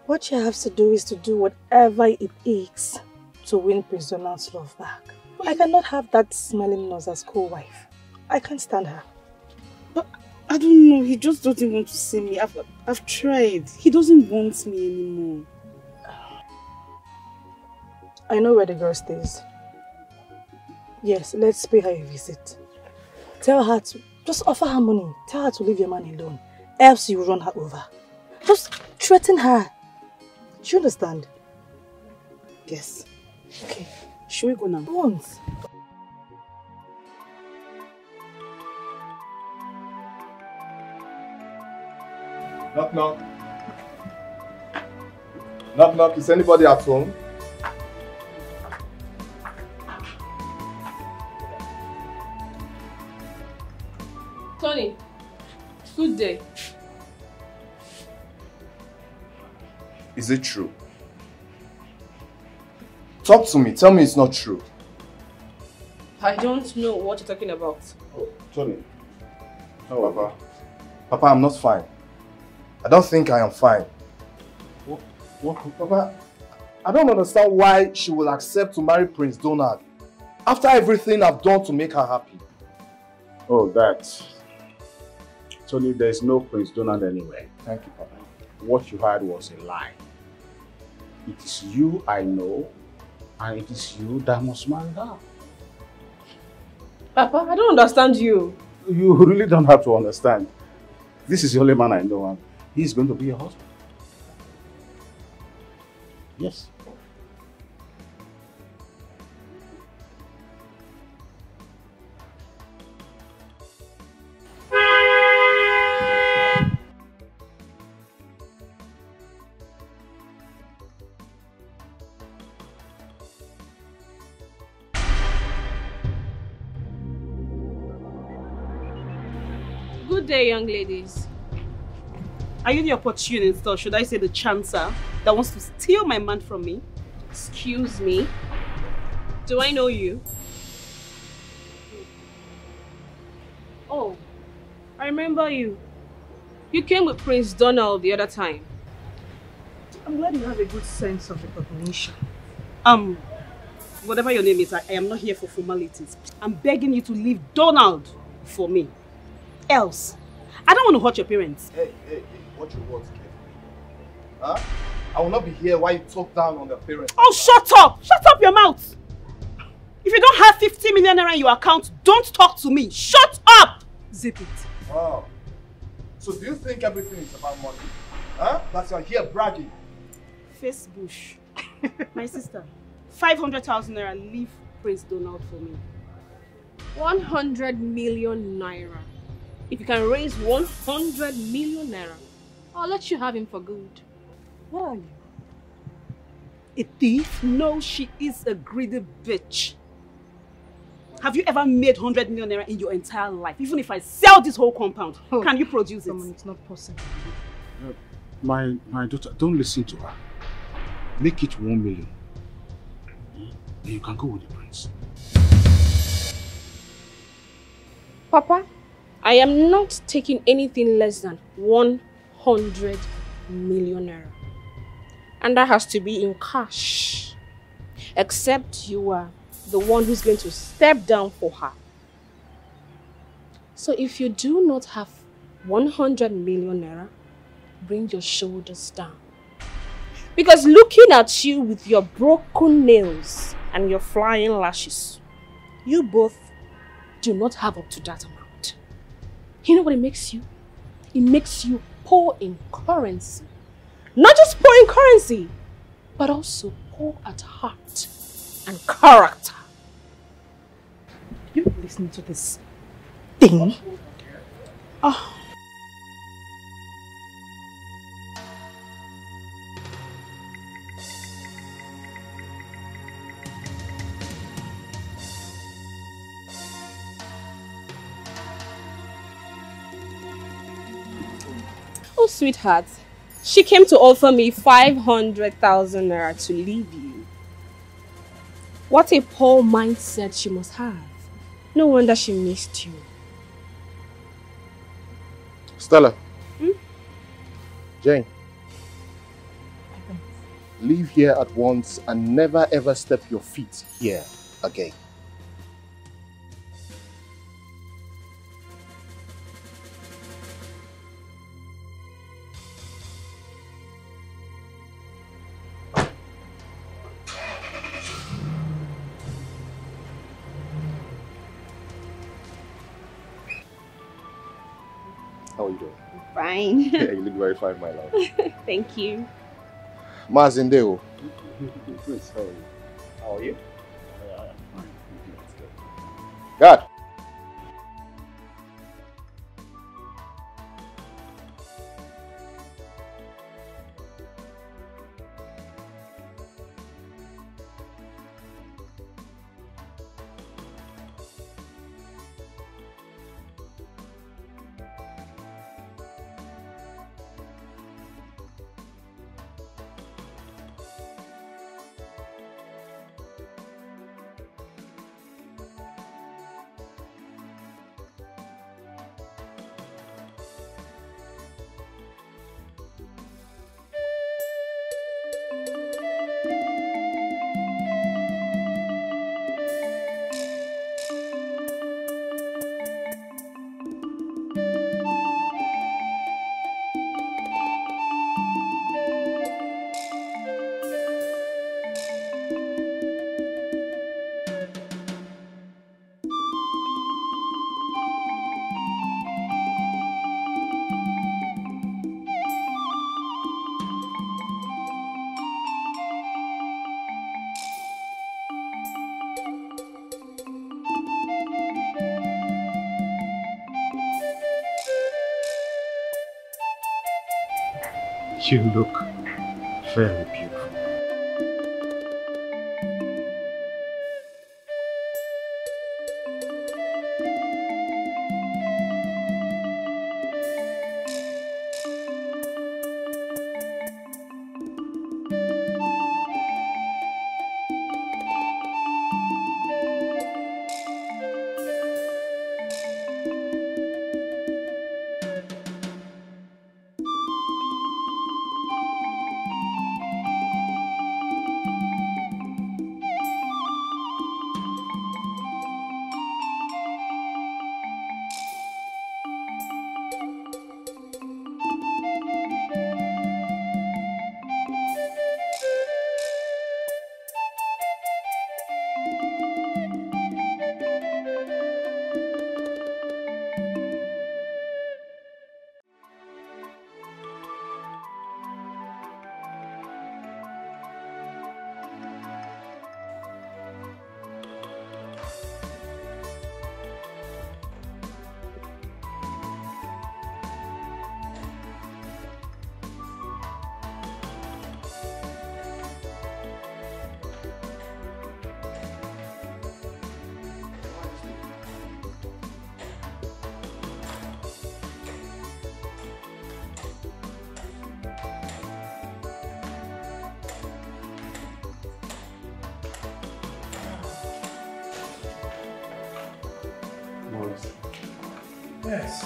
What you have to do is to do whatever it takes to win Prince Donald's love back. I cannot have that smelling nose as co-wife. I can't stand her. But I don't know, he just doesn't want to see me. I've tried. He doesn't want me anymore. I know where the girl stays. Yes, let's pay her a visit. Tell her to, just offer her money. Tell her to leave your man alone. Else you run her over. Just threaten her. Do you understand? Yes. Okay. Should we go now? Once. Knock, knock. Knock, knock. Is anybody at home? Tony, good day. Is it true? Talk to me. Tell me it's not true. I don't know what you're talking about. Oh, Tony. No, Papa. Papa, I'm not fine. I don't think I am fine. What? Papa, I don't understand why she will accept to marry Prince Donald after everything I've done to make her happy. Oh, that. Tony, there's no Prince Donald anywhere. Thank you, Papa. What you heard was a lie. It is you I know, and it is you that must marry her. Papa, I don't understand you. You really don't have to understand. This is the only man I know, and he's going to be your husband. Yes. Good day, young ladies. Are you the opportunist, or should I say the chancer, that wants to steal my man from me? Excuse me. Do I know you? Oh, I remember you. You came with Prince Donald the other time. I'm glad you have a good sense of recognition. Whatever your name is, I am not here for formalities. I'm begging you to leave Donald for me. Else, I don't want to hurt your parents. Hey, watch your words, kid. Huh? I will not be here while you talk down on their parents. Oh, shut up! Shut up your mouth! If you don't have 50 million naira in your account, don't talk to me. Shut up! Zip it. Wow. So do you think everything is about money? Huh? That you're here bragging? Face bush. My sister, 500,000 naira, leave Prince Donald for me. 100 million naira. If you can raise 100 million naira, I'll let you have him for good. What are you? A thief? No, she is a greedy bitch. Have you ever made 100 million naira in your entire life? Even if I sell this whole compound, can you produce it? It's not possible. My daughter, don't listen to her. Make it 1 million. Then you can go with the prince. Papa, I am not taking anything less than 100 million naira. And that has to be in cash. Except you are the one who's going to step down for her. So if you do not have 100 million naira, bring your shoulders down. Because looking at you with your broken nails and your flying lashes, you both do not have up to that amount. You know what it makes you? It makes you poor in currency. Not just poor in currency, but also poor at heart and character. You listen to this thing? Oh. Oh, sweetheart. She came to offer me 500,000 naira to leave you. What a poor mindset she must have. No wonder she missed you. Stella. Jane. Leave here at once and never ever step your feet here again. How are you doing? Fine. Yeah, you look very fine, my love. Thank you. Mazindeo. Prince, how are you? How are you? God. You look very beautiful. Yes.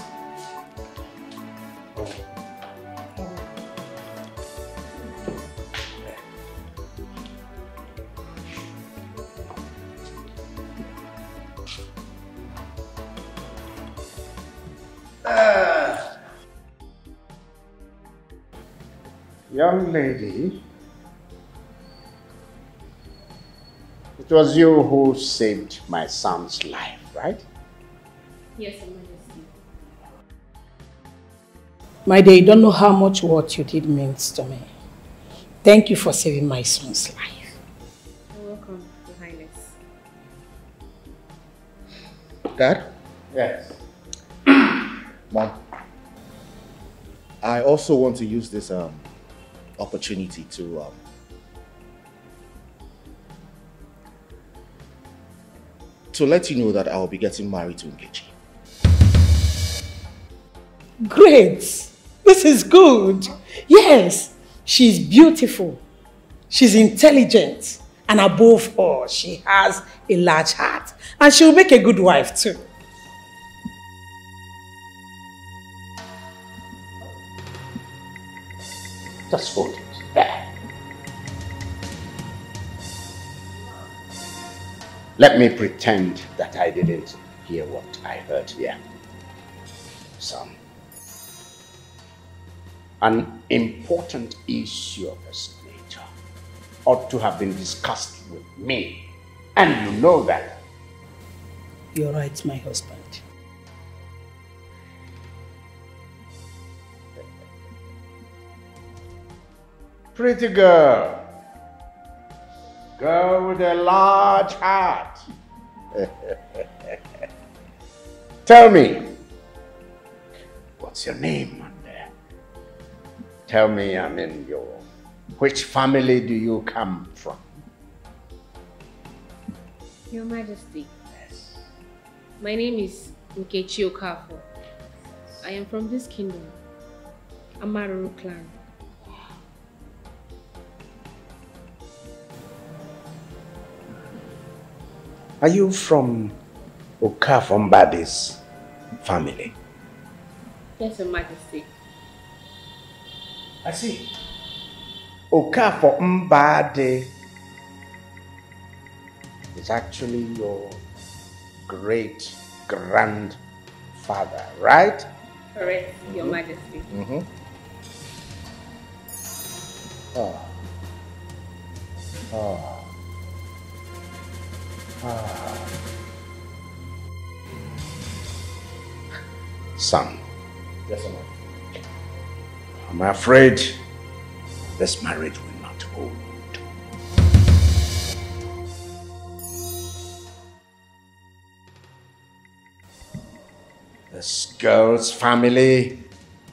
Young lady, it was you who saved my son's life, right? Yes, Your Majesty. My dear, you don't know how much what you did means to me. Thank you for saving my son's life. You're welcome, Your Highness. Dad? Yes. Mom, I also want to use this opportunity to let you know that I'll be getting married to Nkechi. Great! This is good. Yes, she's beautiful. She's intelligent. And above all, she has a large heart. And she'll make a good wife too. Just hold it there. Let me pretend that I didn't hear what I heard here. Son, an important issue of this nature ought to have been discussed with me. And you know that. You're right, my husband. Pretty girl. Girl with a large heart. Tell me, what's your name, man? Tell me, which family do you come from? Your Majesty. Yes. My name is Nkechi Okafor. I am from this kingdom, Amaruru clan. Are you from Okafor Mbade's family? Yes, Your Majesty. I see. Okafor Mbade is actually your great-grandfather, right? Correct, Your Majesty. Mm-hmm. Oh. Oh. Son. Yes, sir. I'm afraid this marriage will not hold. This girl's family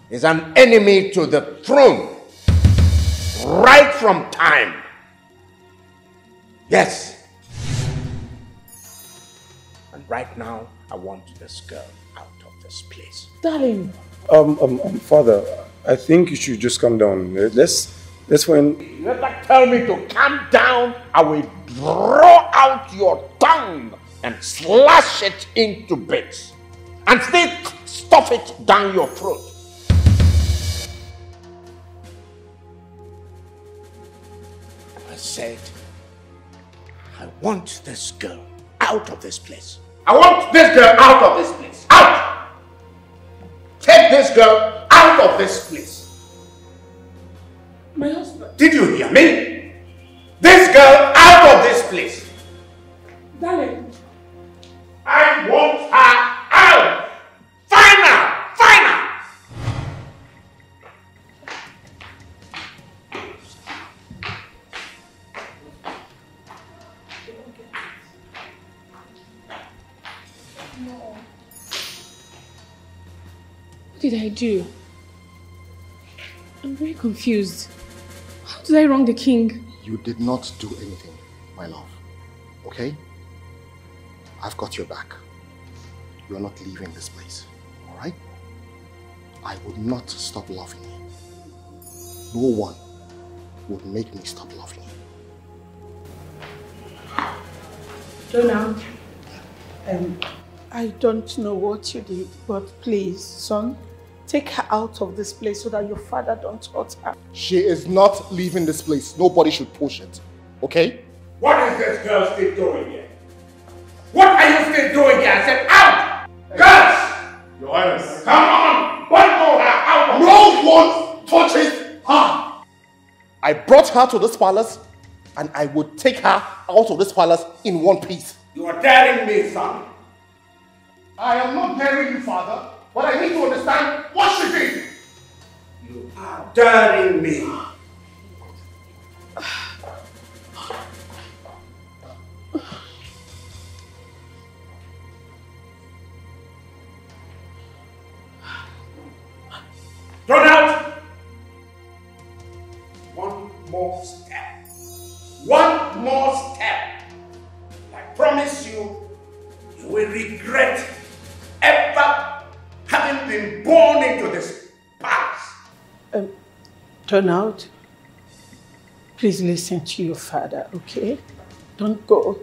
is an enemy to the throne right from time. Yes. And right now, I want this girl out of this place. Darling. Father, I think you should just calm down. Let's find... You never tell me to calm down, I will draw out your tongue and slash it into bits. And still stuff it down your throat. I said, I want this girl out of this place. I want this girl out of this place. Out! Take this girl out of this place. My husband. Did you hear me? This girl out of this place. Darling. I want her out. Final! Final! What did I do? I'm very confused. How did I wrong the king? You did not do anything, my love. Okay? I've got your back. You're not leaving this place. Alright? I would not stop loving you. No one would make me stop loving you. Jonah, I don't know what you did, but please, son, take her out of this place so that your father don't hurt her. She is not leaving this place. Nobody should push it. Okay? What is this girl still doing here? What are you still doing here? I said out! Girls! Your Highness. Come on! One more her out! No one touches her! I brought her to this palace and I would take her out of this palace in one piece. You are daring me, son. I am not daring you, father, but I need to understand what she did. You are daring me. Turn out! One more step. One more step. I promise you, you will regret ever having been born into this palace. Turn out. Please listen to your father, okay? Don't go.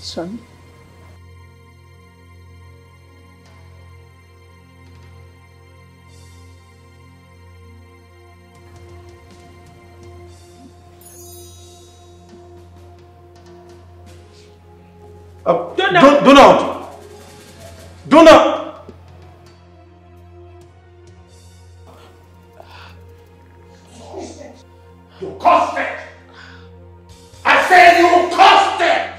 Son. Donald! Donald! You caused it! I said you caused it!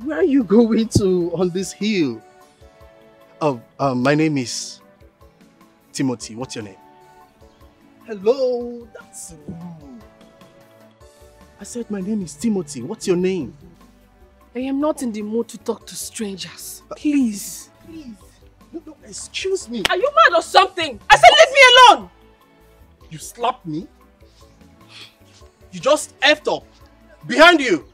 Where are you going to on this hill? Oh, my name is Timothy. What's your name? Hello, that's rude. I said my name is Timothy. What's your name? I am not in the mood to talk to strangers. Please. Please. No, excuse me. Are you mad or something? I said leave me alone! You slapped me? You just effed up. Behind you.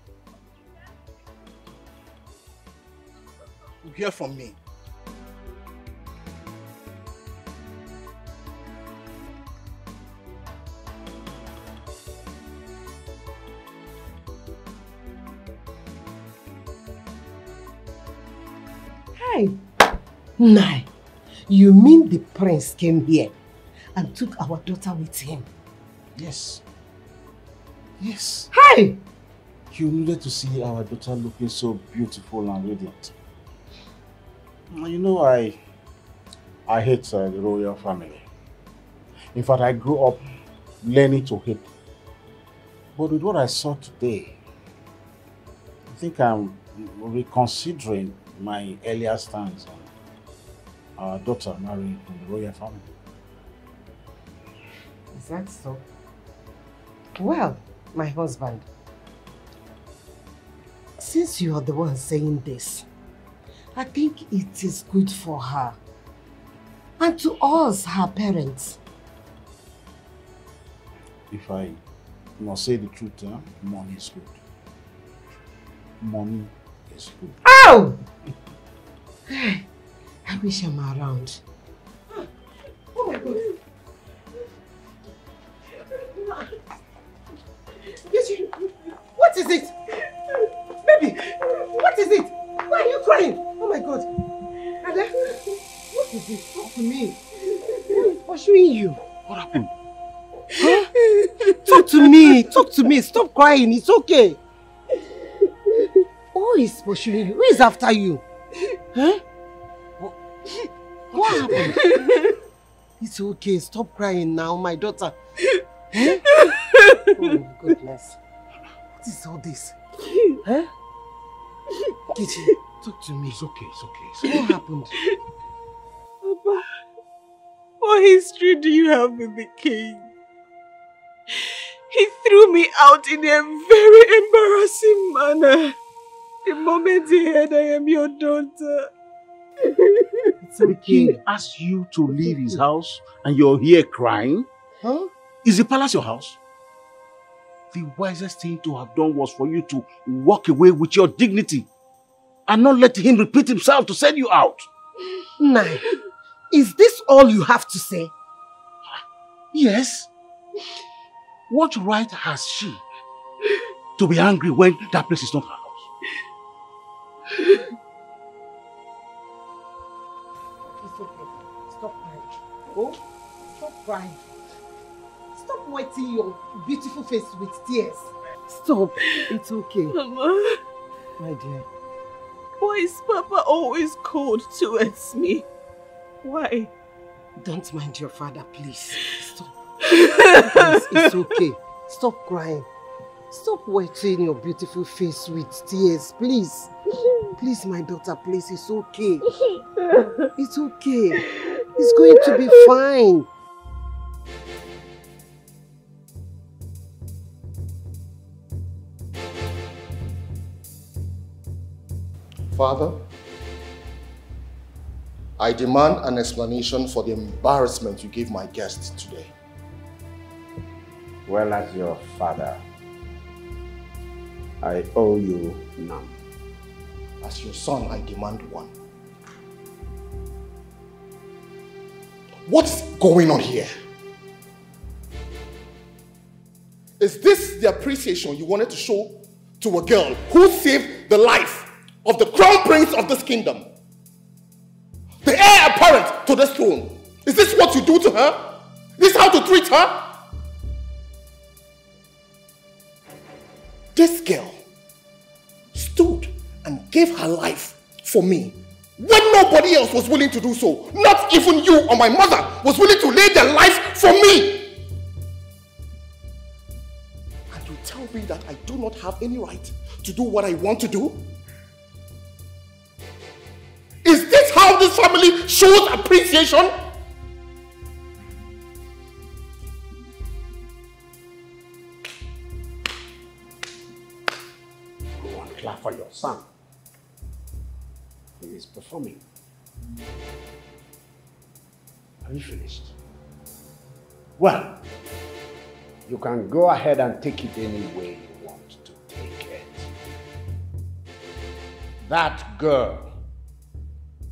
You hear from me. Hey, Nai, you mean the prince came here and took our daughter with him? Yes. Yes. Hey! You needed to see our daughter looking so beautiful and radiant. You know, I hate the royal family. In fact, I grew up learning to hate. But with what I saw today, I think I'm reconsidering my earlier stance on our daughter marrying from the royal family. Is that so? Well, my husband, since you are the one saying this, I think it is good for her. And to us, her parents. If I must say the truth, money is good. Money is good. Ow! I wish I'm around. Oh my God. What is it? Baby, what is it? Why are you crying? Oh my God. Ada, what is it? Talk to me. Who is pursuing you? What happened? Huh? Talk to me. Talk to me. Stop crying. It's okay. Who is pursuing you? Who is after you? Huh? What happened? It's okay. Stop crying now, my daughter. Eh? Oh, goodness. What is all this? Huh? Kichi, talk to me. It's okay, it's okay. What happened? Papa, what history do you have with the king? He threw me out in a very embarrassing manner. The moment he heard I am your daughter. The king asked you to leave his house and you're here crying? Huh? Is the palace your house? The wisest thing to have done was for you to walk away with your dignity and not let him repeat himself to send you out. Nai, is this all you have to say? Yes. What right has she to be angry when that place is not her house? It's okay. Stop crying. Oh, stop crying. Stop wetting your beautiful face with tears. Stop. It's okay. Mama. My dear. Why is Papa always cold towards me? Why? Don't mind your father, please. Stop. Please, it's okay. Stop crying. Stop wetting your beautiful face with tears, please. Please, my daughter, please. It's okay. It's okay. It's going to be fine. Father, I demand an explanation for the embarrassment you gave my guests today. Well, as your father, I owe you none. As your son, I demand one. What's going on here? Is this the appreciation you wanted to show to a girl who saved the life of the crown prince of this kingdom? The heir apparent to this throne. Is this what you do to her? Is this how to treat her? This girl stood and gave her life for me when nobody else was willing to do so. Not even you or my mother was willing to lay their life for me. And you tell me that I do not have any right to do what I want to do? Is this how this family shows appreciation? Go and clap for your son. He is performing. Are you finished? Well, you can go ahead and take it any way you want to take it. That girl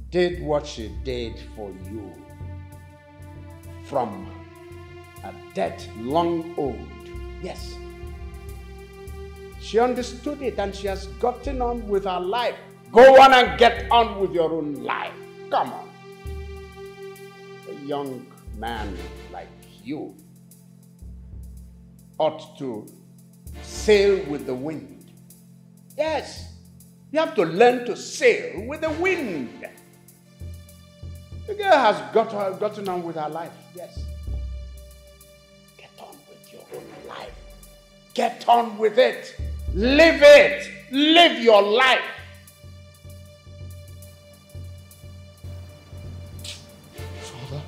did what she did for you from a debt long owed. Yes. She understood it and she has gotten on with her life. Go on and get on with your own life. Come on. A young man like you ought to sail with the wind. Yes. You have to learn to sail with the wind. The girl has gotten on with her life, yes. Get on with your own life. Get on with it. Live it. Live your life. Father,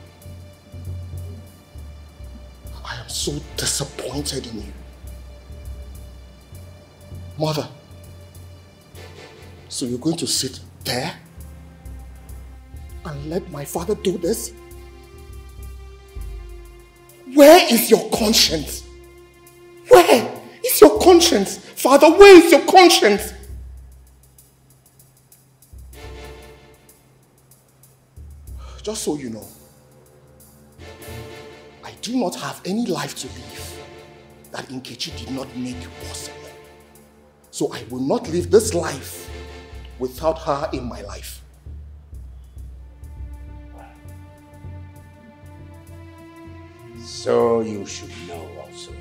I am so disappointed in you. Mother, so you're going to sit there and let my father do this? Where is your conscience? Where is your conscience? Father, where is your conscience? Just so you know, I do not have any life to live that Nkechi did not make possible. So I will not live this life without her in my life. So you should know also.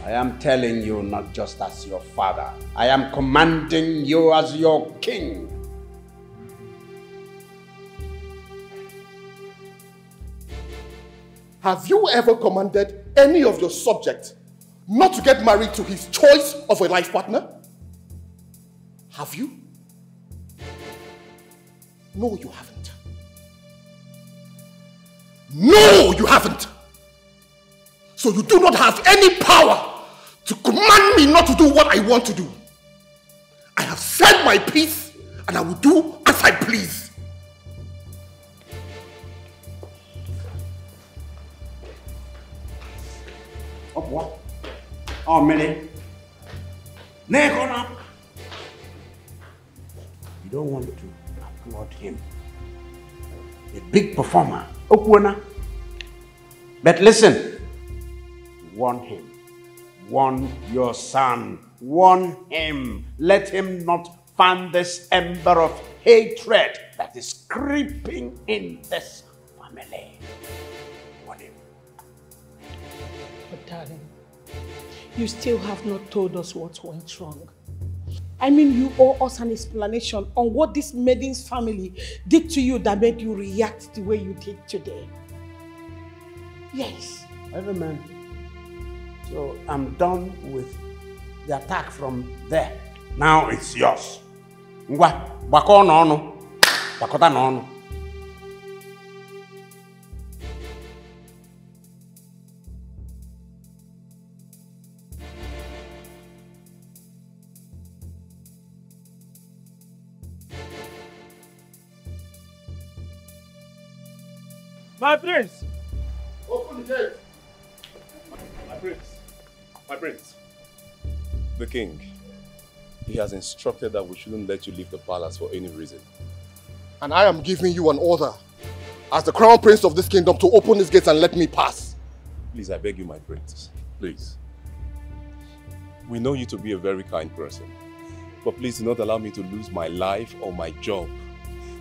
I am telling you not just as your father. I am commanding you as your king. Have you ever commanded any of your subjects not to get married to his choice of a life partner? Have you? No, you haven't. No, you haven't. So you do not have any power to command me not to do what I want to do. I have said my piece and I will do as I please. Of what? Oh, Millie. Neck on up. You don't want to applaud him. A big performer. Okwana. But listen. Warn him. Warn your son. Warn him. Let him not fan this ember of hatred that is creeping in this family. Warn him. But darling, you still have not told us what went wrong. I mean, you owe us an explanation on what this maiden's family did to you that made you react the way you did today. Yes. Every man. So I'm done with the attack from there. Now it's yours. Ngwa, bako no no. Bakota no no. My prince! Open the gate! My prince. My prince. The king, he has instructed that we shouldn't let you leave the palace for any reason. And I am giving you an order as the crown prince of this kingdom to open these gates and let me pass. Please, I beg you, my prince. Please. We know you to be a very kind person. But please do not allow me to lose my life or my job.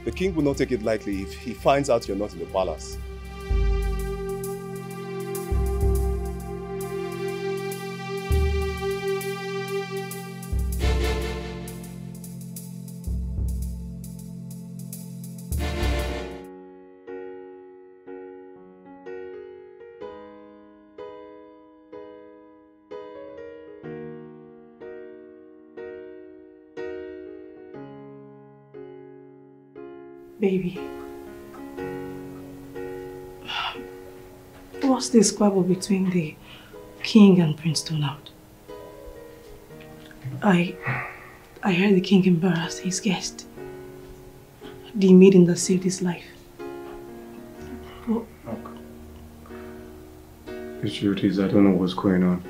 The king will not take it lightly if he finds out you're not in the palace. Baby, what's the squabble between the king and Prince Donald? I heard the king embarrassed his guest, the maiden that saved his life. What? The truth is, I don't know what's going on.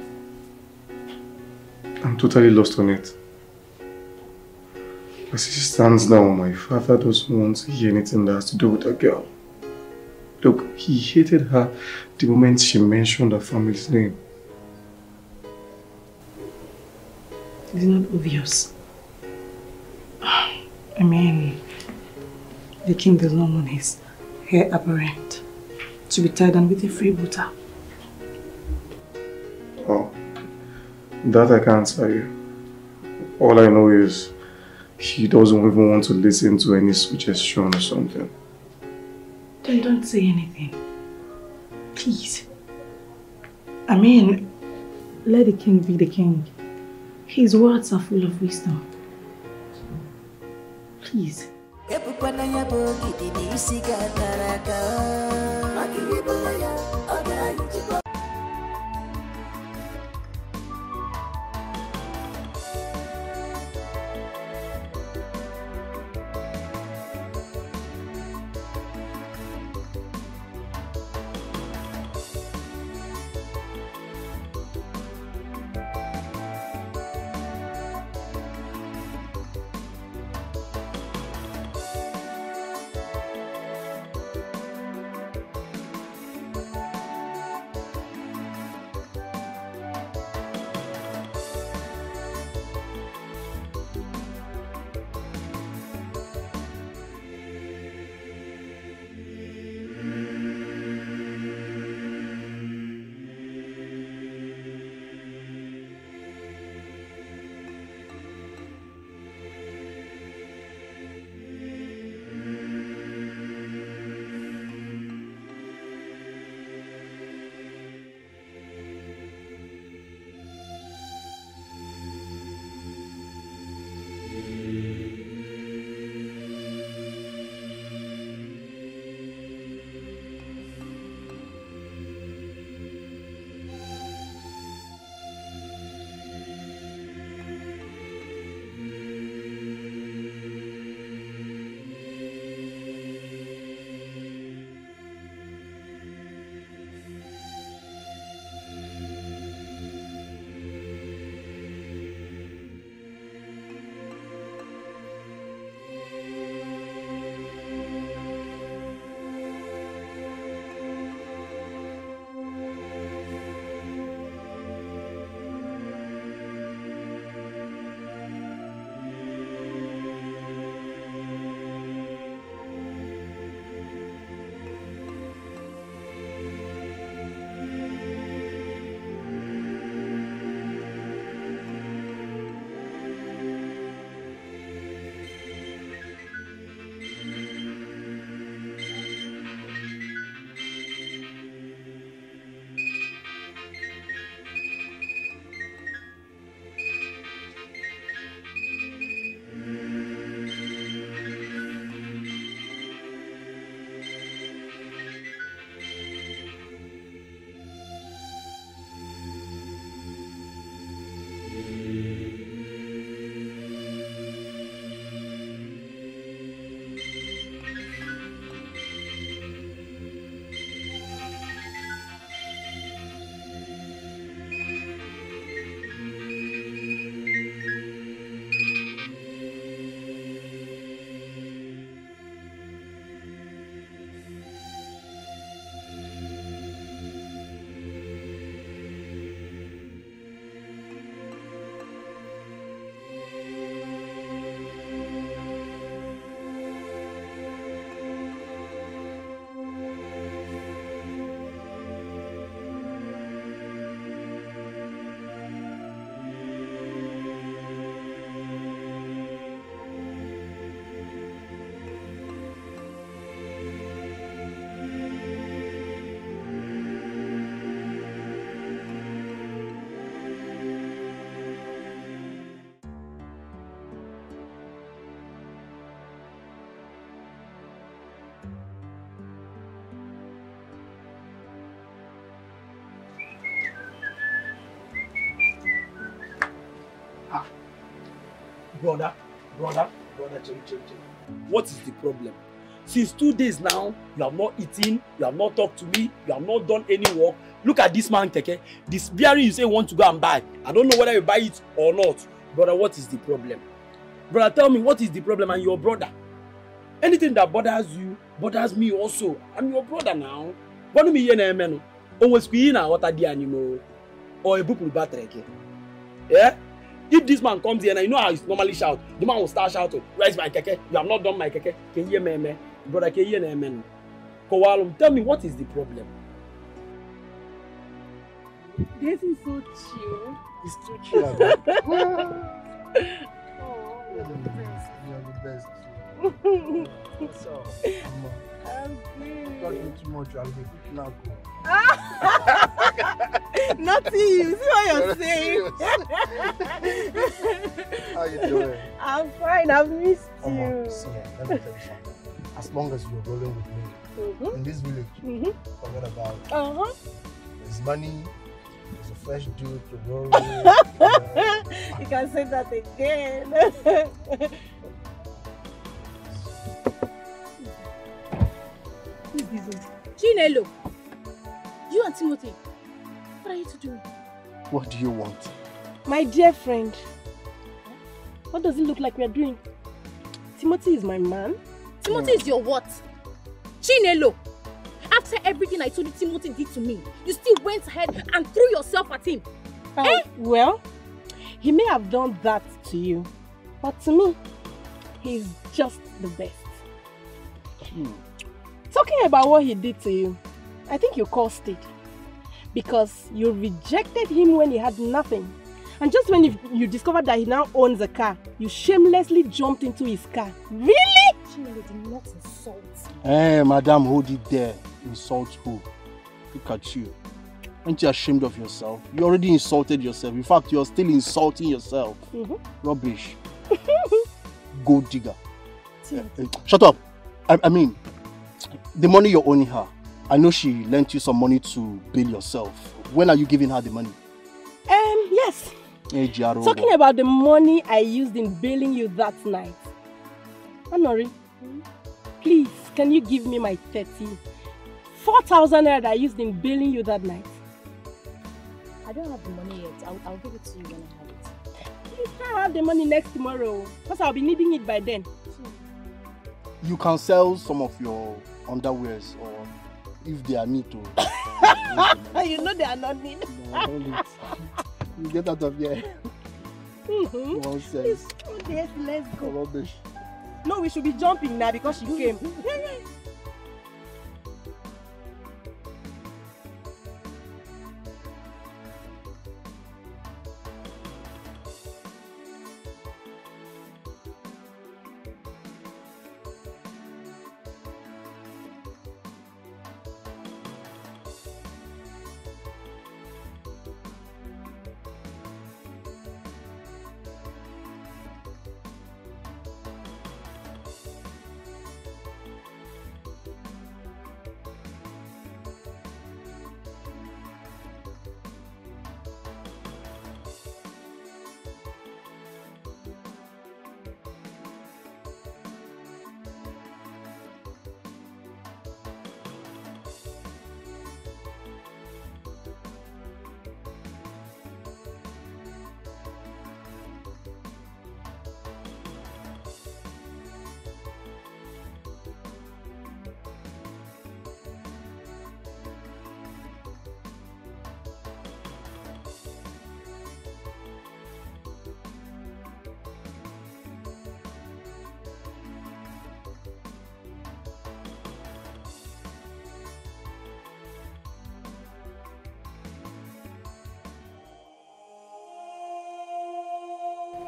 I'm totally lost on it. As it stands now, my father doesn't want to hear anything that has to do with a girl. Look, he hated her the moment she mentioned her family's name. It's not obvious. I mean, the king does not want his heir apparent to be tied down with a freebooter. Oh, that I can't tell you. All I know is he doesn't even want to listen to any suggestion or something. Then don't say anything. Please. I mean, let the king be the king. His words are full of wisdom. Please. Brother, chill. What is the problem? Since 2 days now, you have not eaten, you have not talked to me, you have not done any work. Look at this man, Keke. This bearing you say you want to go and buy. I don't know whether you buy it or not. Brother, what is the problem? Brother, tell me, what is the problem? And your brother? Anything that bothers you, bothers me also. I'm your brother now. What do you mean? Always queen or what are the animal? Or a book with battery. Yeah? If this man comes here and you know how he normally shout, the man will start shouting, where's my keke? You have not done my keke. Can you hear me? Brother, can you hear me? Kowalum, tell me what is the problem? This is so chill. It's too chill. You're the best. What's up? I'm good. Talking too much, I'll be quick now. Nothing. You see what you're saying? How you doing? I'm fine. I've missed you. See, let me tell you something. As long as you're rolling with me in this village, forget about it. There's money. There's a fresh dude to roll with. You can say that again. Chinelo, you and Timothy, what are you two doing? What do you want? My dear friend, what does it look like we are doing? Timothy is my man. Timothy is your what? Chinelo, after everything I told you Timothy did to me, you still went ahead and threw yourself at him. Well, he may have done that to you, but to me, he's just the best. Talking about what he did to you, I think you caused it. Because you rejected him when he had nothing. And just when you discovered that he now owns a car, you shamelessly jumped into his car. Really? Chinelo, do not insult. Hey, madam, hold it there. Insult who? Look at you. Aren't you ashamed of yourself? You already insulted yourself. In fact, you're still insulting yourself. Rubbish. Gold digger. Shut up. I mean, the money you're owing her, I know she lent you some money to bill yourself. When are you giving her the money? Yes. Hey, talking about the money I used in bailing you that night. Honori, please, can you give me my 4,000 naira that I used in bailing you that night? I don't have the money yet. I'll give it to you when I have it. You can't have the money next tomorrow, because I'll be needing it by then. You can sell some of your underwears, or if they are need to. You know they are not need. No, don't need. You get out of here. Nonsense. Yes, let's go. Rubbish. No, we should be jumping now because she came.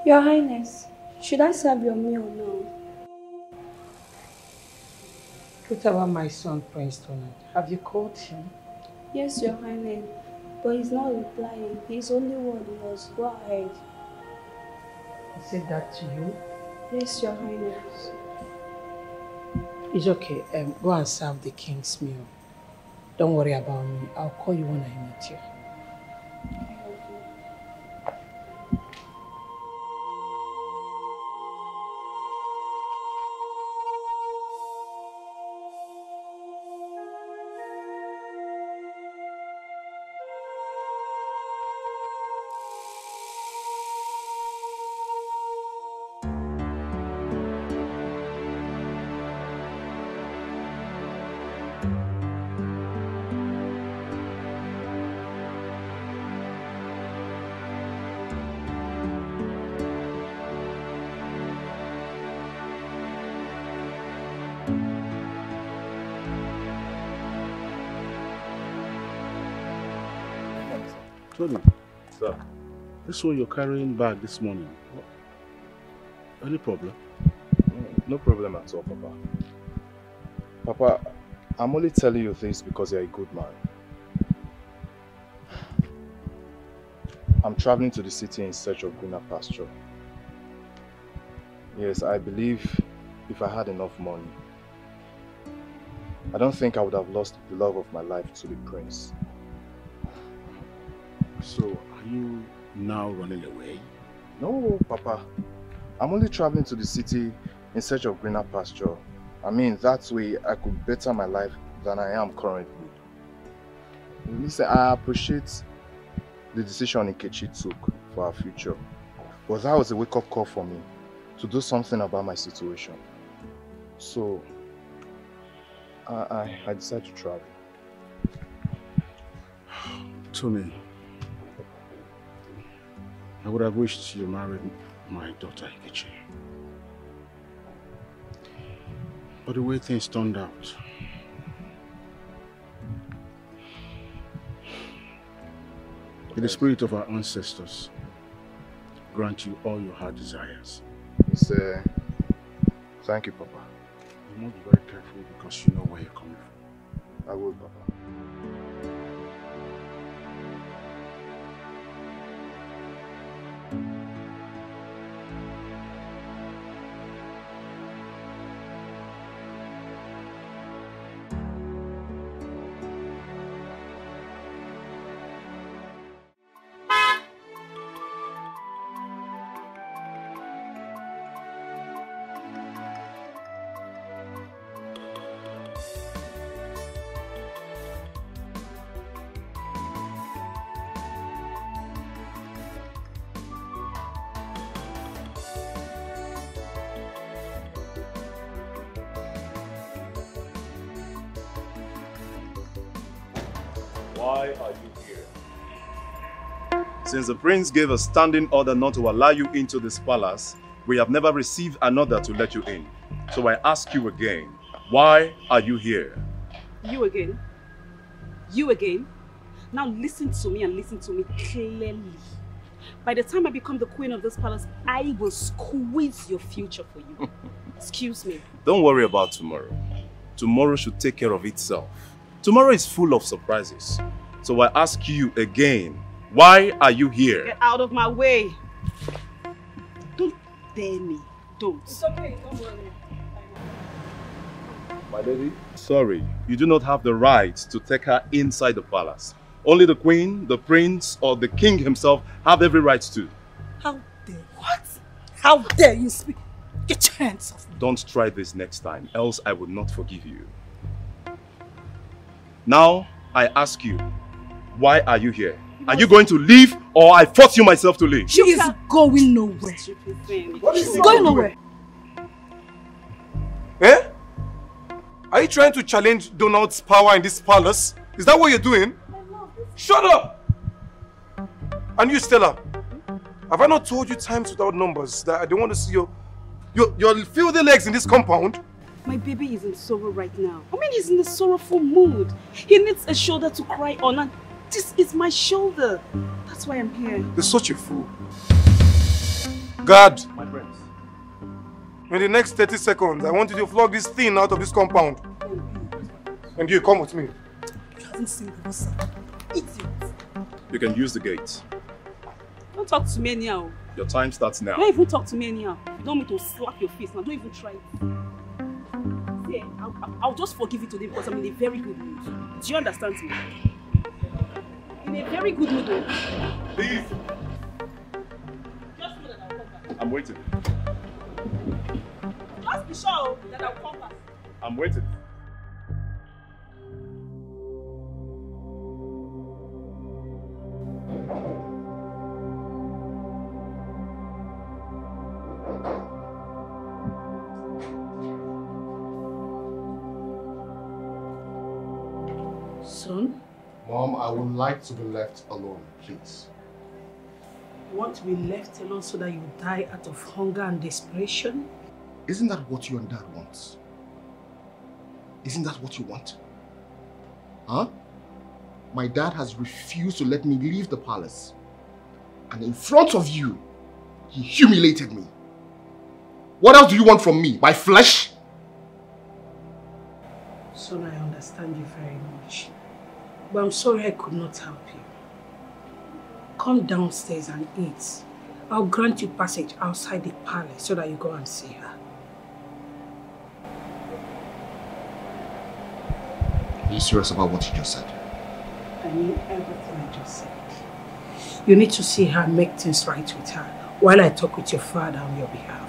Your Highness, should I serve your meal now? What about my son, Prince Tony? Have you called him? Yes, Your Highness, but he's not replying. He's only one of us. Go ahead. He said that to you? Yes, Your Highness. It's okay. Go and serve the king's meal. Don't worry about me. I'll call you when I meet you. Tony. Sir. This one you're carrying back this morning. Any problem? No problem at all, Papa. Papa, I'm only telling you this because you're a good man. I'm traveling to the city in search of greener pasture. Yes, I believe if I had enough money, I don't think I would have lost the love of my life to the prince. So, are you now running away? No, Papa. I'm only traveling to the city in search of greener pasture. I mean, that way I could better my life than I am currently. Listen, I appreciate the decision Nkechi took for our future. But that was a wake-up call for me to do something about my situation. So, I decided to travel. Tony, I would have wished you married my daughter Nkechi. But the way things turned out, may the spirit of our ancestors grant you all your heart desires. Thank you, Papa. You must be very careful because you know where you're coming from. I will, Papa. Why are you here? Since the prince gave a standing order not to allow you into this palace, we have never received an order to let you in. So I ask you again, why are you here? You again? You again? Now listen to me and listen to me clearly. By the time I become the queen of this palace, I will squeeze your future for you. Excuse me. Don't worry about tomorrow. Tomorrow should take care of itself. Tomorrow is full of surprises. So I ask you again, why are you here? Get out of my way. Don't dare me. Don't. It's okay, don't worry. My lady? Sorry, you do not have the right to take her inside the palace. Only the queen, the prince, or the king himself have every right to. How dare you? What? How dare you speak? Get your hands off me. Don't try this next time, else I will not forgive you. Now, I ask you, why are you here? Are you going to leave or I force you myself to leave? She is going nowhere. She's going nowhere. Eh? Are you trying to challenge Donald's power in this palace? Is that what you're doing? Shut up! And you, Stella, have I not told you times without numbers that I don't want to see your filthy legs in this compound? My baby is in sorrow right now. I mean, he's in a sorrowful mood. He needs a shoulder to cry on, and this is my shoulder. That's why I'm here. You're such a fool. Guard! My friends. In the next 30 seconds, I want you to flog this thing out of this compound. And you, come with me. You haven't seen the sir. Idiot. You can use the gate. Don't talk to me anyhow. Your time starts now. Don't even talk to me anyhow. You don't want me to slap your face now. Don't even try it. See, I'll just forgive you today because I'm in a very good mood. Do you understand me? In a very good mood. Leave. Just know that I'll come back. I'm waiting. Just be sure that I'll come back. I'm waiting. Son? Mom, I would like to be left alone, please. You want to be left alone so that you die out of hunger and desperation? Isn't that what you and Dad want? Isn't that what you want? Huh? My dad has refused to let me leave the palace. And in front of you, he humiliated me. What else do you want from me? My flesh? Son, I understand you very much. But I'm sorry I could not help you. Come downstairs and eat. I'll grant you passage outside the palace so that you go and see her. Are you serious about what you just said? I mean everything I just said. You need to see her and make things right with her while I talk with your father on your behalf.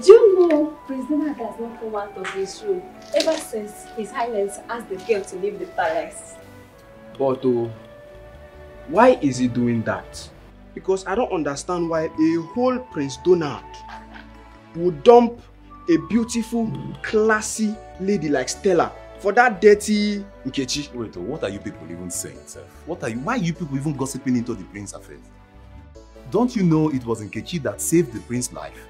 Do you know Prisoner does not come out of his room ever since His Highness asked the girl to leave the palace? But why is he doing that? Because I don't understand why a whole Prince Donald would dump a beautiful, classy lady like Stella for that dirty Nkechi. Wait, what are you people even saying, sir? Why are you people even gossiping into the prince's affairs? Don't you know it was Nkechi that saved the prince's life?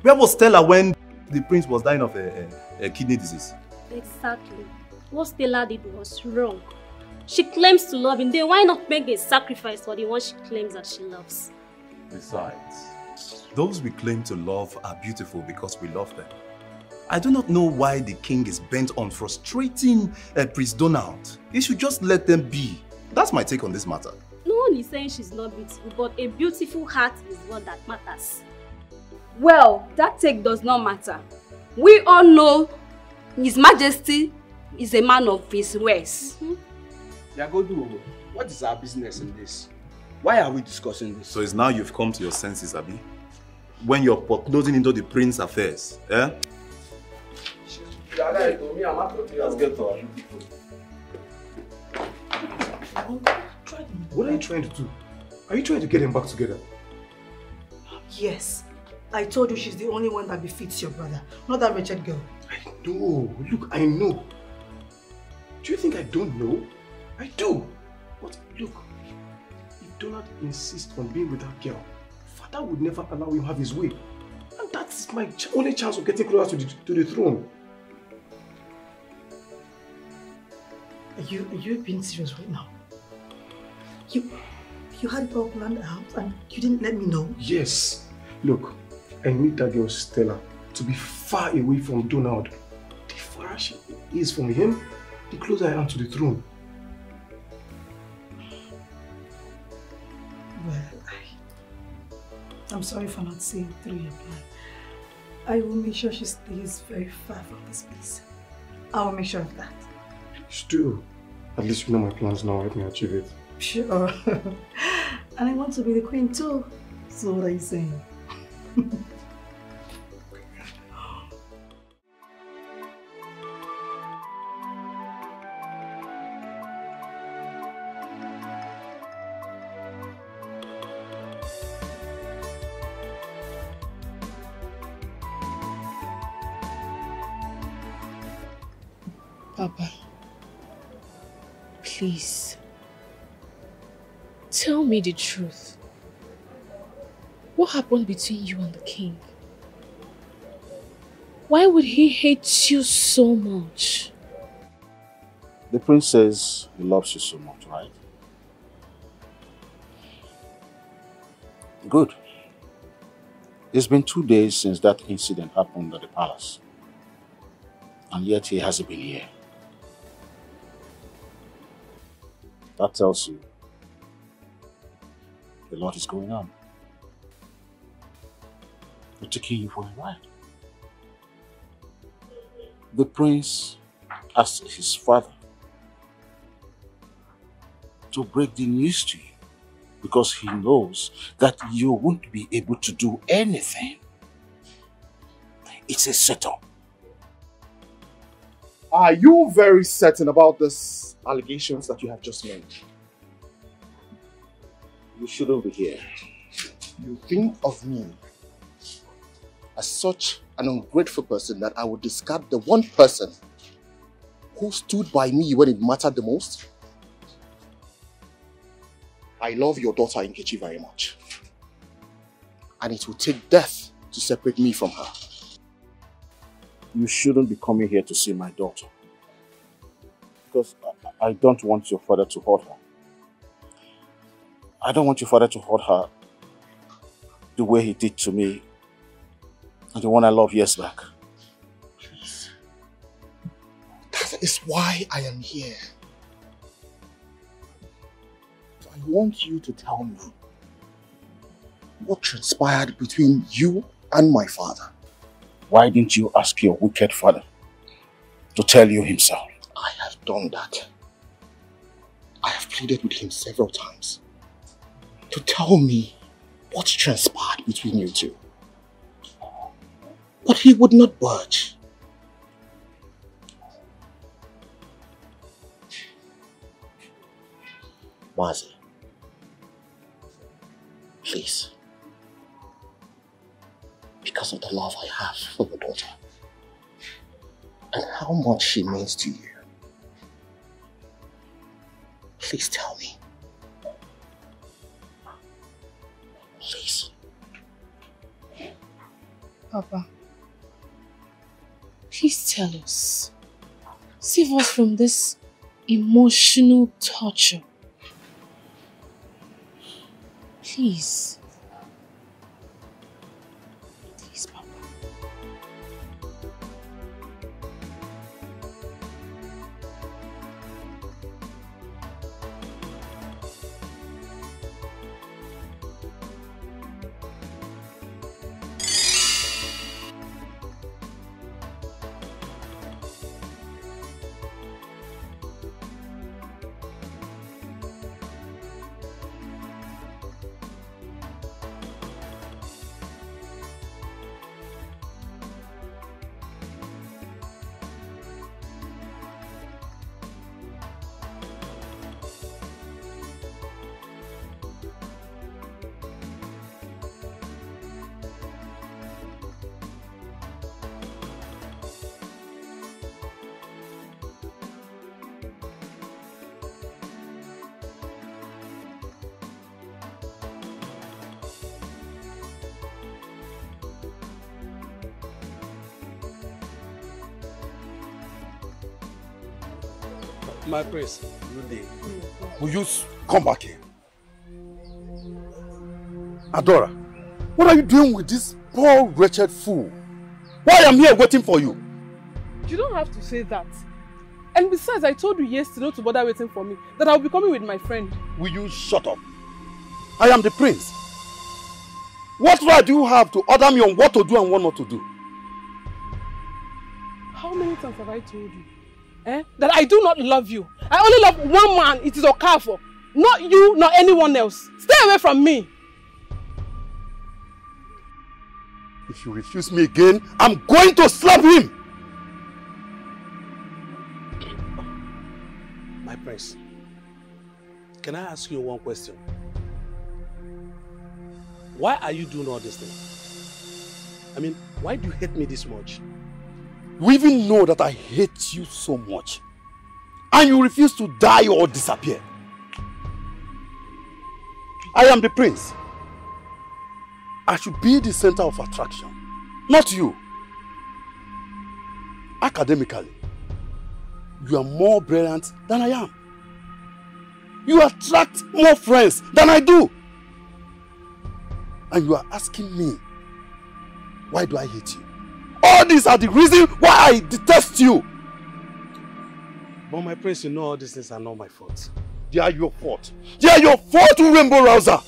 Where was Stella when the prince was dying of a kidney disease? Exactly. What Stella did was wrong. She claims to love him, then why not make a sacrifice for the one she claims that she loves? Besides, those we claim to love are beautiful because we love them. I do not know why the king is bent on frustrating Prince Donald. He should just let them be. That's my take on this matter. No one is saying she's not beautiful, but a beautiful heart is what that matters. Well, that take does not matter. We all know His Majesty is a man of his words. Yagodu, what is our business in this? Why are we discussing this? So it's now you've come to your senses, Abi? When you're closing into the prince's affairs, eh? Let's get to our What are you trying to do? Are you trying to get them back together? Yes. I told you she's the only one that befits your brother, not that wretched girl. I know. Look, I know. Do you think I don't know? I do. But look, if Donald insists on being with that girl, Father would never allow him have his way. And that's my only chance of getting closer to the throne. Are you being serious right now? You had it all planned out and you didn't let me know? Yes. Look, I need that girl Stella to be far away from Donald. The far she is from him, the closer I am to the throne. Well, I'm sorry for not seeing through your plan. I will make sure she stays very far from this place. I will make sure of that. Still, at least you know my plans now. Help me achieve it. Sure. And I want to be the queen too. So what are you saying? Papa, please, tell me the truth. What happened between you and the king? Why would he hate you so much? The prince says he loves you so much, right? Good. It's been 2 days since that incident happened at the palace. And yet he hasn't been here. That tells you a lot is going on. We're taking you for a ride. The prince asked his father to break the news to you because he knows that you won't be able to do anything. It's a setup. Are you very certain about these allegations that you have just made? You shouldn't be here. You think of me as such an ungrateful person that I would discard the one person who stood by me when it mattered the most? I love your daughter Nkechi very much. And it will take death to separate me from her. You shouldn't be coming here to see my daughter. Because I don't want your father to hurt her. I don't want your father to hurt her the way he did to me and the one I loved years back. Please. That is why I am here. I want you to tell me what transpired between you and my father. Why didn't you ask your wicked father to tell you himself? I have done that. I have pleaded with him several times to tell me what transpired between you two. But he would not budge. Mazi, please, because of the love I have for your daughter and how much she means to you, please tell me. Please. Papa, please tell us. Save us from this emotional torture. Please. Please, Papa. My prince, good day. Will you come back here? Adora, what are you doing with this poor wretched fool? Why am I here waiting for you? You don't have to say that. And besides, I told you yesterday not to bother waiting for me, that I'll be coming with my friend. Will you shut up? I am the prince. What right do you have to order me on what to do and what not to do? How many times have I told you? That I do not love you. I only love one man, it is Okafor. Not you, nor anyone else. Stay away from me. If you refuse me again, I'm going to slap him! My prince, can I ask you one question? Why are you doing all this thing? I mean, why do you hate me this much? You even know that I hate you so much. And you refuse to die or disappear. I am the prince. I should be the center of attraction, not you. Academically, you are more brilliant than I am. You attract more friends than I do. And you are asking me, why do I hate you? All these are the reason why I detest you. But my prince, you know all these things are not my fault. They are your fault. They are your fault, you rainbow rouser.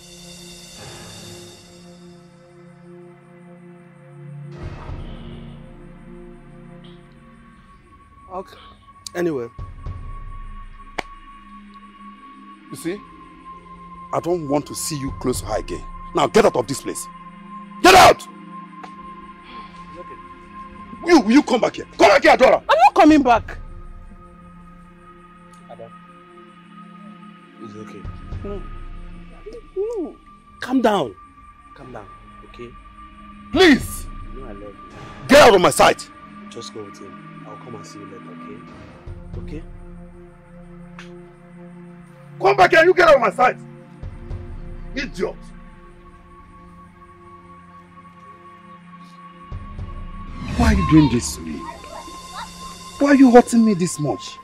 Okay. Anyway. You see, I don't want to see you close to her again. Now get out of this place. Get out! You come back here. Come back here, Adora. I'm not coming back. Ada, it's okay. No. Calm down. Calm down, okay? Please! You know I love you. Get out of my sight! Just go with him. I'll come and see you later, okay? Okay? Come back here, you get out of my sight! Idiot! Why are you doing this to me? Why are you hurting me this much?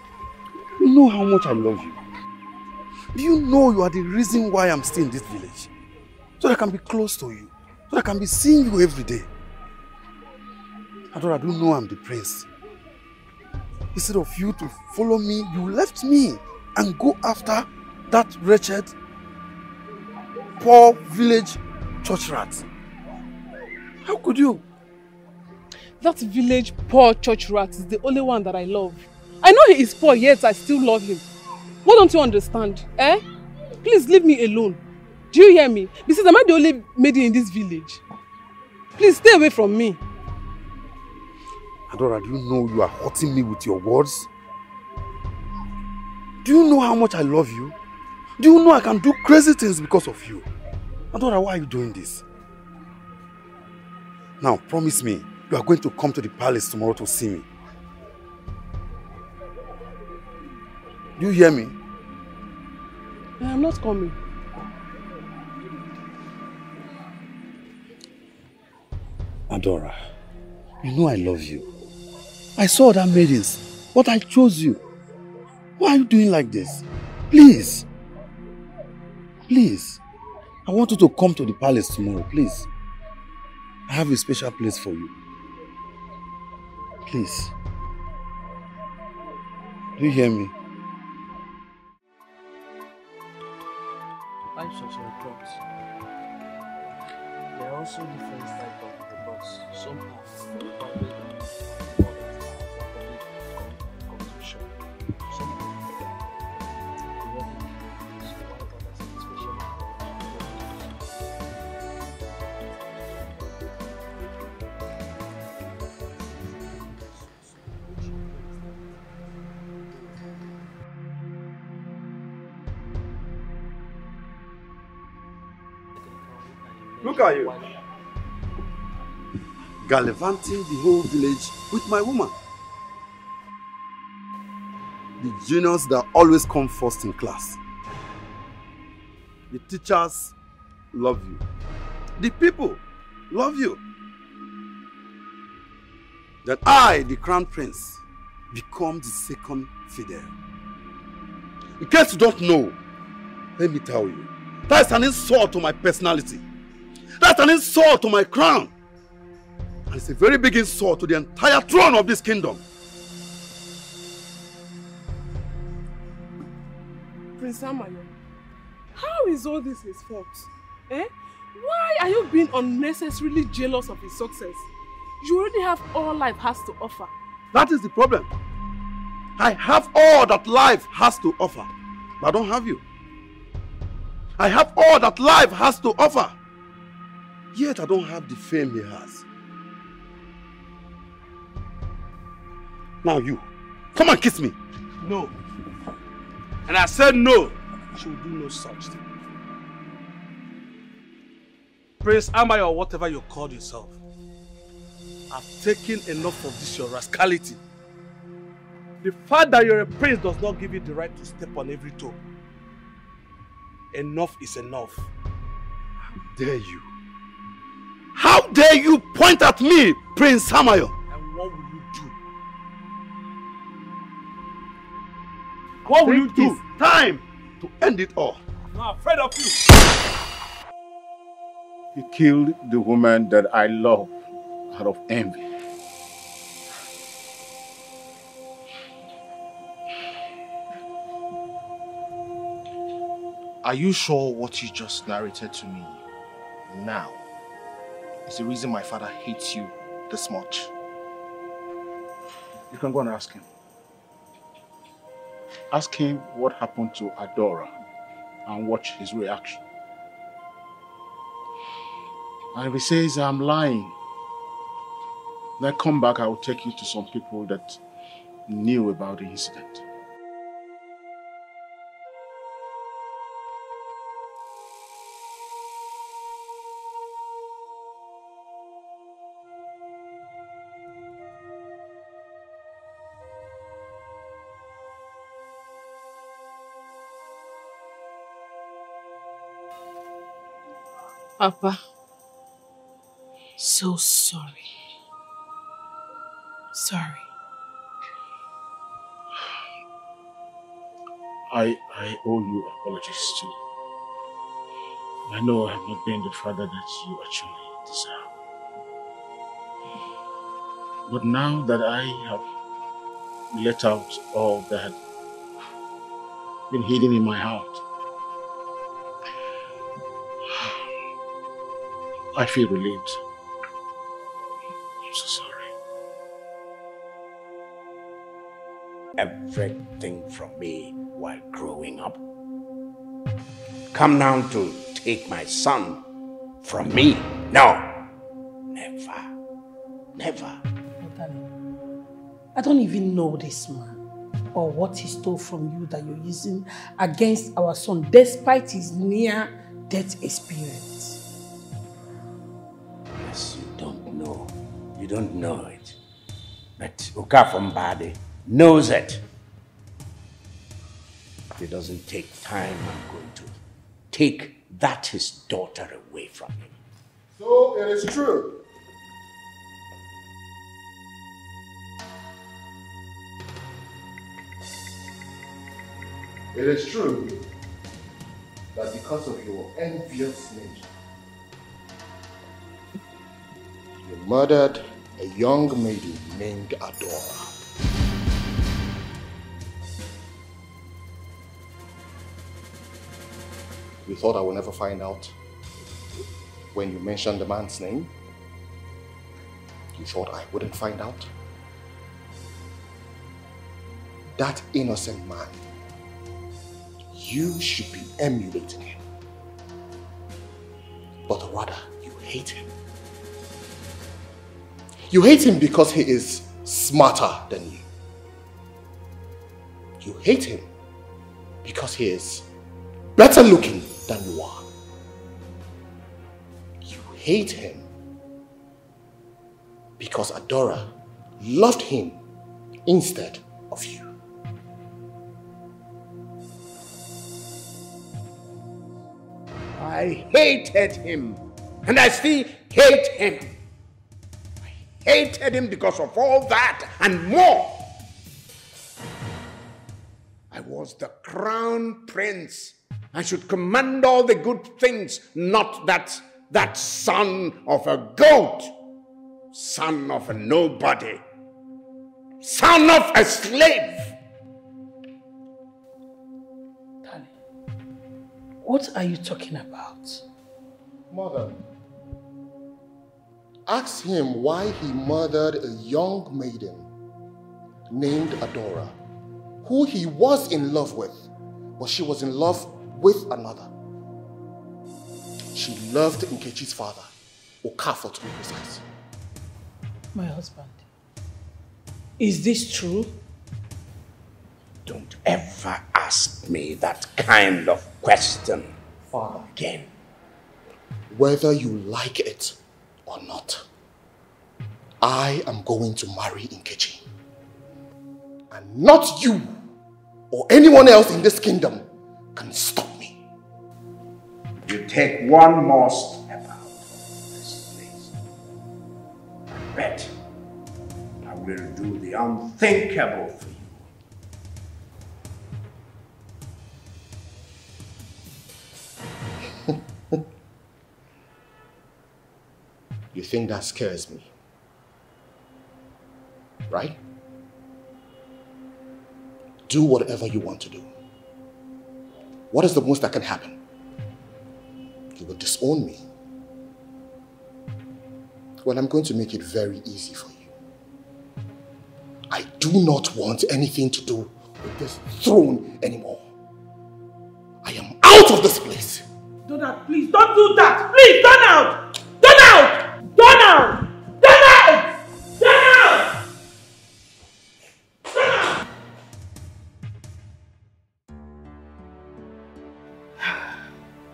You know how much I love you. Do you know you are the reason why I'm still in this village? So that I can be close to you. So that I can be seeing you every day. Adora, do you know I'm the prince? Instead of you to follow me, you left me and go after that wretched, poor village church rat. How could you? That village poor church rat is the only one that I love. I know he is poor, yet I still love him. What don't you understand? Eh? Please leave me alone. Do you hear me? Besides, am I the only maiden in this village? Please stay away from me. Adora, do you know you are hurting me with your words? Do you know how much I love you? Do you know I can do crazy things because of you? Adora, why are you doing this? Now, promise me, you are going to come to the palace tomorrow to see me. Do you hear me? I am not coming. Adora, you know I love you. I saw other maidens, but I chose you. Why are you doing like this? Please. Please. I want you to come to the palace tomorrow, please. I have a special place for you. Please. Do you hear me? Types of reports. There are also different types of reports. Some are private, others are public contribution. Some are public, while others are special. Look at you. Gallivanting the whole village with my woman. The genius that always come first in class. The teachers love you. The people love you. That I, the crown prince, become the second Fidel. In case you don't know, let me tell you, that's an insult to my personality. That's an insult to my crown. And it's a very big insult to the entire throne of this kingdom. Prince Amayo, how is all this his fault? Eh? Why are you being unnecessarily jealous of his success? You already have all life has to offer. That is the problem. I have all that life has to offer, but I don't have you. I have all that life has to offer, yet I don't have the fame he has. Now you, come and kiss me. No. And I said no. She will do no such thing. Prince Amaya, or whatever you call yourself, I've taken enough of this your rascality. The fact that you're a prince does not give you the right to step on every toe. Enough is enough. How dare you? How dare you point at me, Prince Amayo? And what will you do? What will you do? It's time to end it all. I'm not afraid of you. You killed the woman that I love out of envy. Are you sure what you just narrated to me now is the reason my father hates you this much? You can go and ask him. Ask him what happened to Adora and watch his reaction. And if he says I'm lying, then come back, I will take you to some people that knew about the incident. Papa, so sorry. Sorry. I owe you apologies too. I know I have not been the father that you actually deserve. But now that I have let out all that had been hidden in my heart, I feel relieved. I'm so sorry. Everything from me while growing up. Come now to take my son from me? No. Never. Never. I don't even know this man or what he stole from you that you're using against our son despite his near-death experience. Yes, you don't know. You don't know it. But Okafumbade knows it. If it doesn't take time, I'm going to take that his daughter away from him. So it is true. It is true that because of your envious nature, you murdered a young maiden named Adora. You thought I would never find out when you mentioned the man's name? You thought I wouldn't find out? That innocent man, you should be emulating him. But rather, you hate him. You hate him because he is smarter than you. You hate him because he is better looking than you are. You hate him because Adora loved him instead of you. I hated him, and I still hate him. I hated him because of all that and more. I was the crown prince. I should command all the good things, not that son of a goat, son of a nobody, son of a slave. What are you talking about? Mother, ask him why he murdered a young maiden named Adora, who he was in love with, but she was in love with another. She loved Nkechi's father, Okafor to be precise. My husband, is this true? Don't ever ask me that kind of question, Father, again. Whether you like it or not, I am going to marry Nkechi. And not you or anyone else in this kingdom can stop me. You take one more step out of this place, I bet I will do the unthinkable for you. You think that scares me, right? Do whatever you want to do. What is the most that can happen? You will disown me. Well, I'm going to make it very easy for you. I do not want anything to do with this throne anymore. I am out of this place. Donald, please don't do that. Please, Donald! Donald! Donald! Donald! Donald! Donald!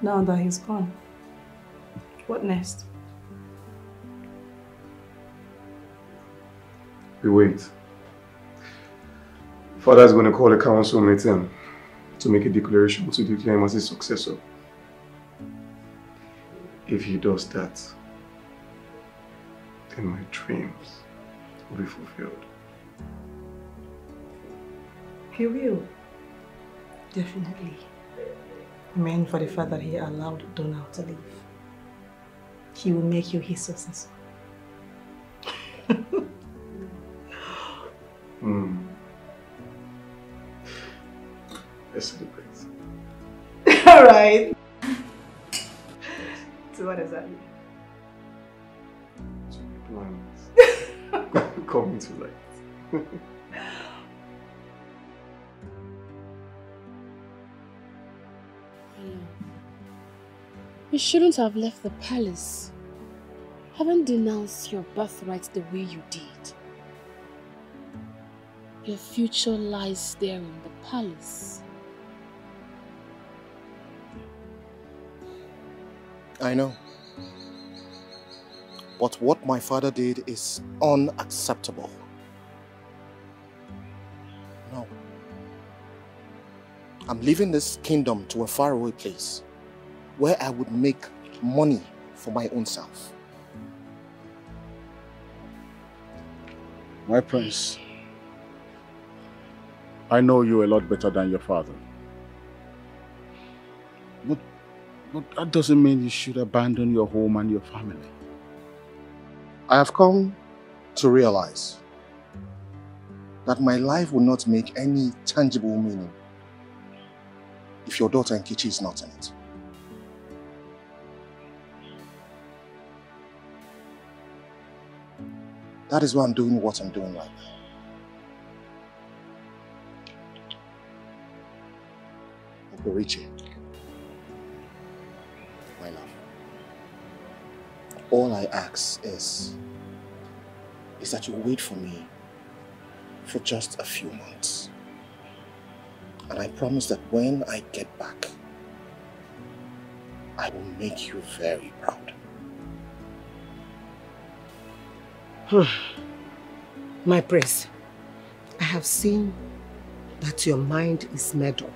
Now that he's gone, what next? We wait. Father is going to call a council meeting to make a declaration to declare him as his successor. if he does that, then my dreams will be fulfilled. He will. Definitely. Amen for the fact that he allowed Donald to live. He will make you his successor. Let's celebrate. Alright. So what does that mean? Plans coming to light. You shouldn't have left the palace. Haven't denounced your birthright the way you did. Your future lies there in the palace. I know. But what my father did is unacceptable. No. I'm leaving this kingdom to a faraway place where I would make money for my own self. My prince, I know you a lot better than your father. But that doesn't mean you should abandon your home and your family. I have come to realize that my life will not make any tangible meaning if your daughter Nkechi is not in it. That is why I'm doing what I'm doing right now. Okoriche, my love, all I ask is that you wait for me for just a few months. And I promise that when I get back, I will make you very proud. My prince, I have seen that your mind is made up.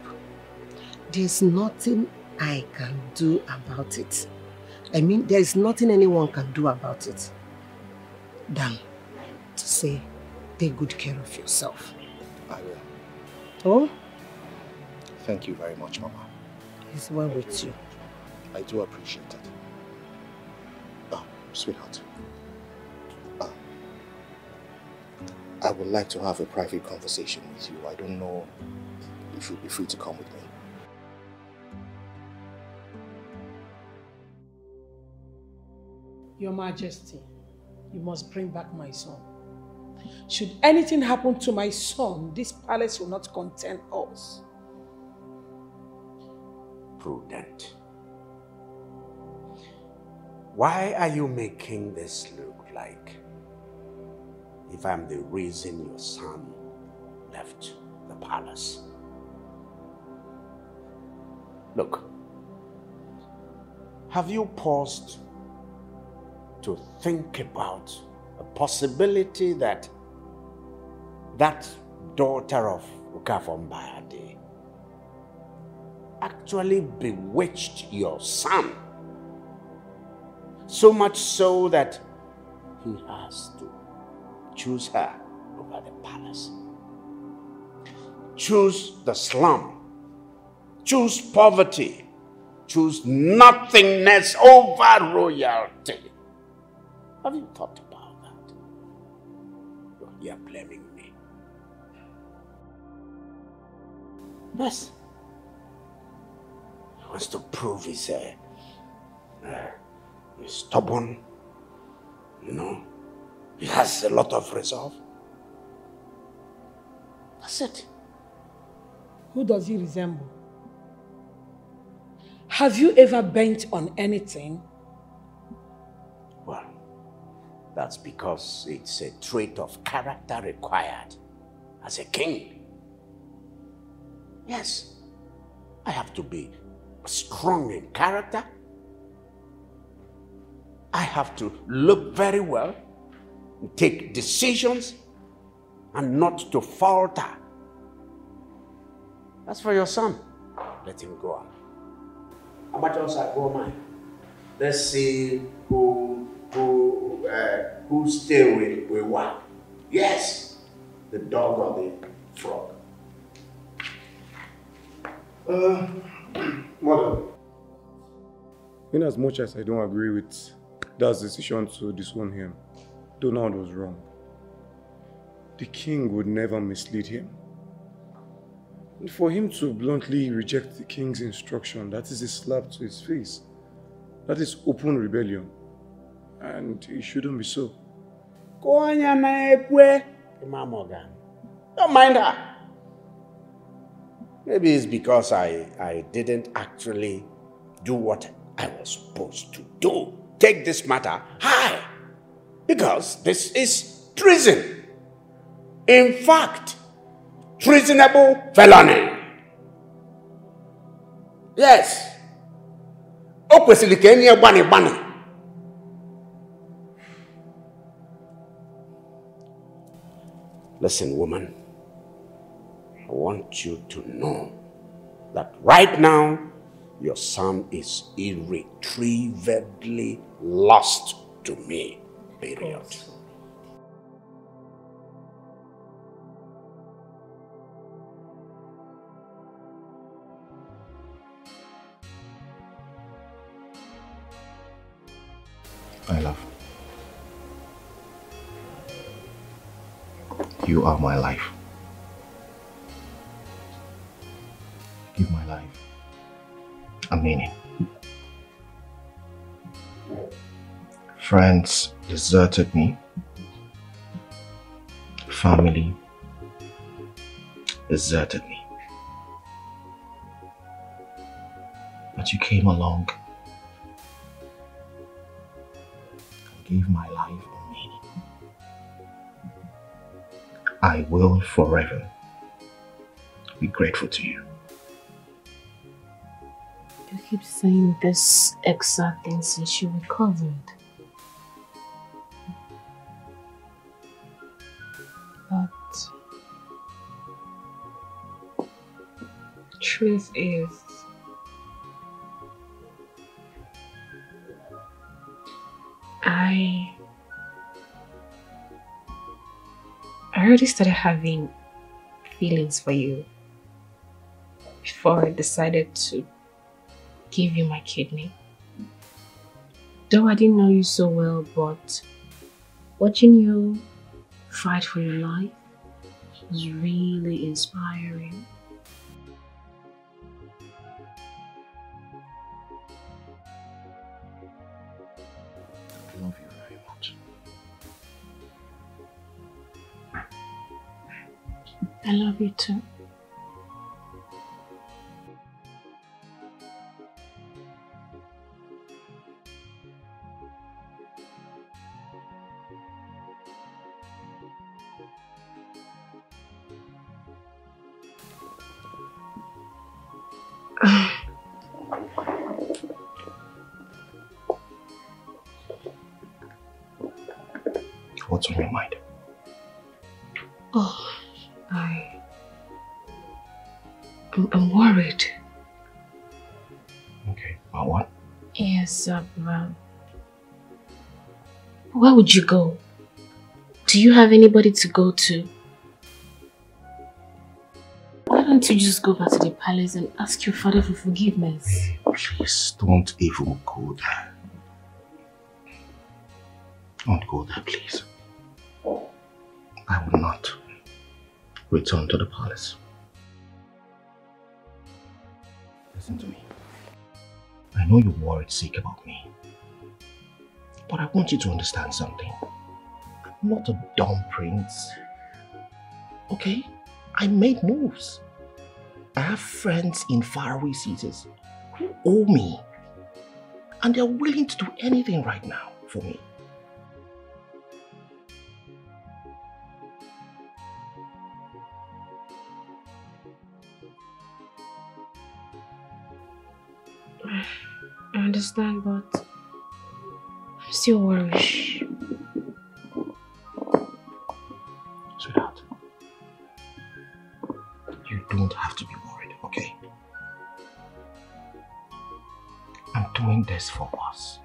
There's nothing I can do about it. I mean, there is nothing anyone can do about it than to say, take good care of yourself. I will. Oh? Thank you very much, Mama. It's well with you. I do appreciate it. Oh, sweetheart. I would like to have a private conversation with you. I don't know if you'll be free to come with me. Your Majesty, you must bring back my son. Should anything happen to my son, this palace will not contain us. Prudent. Why are you making this look like if I'm the reason your son left the palace? Look, have you paused to think about a possibility that that daughter of Ukafombayade actually bewitched your son? So much so that he has to choose her over the palace. Choose the slum. Choose poverty. Choose nothingness over royalty. Have you thought about that? You're blaming me. Yes. He wants to prove he's stubborn. You know, he has a lot of resolve. That's it. Who does he resemble? Have you ever bent on anything? Well, that's because it's a trait of character required as a king. Yes, I have to be strong in character. I have to look very well, take decisions, and not to falter. As for your son, let him go on. How much else I go mine? Let's see who stay with what. Yes, the dog or the frog. Mother. In as much as I don't agree with Dad's decision to disown him, Donald was wrong. The king would never mislead him. And for him to bluntly reject the king's instruction, that is a slap to his face. That is open rebellion. And it shouldn't be so. Don't mind her. Maybe it's because I didn't actually do what I was supposed to do. Take this matter high. Because this is treason. In fact, treasonable felony. Yes. Listen, woman. I want you to know that right now, your son is irretrievably lost to me. Period. My love, you are my life. Give my life a meaning. Friends deserted me. Family deserted me. But you came along and gave my life a meaning. I will forever be grateful to you. You keep saying this exact thing since you recovered. But truth is, I already started having feelings for you before I decided to give you my kidney. Though I didn't know you so well, but watching you fight for your life was really inspiring. I love you very much. I love you too. What's on your mind? Oh, I'm worried. Okay, about what? Yes, where would you go? Do you have anybody to go to? Why don't you just go back to the palace and ask your father for forgiveness? Please, don't even go there. Don't go there, please. I will not return to the palace. Listen to me. I know you're worried sick about me. But I want you to understand something. I'm not a dumb prince. Okay? I made moves. I have friends in faraway cities who owe me. And they're willing to do anything right now for me. I understand, but I'm still worried. Sweetheart, you don't have to be worried, okay? I'm I'm doing this for us.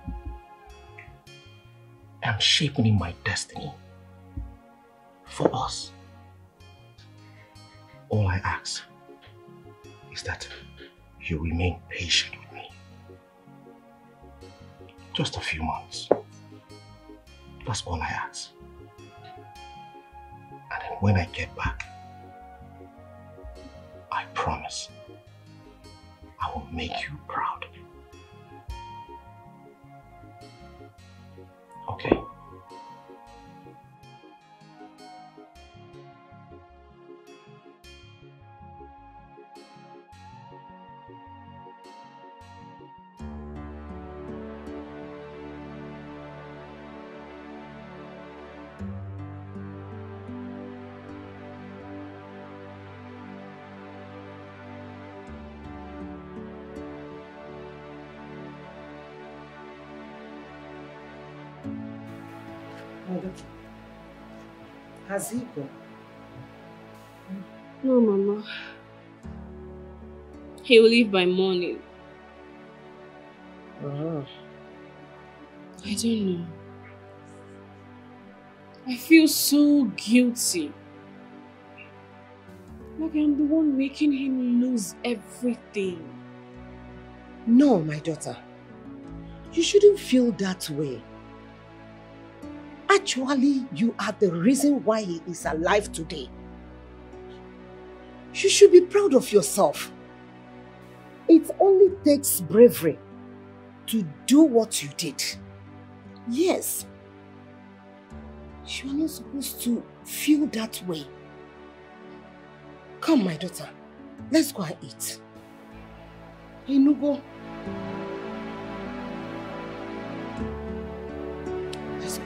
I'm shaping my destiny for us. All I ask is that you remain patient with me. Just a few months. That's all I ask. And then when I get back, I promise I will make you proud. Okay? Mother, has he gone? No, Mama. He will leave by morning. Oh. I don't know. I feel so guilty. Like I'm the one making him lose everything. No, my daughter. You shouldn't feel that way. Actually, you are the reason why he is alive today. You should be proud of yourself. It only takes bravery to do what you did. Yes. You are not supposed to feel that way. Come, my daughter. Let's go and eat. Inugo. Let's go.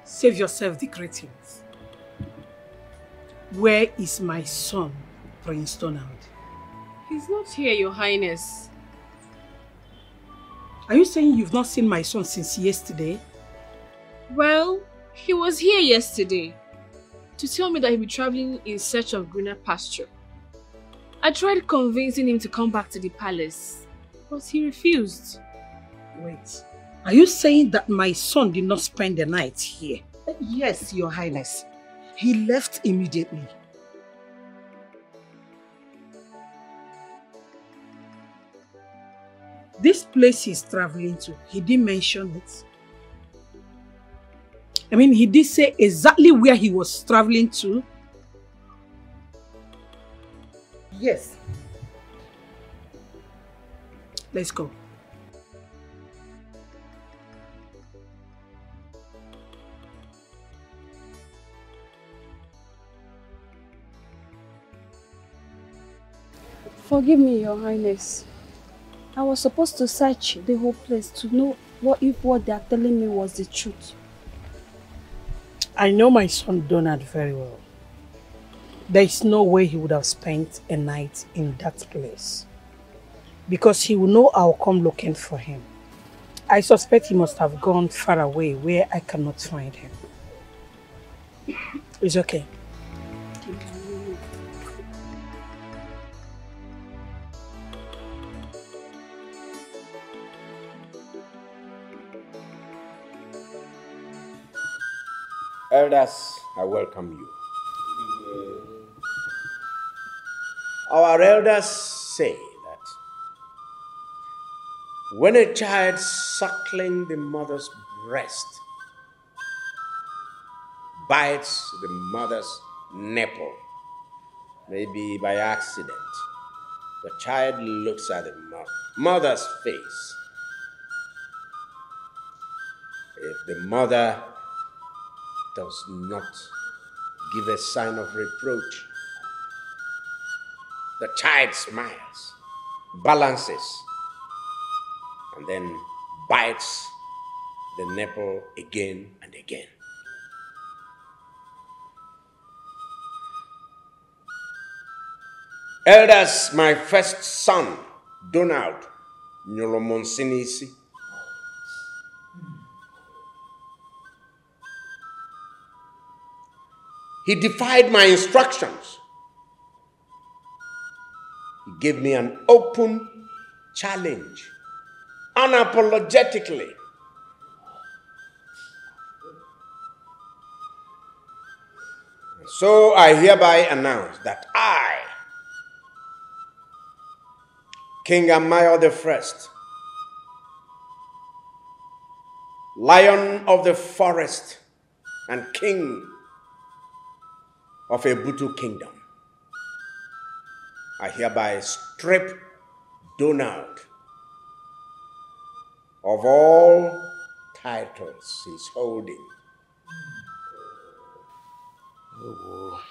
Save yourself the greetings. Where is my son, Prince Donald? He's not here, Your Highness. Are you saying you've not seen my son since yesterday? Well, he was here yesterday to tell me that he'll be traveling in search of greener pasture. I tried convincing him to come back to the palace, but he refused. Wait, are you saying that my son did not spend the night here? Yes, Your Highness. He left immediately. This place he's traveling to, he didn't mention it. I mean, he did say exactly where he was traveling to. Yes. Let's go. Forgive me, Your Highness. I was supposed to search the whole place to know if what they are telling me was the truth. I know my son Donald very well. There is no way he would have spent a night in that place. Because he will know I'll come looking for him. I suspect he must have gone far away where I cannot find him. It's okay. Elders, I welcome you. Our elders say that when a child suckling the mother's breast bites the mother's nipple, maybe by accident, the child looks at the mother's face. If the mother does not give a sign of reproach, the child smiles, balances, and then bites the nipple again and again. Elders, my first son, Donald Nyolomonsinisi. He defied my instructions. He gave me an open challenge, unapologetically. So I hereby announce that I, King Amayo I, Lion of the forest and King of Ebutu Kingdom, I hereby strip Donald of all titles he's holding. Oh,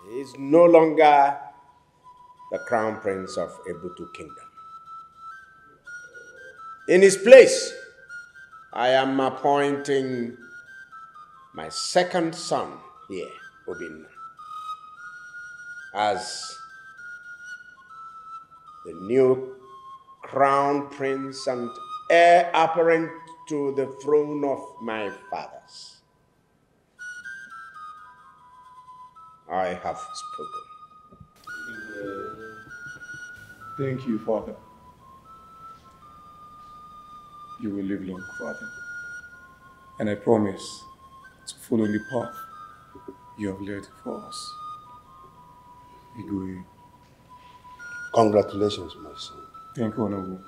he is no longer the crown prince of Ebutu Kingdom. In his place, I am appointing my second son here, Obinna, as the new crown prince and heir apparent to the throne of my fathers. I have spoken. Thank you, Father. You will live long, Father. And I promise to follow the path you have led for us. Igwe. Congratulations, my son. Thank you, Honorable.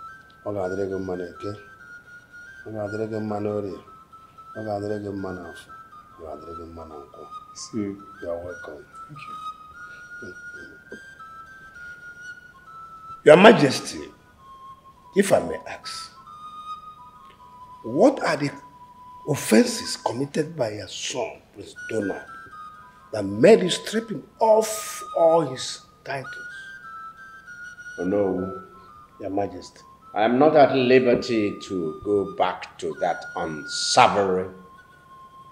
See, you are welcome. Thank you. Your Majesty, if I may ask, what are the offenses committed by your son, Prince Donald, that made you strip him off all his titles? Oh no, Your Majesty. I am not at liberty to go back to that unsavory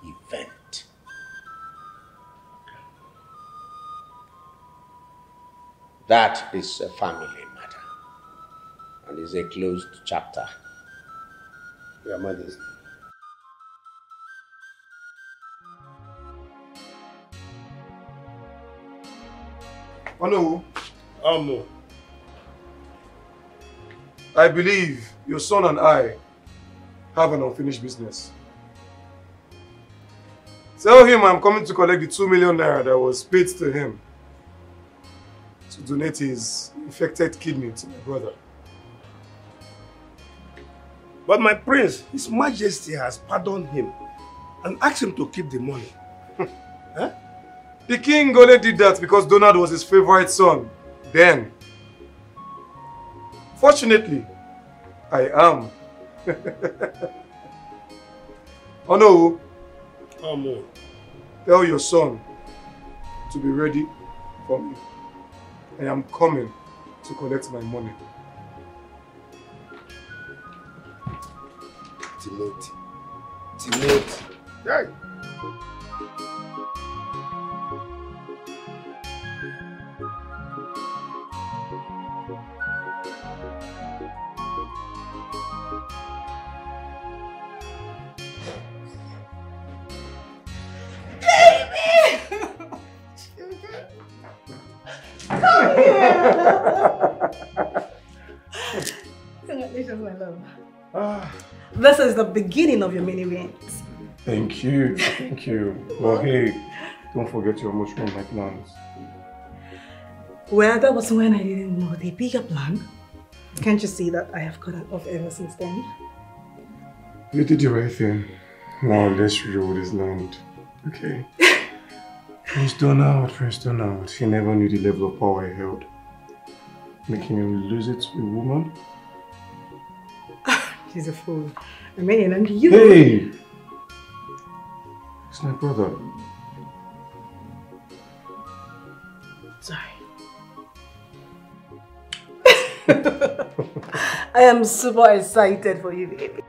event. That is a family matter and is a closed chapter. Your Majesty. Honorable. I believe your son and I have an unfinished business. Tell him I'm coming to collect the 2 million naira that was paid to him to donate his infected kidney to my brother. But my prince, His Majesty has pardoned him and asked him to keep the money. Huh? The king only did that because Donald was his favorite son then. Fortunately, I am. Oh no. Tell your son to be ready for me. I am coming to collect my money. Timothy. Hey. Congratulations, my love. This is the beginning of your many wins. Thank you. Well, hey, don't forget you almost ruined my plans. Well, that was when I didn't know the bigger plan. Can't you see that I have cut it off ever since then? You did the right thing. Now let's rule this land. Okay? Prince Donald, he never knew the level of power he held. Making him lose it to a woman? She's a fool. I mean, and you... Hey! It's my brother. Sorry. I am super excited for you, baby.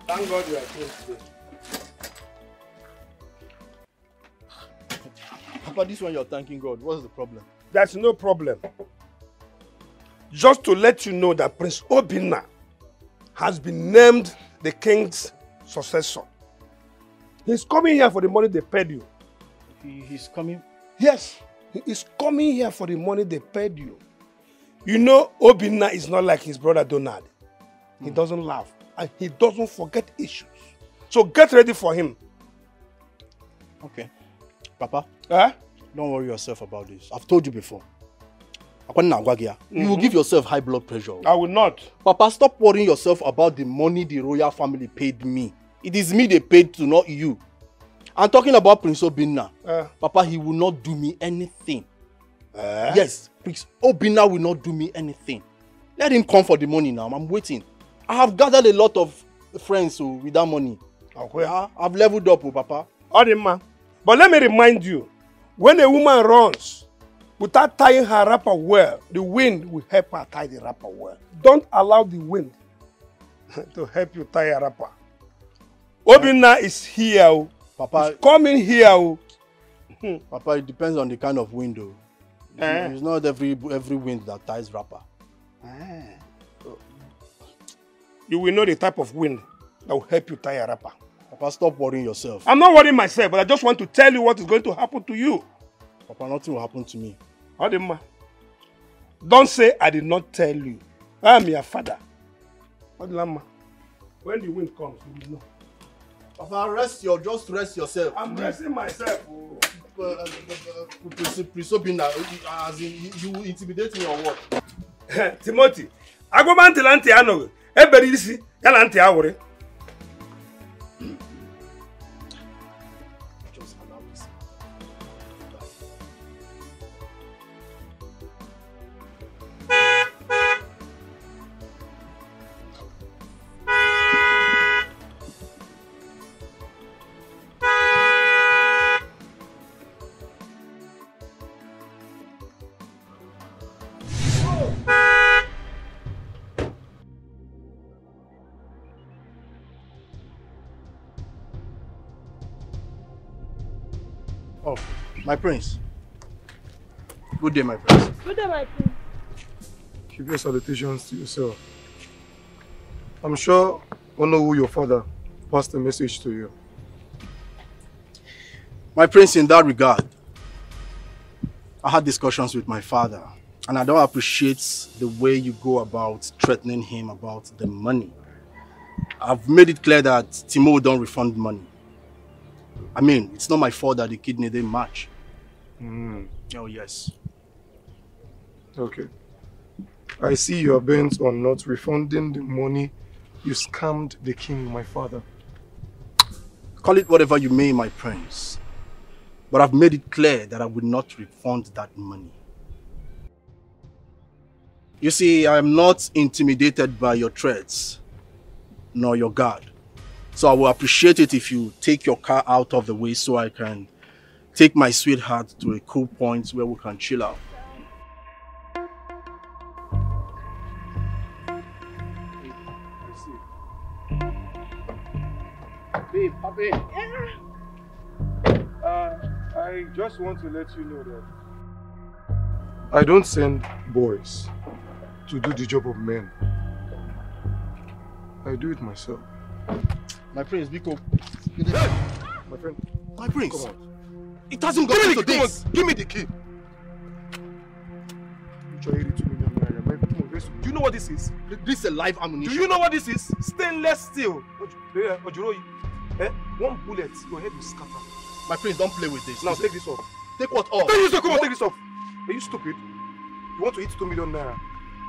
Thank God you are close today. Papa, this one you're thanking God. What's the problem? There's no problem. Just to let you know that Prince Obinna has been named the king's successor. He's coming here for the money they paid you. He's coming? Yes, he is coming here for the money they paid you. You know, Obinna is not like his brother Donald. He doesn't laugh and he doesn't forget issues. So get ready for him. Okay. Papa, don't worry yourself about this. I've told you before. You will give yourself high blood pressure. I will not. Papa, stop worrying yourself about the money the royal family paid me. It is me they paid to, not you. I'm talking about Prince Obinna. Papa, he will not do me anything. Yes, Prince Obinna will not do me anything. Let him come for the money now. I'm waiting. I have gathered a lot of friends with that money. Okay. I've leveled up, Papa. Man. But let me remind you, when a woman runs without tying her wrapper well, the wind will help her tie the wrapper well. Don't allow the wind to help you tie a wrapper. Obinna is here. Papa, he's coming here. Papa, it depends on the kind of wind. It's not every wind that ties wrapper. You will know the type of wind that will help you tie a wrapper. Papa, stop worrying yourself. I'm not worrying myself, but I just want to tell you what is going to happen to you. Papa, nothing will happen to me. Don't say I did not tell you. I am your father. When the wind comes, you will know. Papa, just rest yourself. I'm resting myself. Prince Obinna, as in, you will intimidate me or what? Timothy, I go back to Lantiano. Everybody see, Yalanti Awore. Oh, my prince. Good day, my prince. Good day, my prince. Keep your salutations to yourself. I'm sure Onowu, your father, passed a message to you. My prince, in that regard, I had discussions with my father, and I don't appreciate the way you go about threatening him about the money. I've made it clear that Timo don't refund money. I mean, it's not my fault that the kidney didn't match. Oh, yes. Okay. I see you are bent on not refunding the money you scammed the king, my father. Call it whatever you may, my prince. But I've made it clear that I will not refund that money. You see, I am not intimidated by your threats, nor your guard. So I will appreciate it if you take your car out of the way so I can take my sweetheart to a cool point where we can chill out. Babe, I just want to let you know that I don't send boys to do the job of men. I do it myself. My prince, Biko. My friend. My prince. Come on. It hasn't got to this. Give me the key. Do you know what this is? This is a live ammunition. Do you know what this is? Stainless steel. One bullet, your head will scatter. My prince, don't play with this. Now take this off. Take what off? Come on, take this off. Are you stupid? You want to eat 2 million naira?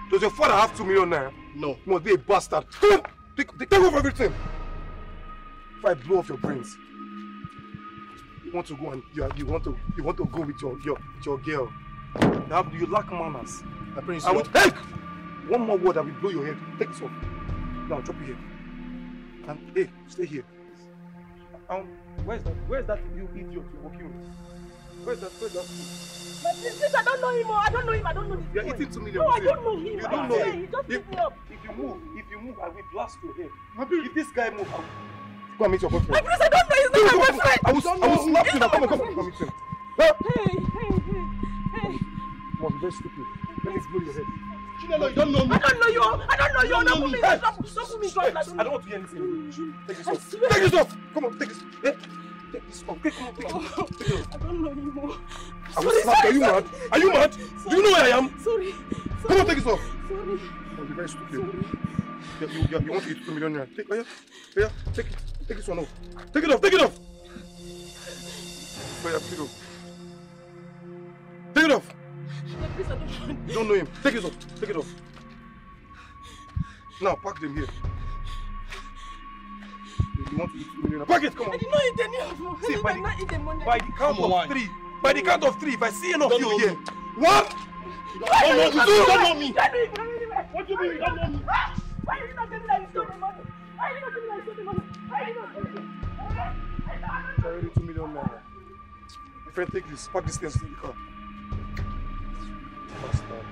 Does your father have 2 million naira? No. You must be a bastard. Come on, take off everything. If I blow off your brains, you want to go and you want to go with your girl. You lack manners. My prince, I will take one more word. I will blow your head. Take this off. Now drop it here. And hey, stay here. Where's that you idiot you're working with? Where's that? My princess, I don't know him. I don't know him. I don't know this You're boy. eating 2 million. No, I don't know him. You I don't know swear, him. he just picked me up. If you move, I will blast your head. If this guy move, go and meet your boyfriend. My princess, I don't know. He's not my boyfriend. I will slap you now. Come on, meet him. Hey. You must be very stupid. Let me blow your head. Chinelo, you don't know me. I don't know you. Don't put me. Don't put me in trouble. I don't want to hear anything. Take this off. Take this off. Come on, take this. Take this off. Take it off. I don't know you. I will slap you. Are you mad? Are you mad? Do you know where I am? Sorry. Come on, take this off. Sorry. You'll be very stupid. You want to eat 2 million naira? Take it. Take this one off. Take it off. Take it off. Take it off. Take it off. You don't know him. Take it off. Take it off. Now pack them here. You want to eat 2 million? Pack it. Come on. I did not eat any of them. See, I did not eat the money. by the count of 3. By the count of 3, if I see enough of you here. 1. You don't know me. What do you mean you don't know me? Why did you not tell me that you stole the money? Why did you not tell me that you stole the money? Why did you not tell me? It's already 2 million naira. My friend, take this. Pack these things to the car. Bastard.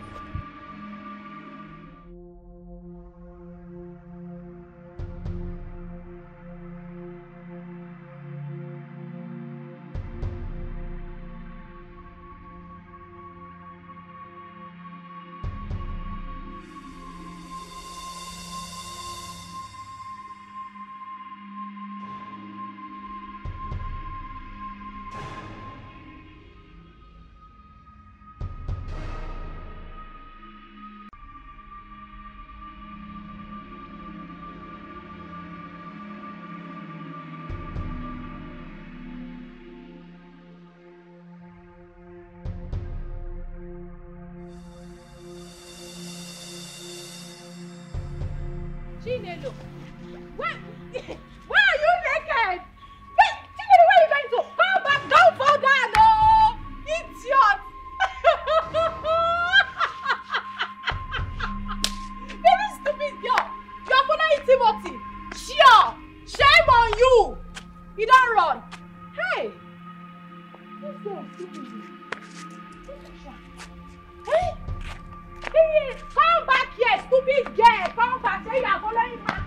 Chinelo, where are you naked? Wait, Chinelo, where are you going to? Come back, don't fall down, no! Idiot! Very stupid girl. You're following Timothy. Sure, shame on you. You don't run. Hey, this girl is stupid. Hey, hey, come back here, stupid girl. Come back. Say you are following her.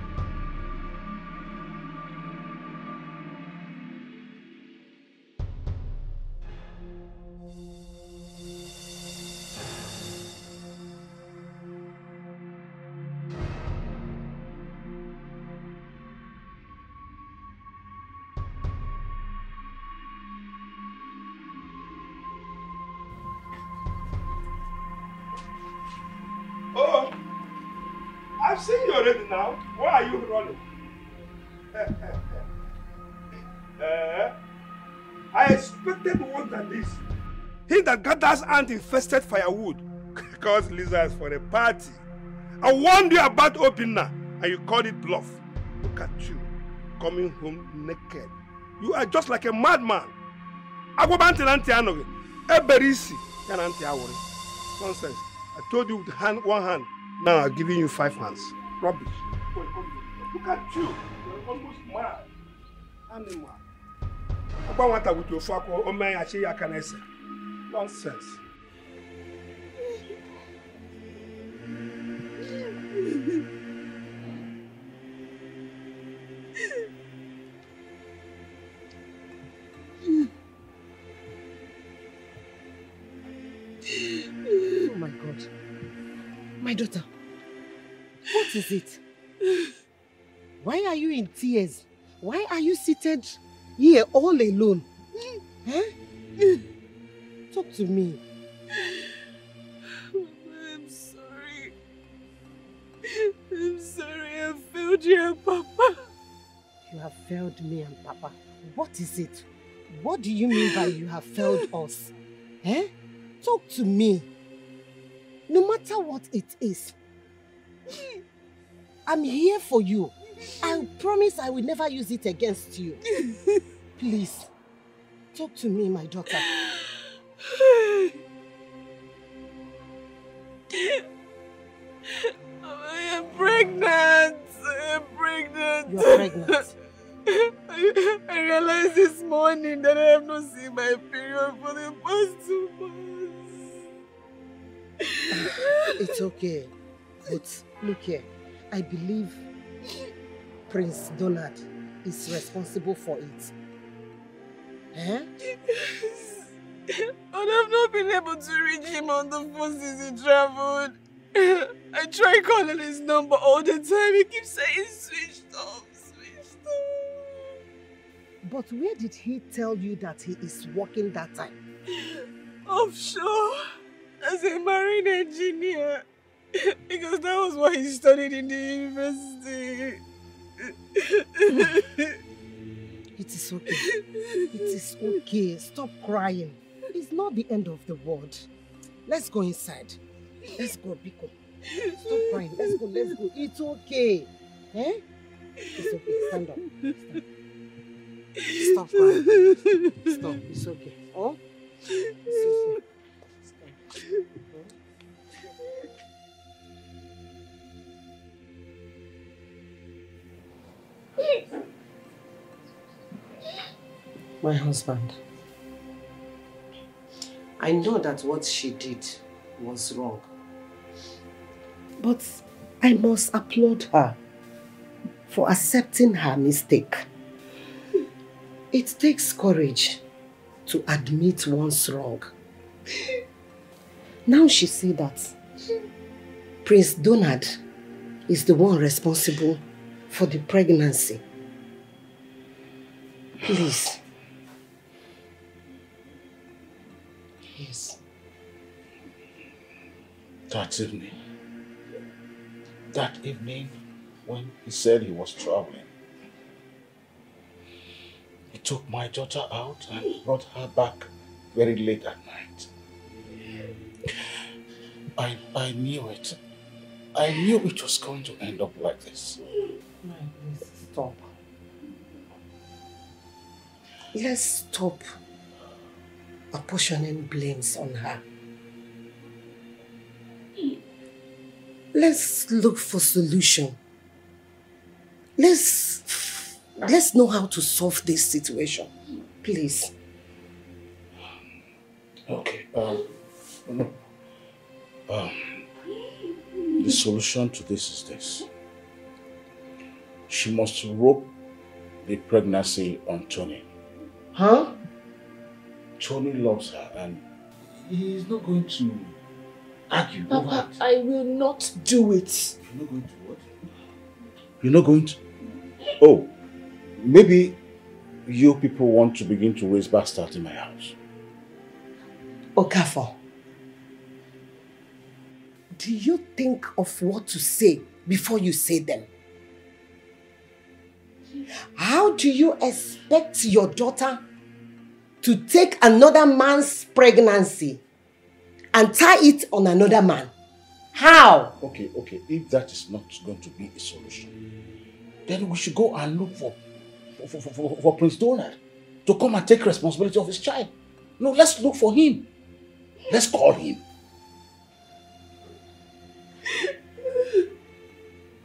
Oh, I've seen you already now. Why are you running? I expected one than this. He that gathers ant-infested firewood calls lizards for a party. I warned you about Obinna and you called it bluff. Look at you, coming home naked. You are just like a madman. Nonsense. I told you with one hand. Now I'm giving you 5 hands. Rubbish. Look at you. You're almost mad. Animal. I want to with your fuck or my Achia Canessa. Nonsense. Oh my God. My daughter, what is it? Why are you in tears? Why are you seated here all alone? Huh? Talk to me. I'm sorry. I'm sorry I failed you and Papa. You have failed me and Papa. What is it? What do you mean by you have failed us? Eh? Talk to me. No matter what it is, I'm here for you. I promise I will never use it against you. Please, talk to me, my daughter. I am pregnant. I am pregnant. You are pregnant. I realized this morning that I have not seen my period for the past 2 months. It's okay. But look here, I believe Prince Donald is responsible for it. Eh? Yes. But I've not been able to reach him on the phone since he traveled. I try calling his number all the time. He keeps saying switched off, switched off. But where did he tell you that he is working that time? Offshore, as a marine engineer. Because that was what he studied in the university. It is okay. It is okay. Stop crying. It's not the end of the world. Let's go inside. Let's go, Biko. Stop crying. Let's go, let's go. It's okay. Eh? It's okay. Stand up. Stop crying. Stop. It's okay. Oh? It's okay. Stop. My husband, I know that what she did was wrong, but I must applaud her for accepting her mistake. It takes courage to admit one's wrong. Now she said that Prince Donald is the one responsible for the pregnancy. Please. Yes. That evening when he said he was traveling, he took my daughter out and brought her back very late at night. I knew it. I knew it was going to end up like this. Please stop. Let's stop apportioning blames on her. Let's look for solution. Let's know how to solve this situation. Please. Okay. The solution to this is this. She must rope the pregnancy on Tony. Huh? Tony loves her and he is not going to argue over Papa, it. I will not do it. You're not going to what? You're not going to? Oh, maybe you people want to begin to raise bastards in my house. Okafor, do you think of what to say before you say them? How do you expect your daughter to take another man's pregnancy and tie it on another man? How? Okay. If that is not going to be a solution, then we should go and look for Prince Donald to come and take responsibility of his child. No, let's look for him. Let's call him.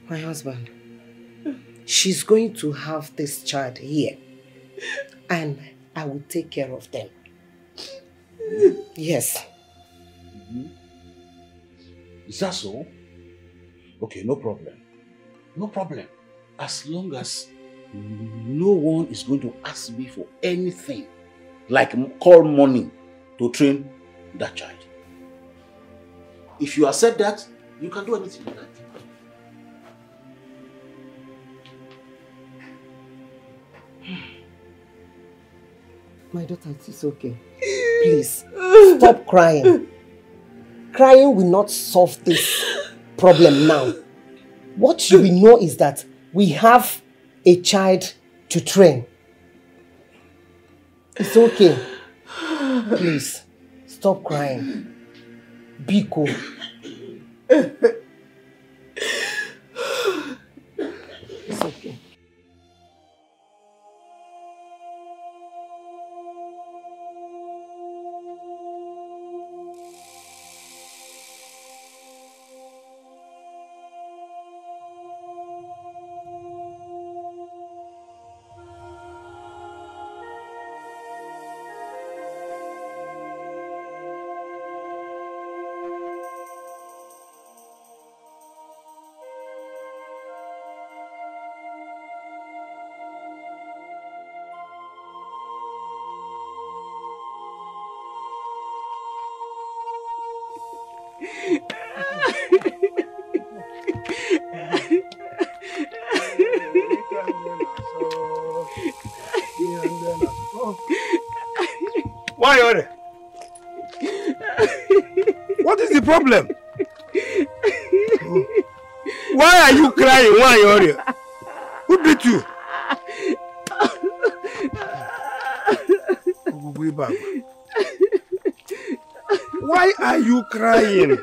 My husband, she's going to have this child here and I will take care of them. Yes. Is that so? Okay, no problem. No problem. As long as no one is going to ask me for anything, like call money to train that child. If you accept that, you can do anything like that. My daughter, it is okay. Please, stop crying. Crying will not solve this problem now. What we know is that we have a child to train. It's okay. Please, stop crying. Be cool. It's okay. Why, Ore? What is the problem? Why are you crying? Why, Ore? Who beat you? Why are you crying?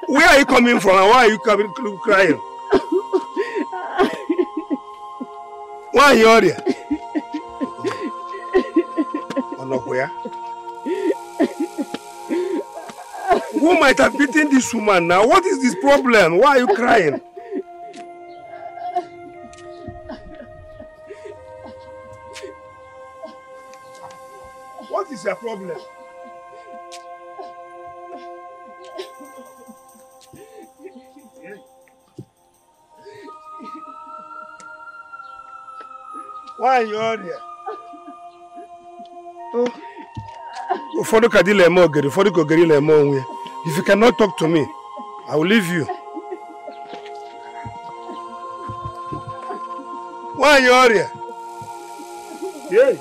Where are you coming from and why are you crying? Why are you here? Where? Who might have beaten this woman now? What is this problem? Why are you crying? What is your problem? Why are you here? If you cannot talk to me, I will leave you. Why are you here? Yeah.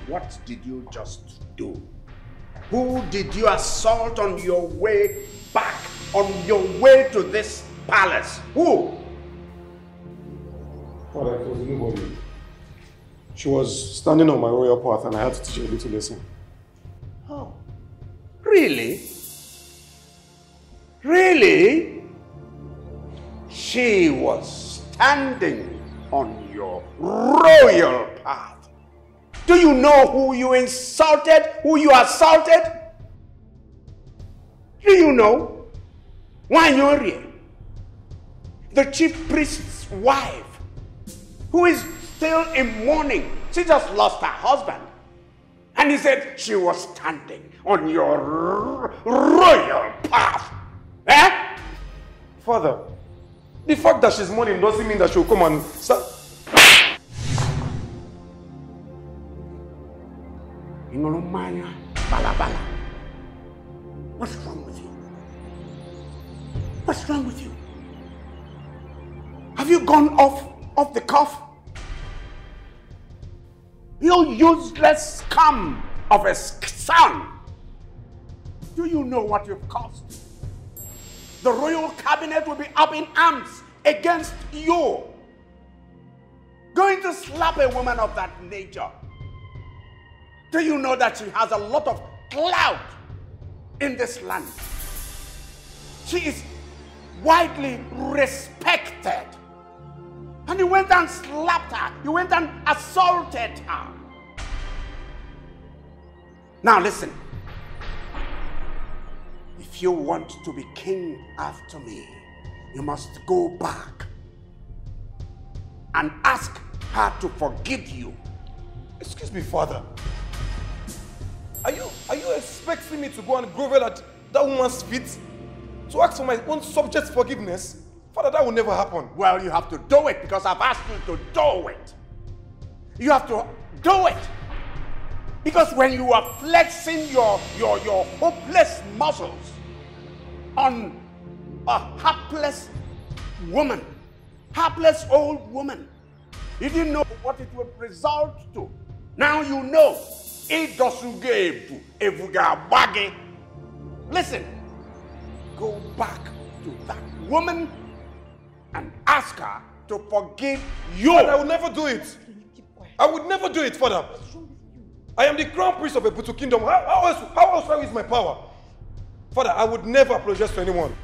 What did you just do? Who did you assault on your way back, on your way to this palace? Who? Father, it was nobody. She was standing on my royal path and I had to teach her a little lesson. Oh, really? Really? She was standing on your royal path. Do you know who you insulted, who you assaulted? Do you know? Wanyori, the chief priest's wife, who is still in mourning. She just lost her husband. And he said she was standing on your royal path. Eh? Father, the fact that she's mourning doesn't mean that she'll come and start. Balabala. What's wrong with you? What's wrong with you? Have you gone off the cuff? You useless scum of a son. Do you know what you've caused? The royal cabinet will be up in arms against you. Going to slap a woman of that nature. Do you know that she has a lot of clout in this land? She is widely respected. And you went and slapped her. You went and assaulted her. Now listen. If you want to be king after me, you must go back and ask her to forgive you. Excuse me, Father. Are you expecting me to go and grovel at that woman's feet to ask for my own subject's forgiveness? Father, that will never happen. Well, you have to do it because I've asked you to do it. You have to do it. Because when you are flexing your hopeless muscles on a hapless woman, hapless old woman, you didn't know what it would result to. Now you know. Listen, go back to that woman and ask her to forgive you. Father, I will never do it. I would never do it, Father. I am the crown prince of a Butu kingdom. How else will I use my power? Father, I would never apologize to anyone.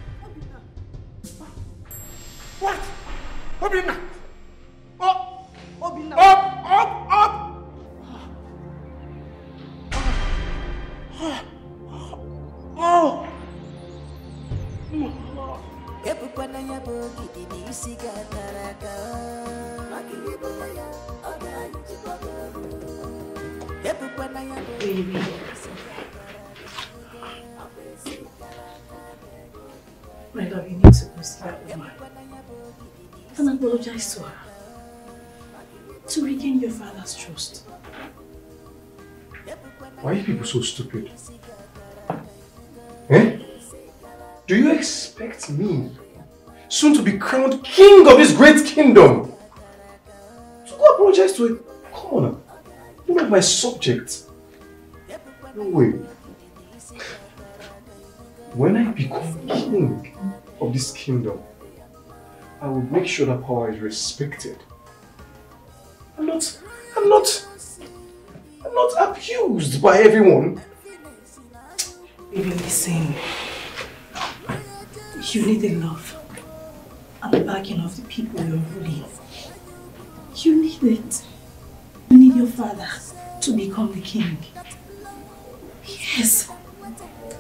What? Obina! Up! Obina! Up! Oh! Baby, My love, you need to go see that woman and apologize to her to regain your father's trust. Why are you people so stupid? Eh? Do you expect me, soon to be crowned king of this great kingdom, to go apologize to a commoner? You're not my subject. No way. When I become king of this kingdom, I will make sure that power is respected. I'm not abused by everyone. Baby, listen. You need the love and the backing of the people you're ruling. You need it. You need your father to become the king. Yes.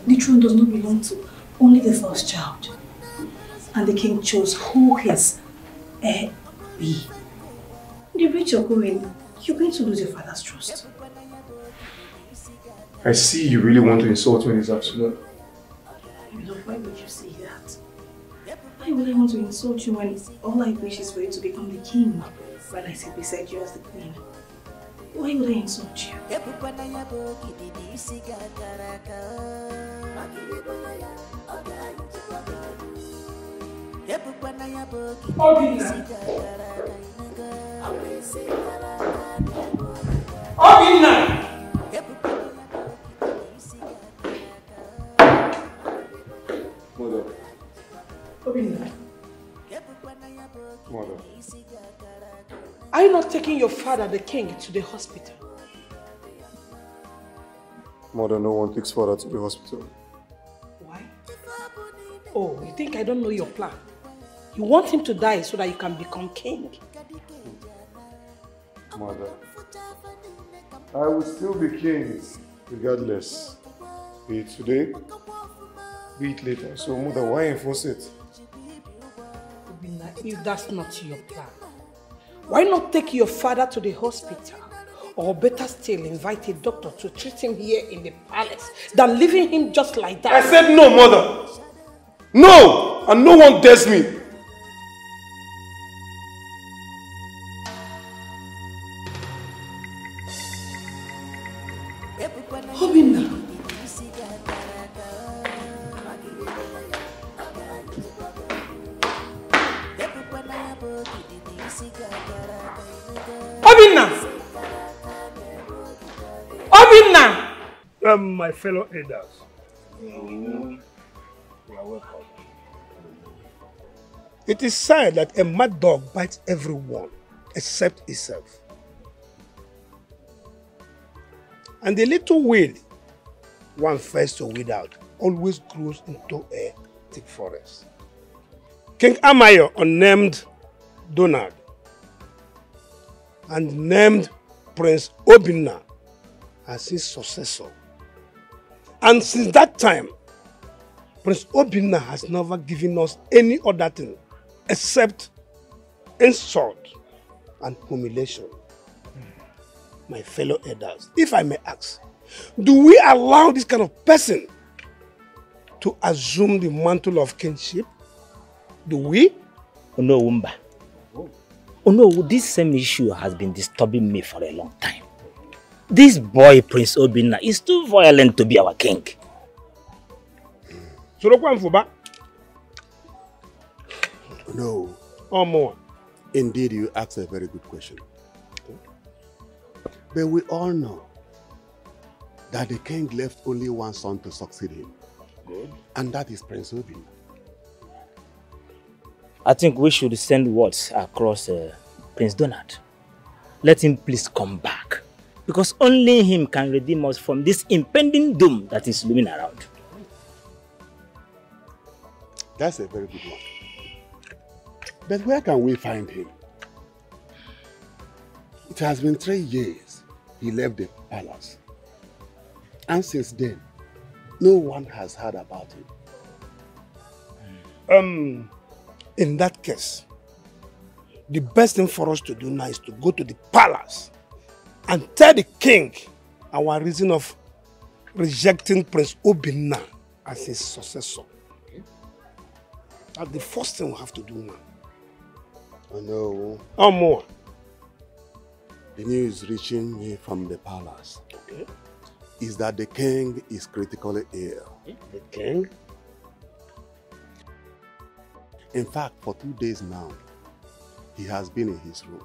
The throne does not belong to only the first child. And the king chose who his heir be. The rate you're going to lose your father's trust. I see you really want to insult me this afternoon. Love, why would you say that? Why would I want to insult you when all I wish is for you to become the king while I sit beside you as the queen? Why would I insult you? Mother. Are you not taking your father, the king, to the hospital? Mother, no one takes father to the hospital. Why? Oh, you think I don't know your plan? You want him to die so that you can become king. Mother, I will still be king regardless. Be it today, be it later. So mother, why enforce it? If that's not your plan, why not take your father to the hospital? Or better still, invite a doctor to treat him here in the palace than leaving him just like that. I said no, mother. No! And no one dares me. Obinna. Obinna! Obinna! My fellow elders, you are welcome. It is said that a mad dog bites everyone except itself. And the little weed one fails to weed out always grows into a thick forest. King Amayo unnamed Donald and named Prince Obinna as his successor. And since that time, Prince Obinna has never given us any other thing except insult and humiliation. My fellow elders, if I may ask, do we allow this kind of person to assume the mantle of kingship? Do we? No, Wumba. Oh no, this same issue has been disturbing me for a long time. This boy, Prince Obinna, is too violent to be our king. No. Or more. Indeed, you asked a very good question. But we all know that the king left only one son to succeed him. Good. And that is Prince Obinna. I think we should send words across Prince Donald. Let him please come back. Because only him can redeem us from this impending doom that is looming around. That's a very good one. But where can we find him? It has been 3 years he left the palace. And since then, no one has heard about him. In that case, the best thing for us to do now is to go to the palace and tell the king our reason of rejecting Prince Obinna as his successor. That's the first thing we have to do now. I know. Or more. The news reaching me from the palace is that the king is critically ill. The king? In fact, for 2 days now, he has been in his room.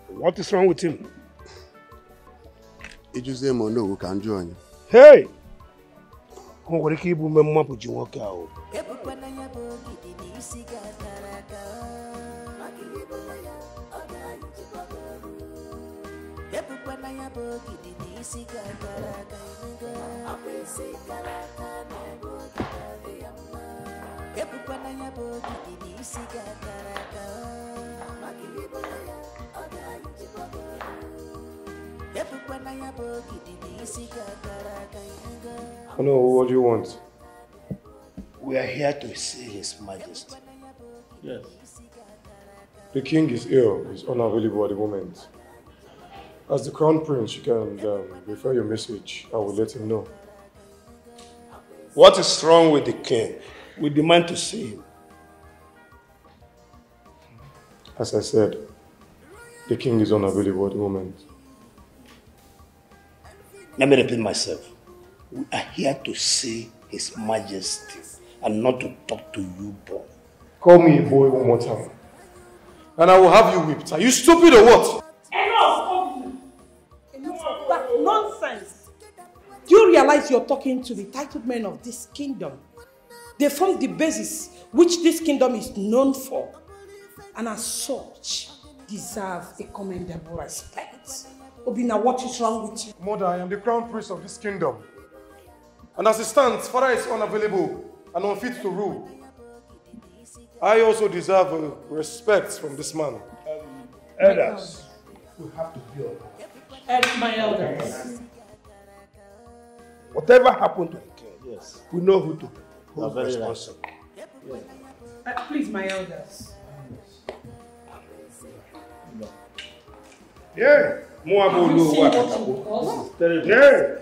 What is wrong with him? Ijuse Mono who can join. Hey! Who will keep him up with you? Hello, what do you want? We are here to see His Majesty. Yes. The king is ill. He's unavailable at the moment. As the crown prince, you can refer your message. I will let him know. What is wrong with the king? We demand to see him. As I said, the king is unavailable at the moment. Let me repeat myself. We are here to see His Majesty and not to talk to you, boy. Call me a boy one more time, and I will have you whipped. Are you stupid or what? Enough of that nonsense. Do you realize you're talking to the titled men of this kingdom? They form the basis which this kingdom is known for, and as such, deserve a commendable respect. Obina, what is wrong with you? Mother, I am the crown prince of this kingdom. And as it stands, father is unavailable and unfit to rule. I also deserve respect from this man. Elders, we have to be on My elders. Whatever happened to the king, yes, we know who to hold very responsible. Please, my elders. Yeah. More Have you seen what you caused? Yeah.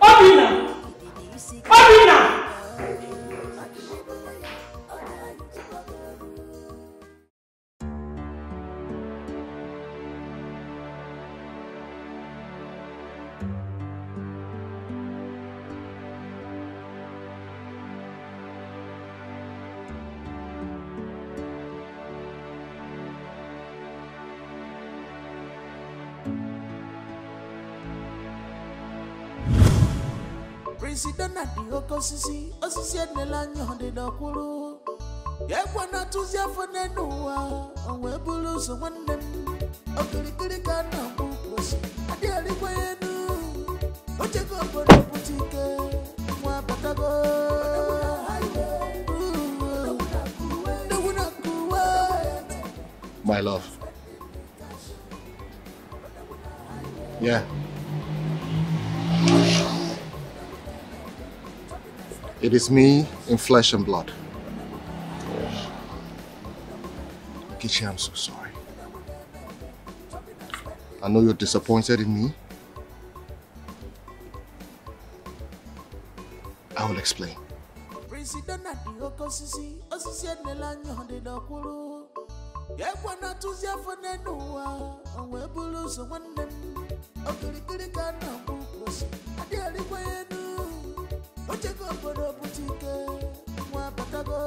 Obina! Obina! President at the Okosisi, Osisi Nelanyo de Dokuru. Yakwana Tuzia for Nenua, and Webulus one them. Okirikana Bukos, a daily way. Ojego for the boutique, Wapatago. My love. Yeah. It is me in flesh and blood. Kichi, I'm so sorry. I know you're disappointed in me. I will explain. President at the Okosisi, Osisi Nelanyo de Dokuru. Yakwana Tuzia for Nenua, and Webulus one them. Okirikana Bukos, a daily way. Ojego for the boutique, Wapatago.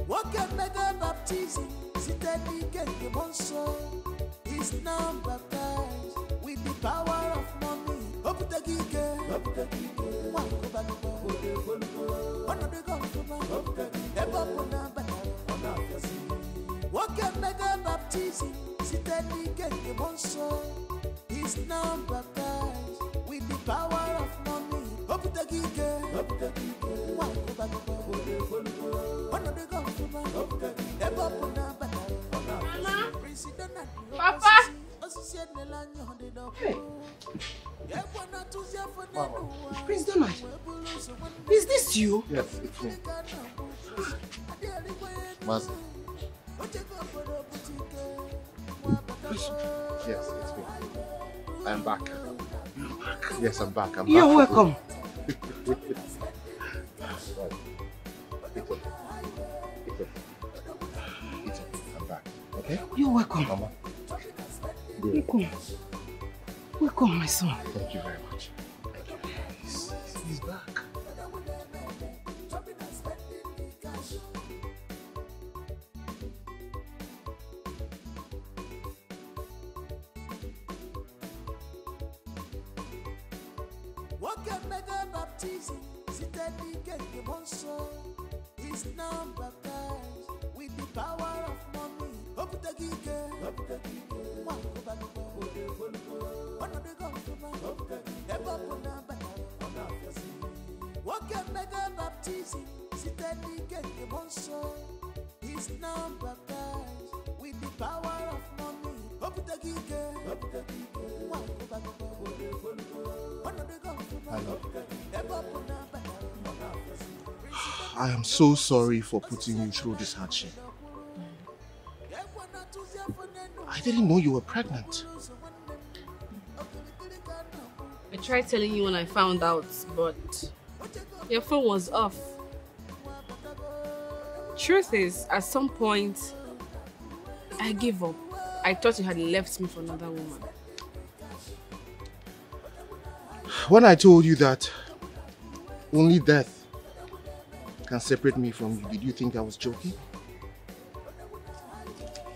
What can make a baptism? Sitani Genki Monso is now baptized with the power of money. Up the gig, one go back, one of the government, ever put a battle. What can make a baptism? Sitani His number guys with the power of money. Hope the geek. One of the government. Papa! Hey. Prince Donald, is this you? Yes, it's me. Master. Yes, it's me. I'm back. Yes, I'm back. You're welcome. It's okay. I'm back. Okay? You're welcome. Mama. Welcome. Welcome, my son. Thank you very much. He's back. His number guys with the power of money. Hope the geek. One of the government. What can make a baptism? His number guys with the power of money. Hope the geek. One of the government. I am so sorry for putting you through this hardship. I didn't know you were pregnant. I tried telling you when I found out, but your phone was off. Truth is, at some point, I gave up. I thought you had left me for another woman. When I told you that only death can separate me from you, did you think I was joking?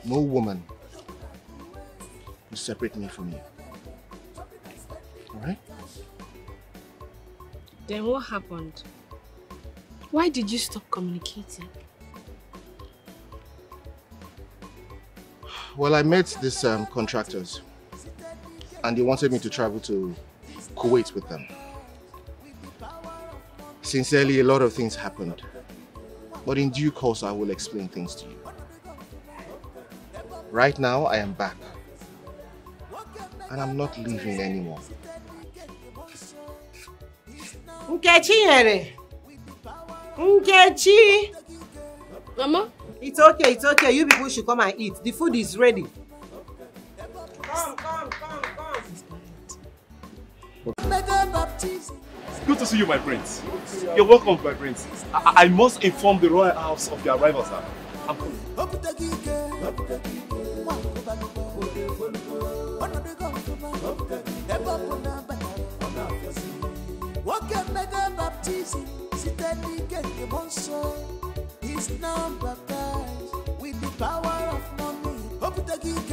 No woman will separate me from you. Alright? Then what happened? Why did you stop communicating? Well, I met these contractors and they wanted me to travel to Kuwait with them. Sincerely, a lot of things happened, but in due course I will explain things to you. Right now I am back and I'm not leaving anymore. Nkechi! Nkechi! Mama? It's okay. You people should come and eat. The food is ready. Come. Good to see you, my prince. You're welcome, my prince. I must inform the royal house of your arrival, sir. I'm coming. His number guys with the power of money. Hope the geek.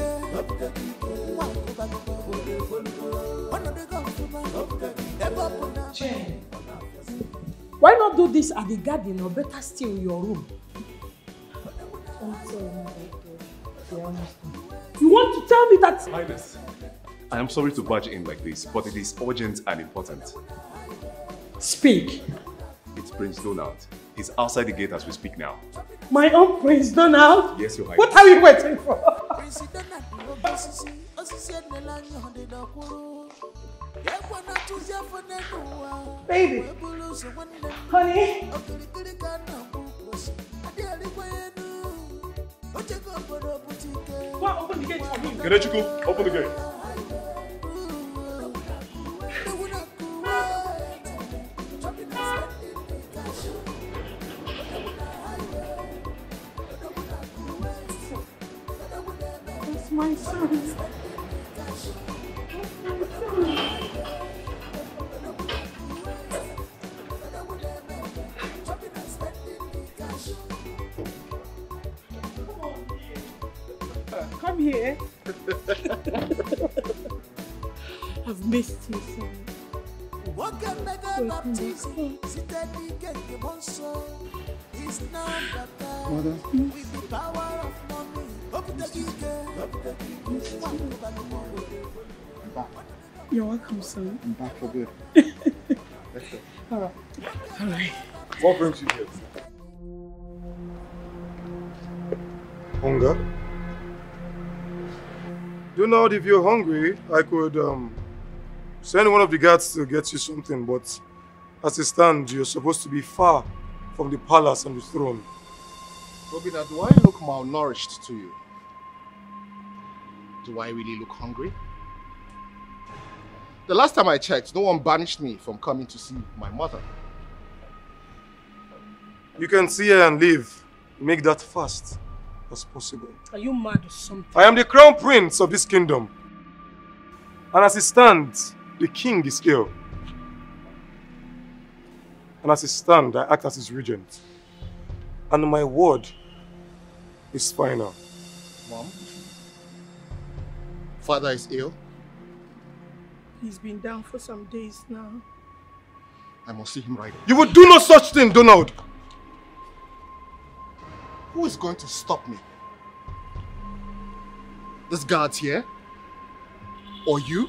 Why not do this at the garden or better still in your room? You want to tell me that? Highness, I am sorry to barge in like this, but it is urgent and important. Speak. It's Prince Donald. He's outside the gate as we speak now. My own Prince Donald? Yes, Your Highness. What are you waiting for? Baby. Honey. Go open the gate for me. Gerechukwu, open the gate. That's my son. Come here. I've missed you, son. Mother. I'm back. You're welcome, son. I'm back for good. Let's go. Alright. Alright. What brings you here? Hunger? Donald, if you're hungry, I could send one of the guards to get you something, but as it stands, you're supposed to be far from the palace and the throne. Robina, do I look malnourished to you? Do I really look hungry? The last time I checked, no one banished me from coming to see my mother. You can see her and leave. Make that fast as possible. Are you mad or something? I am the crown prince of this kingdom. And as it stands, the king is ill. And as it stands, I act as his regent. And my word is final. Mom? Father is ill? He's been down for some days now. I must see him right away. You will do no such thing, Donald! Who is going to stop me? This guard's here? Or you?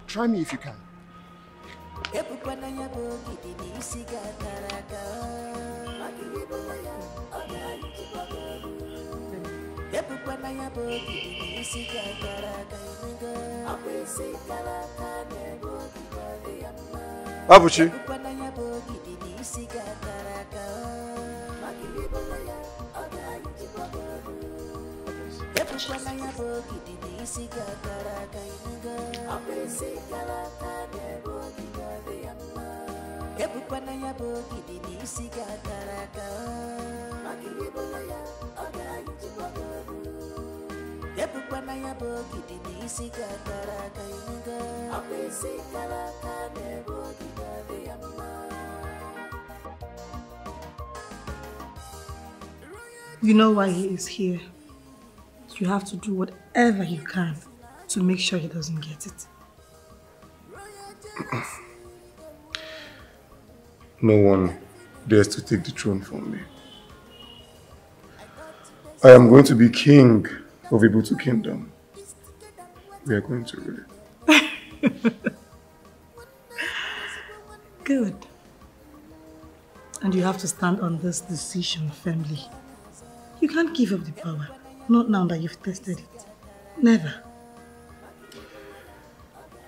Try me if you can. Abuchi. You know why he is here. You have to do whatever you can to make sure he doesn't get it. No one dares to take the throne from me. I am going to be king of Ibutu Kingdom. We are going to rule. Good. And you have to stand on this decision firmly. You can't give up the power. Not now that you've tested it. Never.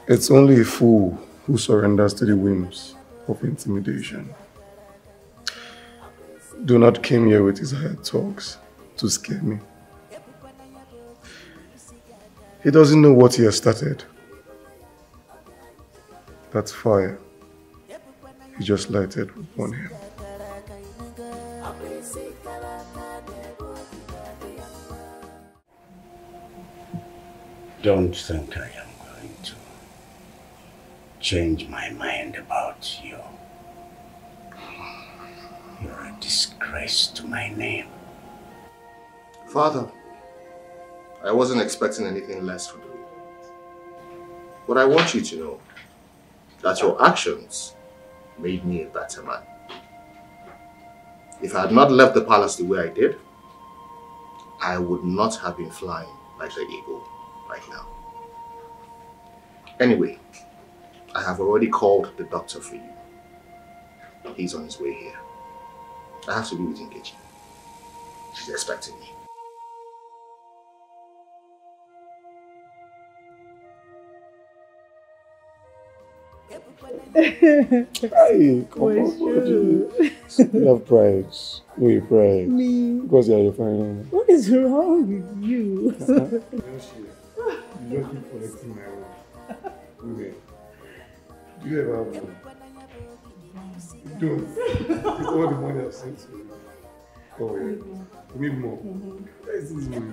It's only a fool who surrenders to the whims of intimidation. Do not come here with his hired talks to scare me. He doesn't know what he has started. That fire, he just lighted upon him. Don't think I am going to change my mind about you. You're a disgrace to my name. Father, I wasn't expecting anything less from you. But I want you to know that your actions made me a better man. If I had not left the palace the way I did, I would not have been flying like the eagle right now. Anyway, I have already called the doctor for you. He's on his way here. I have to be with Nkechi. She's expecting me. Hey, come on, buddy. You have pride. No, you pride. Me? Because you are your final. What is wrong with you? You just keep collecting my own. Okay. Do you ever have one? You don't. It's all the money I've sent to you. Oh, yeah. You need more. Where is this money?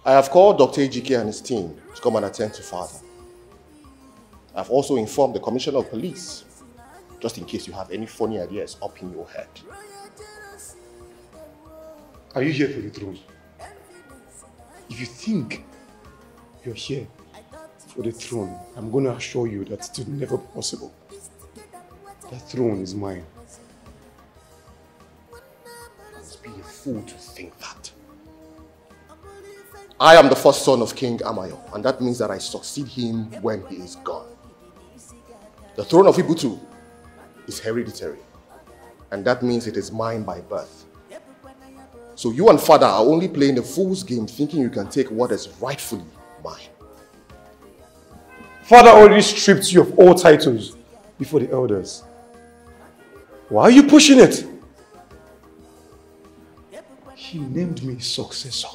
I have called Dr. Ejike and his team to come and attend to Father. I've also informed the Commissioner of Police. just in case you have any funny ideas up in your head. Are you here for the throne? If you think you're here for the throne, I'm going to assure you that it's never possible. That throne is mine. You must be a fool to think that. I am the first son of King Amayo, and that means that I succeed him when he is gone. The throne of Ibutu is hereditary, and that means it is mine by birth. So you and father are only playing a fool's game thinking you can take what is rightfully mine. Father already stripped you of all titles before the elders. Why are you pushing it? He named me successor.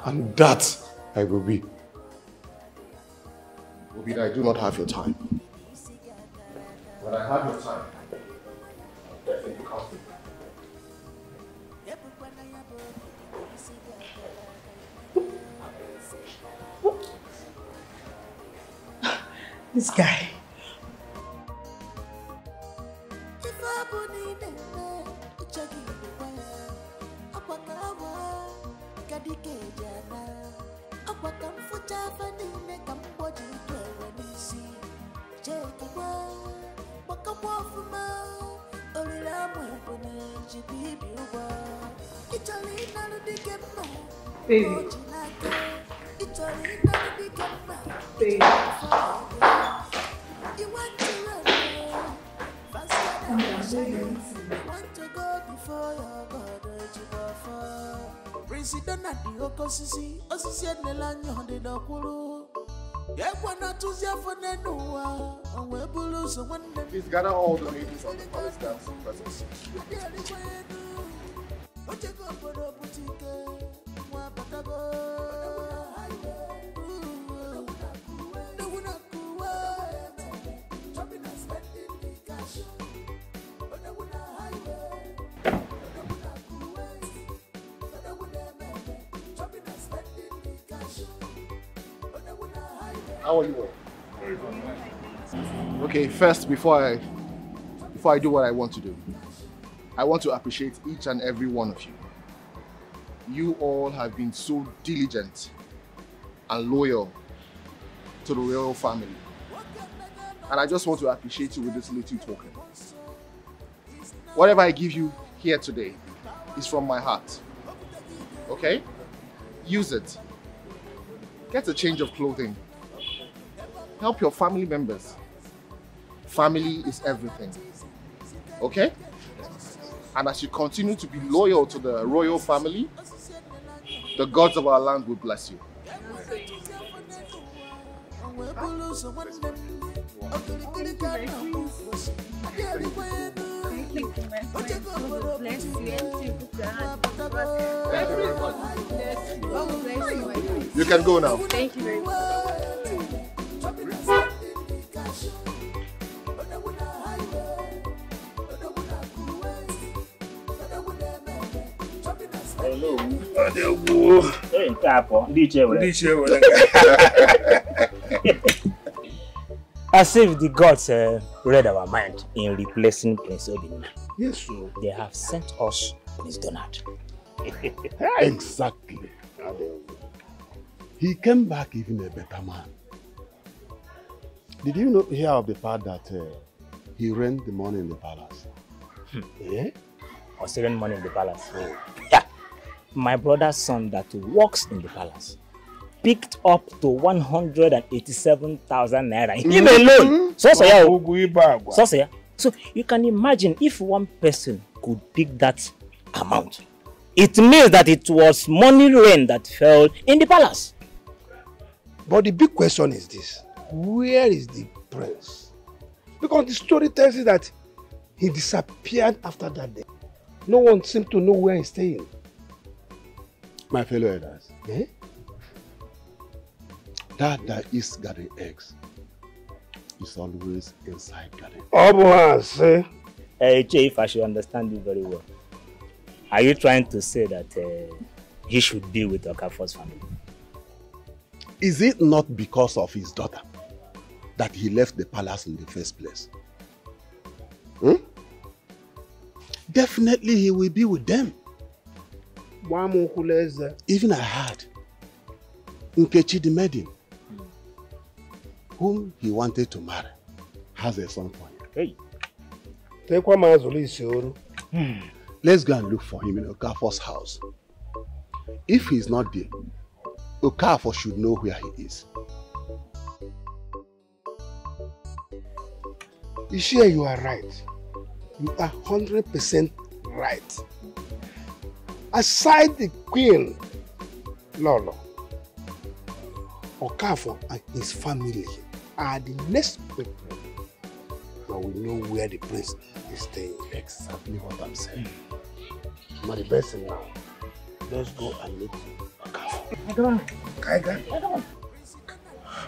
And that I will be. Obida, I do not have your time. When I have your time, I'll definitely come. This guy. Baby. Baby. Please gather all the ladies on the palace dancing presence. How are you all? Okay, first, before I do what I want to do, I want to appreciate each and every one of you. You all have been so diligent and loyal to the royal family. And I just want to appreciate you with this little token. Whatever I give you here today is from my heart. Okay? Use it. Get a change of clothing. Help your family members. Family is everything. Okay? And as you continue to be loyal to the royal family, the gods of our land will bless you. You can go now. Thank you very much. As if the gods read our mind in replacing Prince Obinna. Yes, sir. They have sent us Prince Donald. Exactly. He came back even a better man. Did you not hear of the part that he ran the money in the palace? Eh? Or stealing money in the palace? Oh. Yeah. My brother's son that works in the palace picked up to 187,000 naira. Him alone. So you can imagine if one person could pick that amount. It means that it was money rain that fell in the palace. But the big question is this. Where is the prince? Because the story tells you that he disappeared after that day. No one seemed to know where he's staying. My fellow elders, that is garden eggs is always inside garden. If I should understand you very well, are you trying to say that he should be with Okafor's family? Is it not because of his daughter that he left the palace in the first place? definitely he will be with them. Even I heard Nkechi the maiden, whom he wanted to marry, has a son for him. Hey. Let's go and look for him in Okafor's house. If he's not there, Okafor should know where he is. You sure you are right? You are 100% right. Aside the queen, Lolo, Okafor and his family are the next people. Now we know where the prince is staying. Exactly what I'm saying. But the best thing now, let's go and meet Okafor.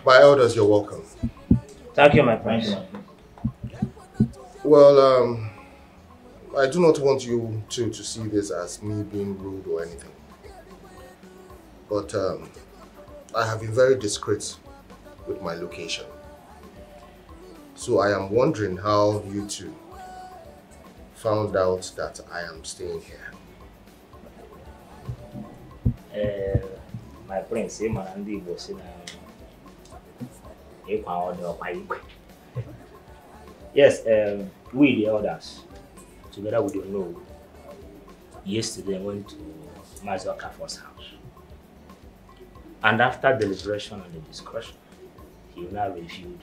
My elders, you're welcome. Thank you, my prince. Well, I do not want you to see this as me being rude or anything. But I have been very discreet with my location. So I am wondering how you two found out that I am staying here. My prince, yes, we the elders, together with your know, yesterday went to Master Okafor's house. And after deliberation and the discussion, he now reviewed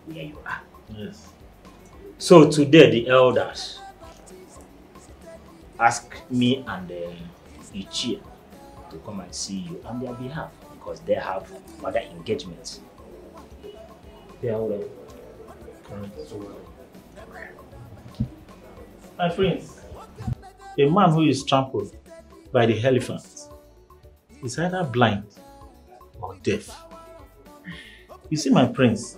where you are. Yes. So today the elders asked me and Ichie to come and see you on their behalf because they have other engagements. They are all my friends, a man who is trampled by the elephant is either blind or deaf. You see, my prince,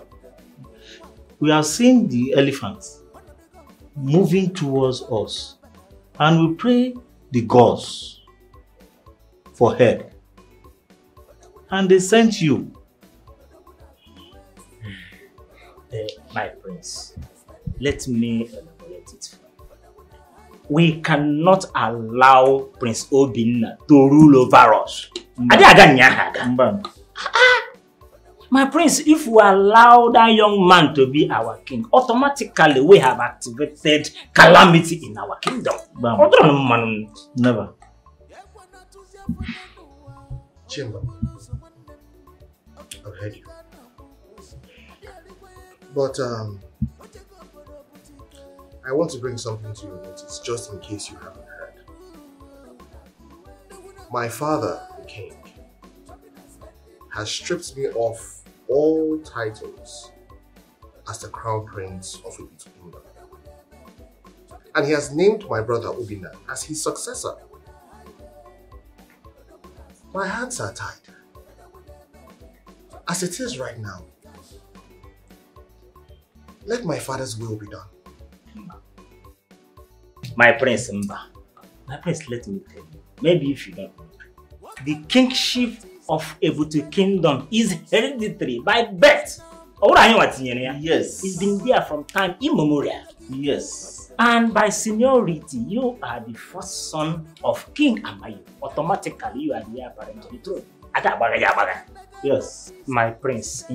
we are seeing the elephants moving towards us and we pray the gods for help. And they sent you. My prince, let me elaborate it. We cannot allow Prince Obinna to rule over us. My prince, if we allow that young man to be our king, automatically we have activated calamity in our kingdom. Never. Chimba, I've heard you. But I want to bring something to your notice, just in case you haven't heard. My father, the king, has stripped me of all titles as the crown prince of Ibitu Kingdom. And he has named my brother Obinna as his successor. My hands are tied. As it is right now, let my father's will be done. My prince Mba, my prince, let me tell you, maybe if you don't know, the kingship of Ibitu Kingdom is hereditary by birth. Yes. It's been there from time immemorial. Yes. And by seniority, you are the first son of King Amayu. Automatically, you are the heir apparent to the throne. Yes. My prince,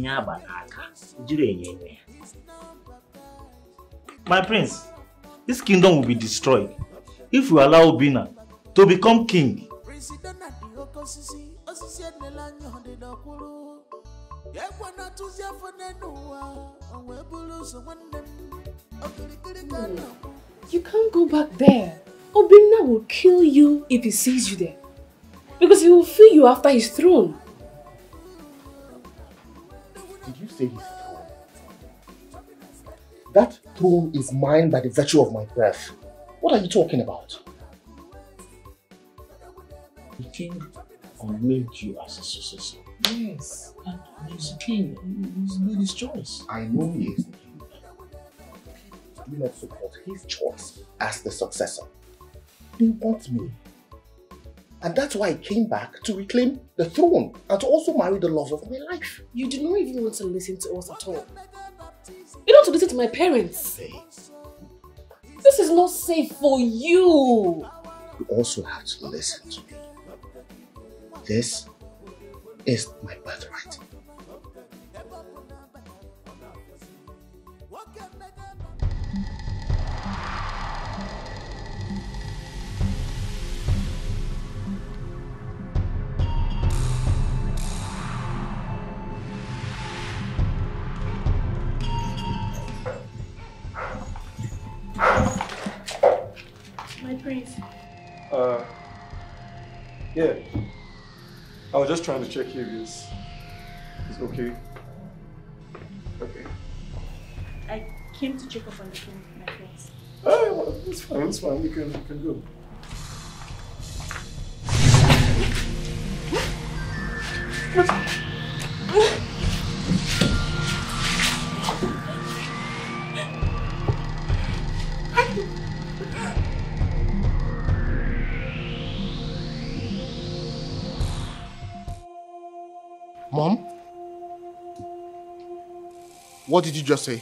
my prince, this kingdom will be destroyed if we allow Obinna to become king. You can't go back there. Obinna will kill you if he sees you there. Because he will free you after his throne. Did you say his throne? That throne is mine by the virtue of my birth. What are you talking about? The king named you as a successor. Yes. And he's the king. He's made his choice. I know he is the king. Do not support his choice as the successor. He wants me. And that's why I came back to reclaim the throne and to also marry the love of my life. You do not even want to listen to us at all. You don't want to listen to my parents. Hey, This is not safe for you. You also have to listen to me. This is my birthright. My prince. Yeah. I was just trying to check if it's okay. Okay. I came to check up on the king, my prince. Well, it's fine. We can go. Mom? What did you just say?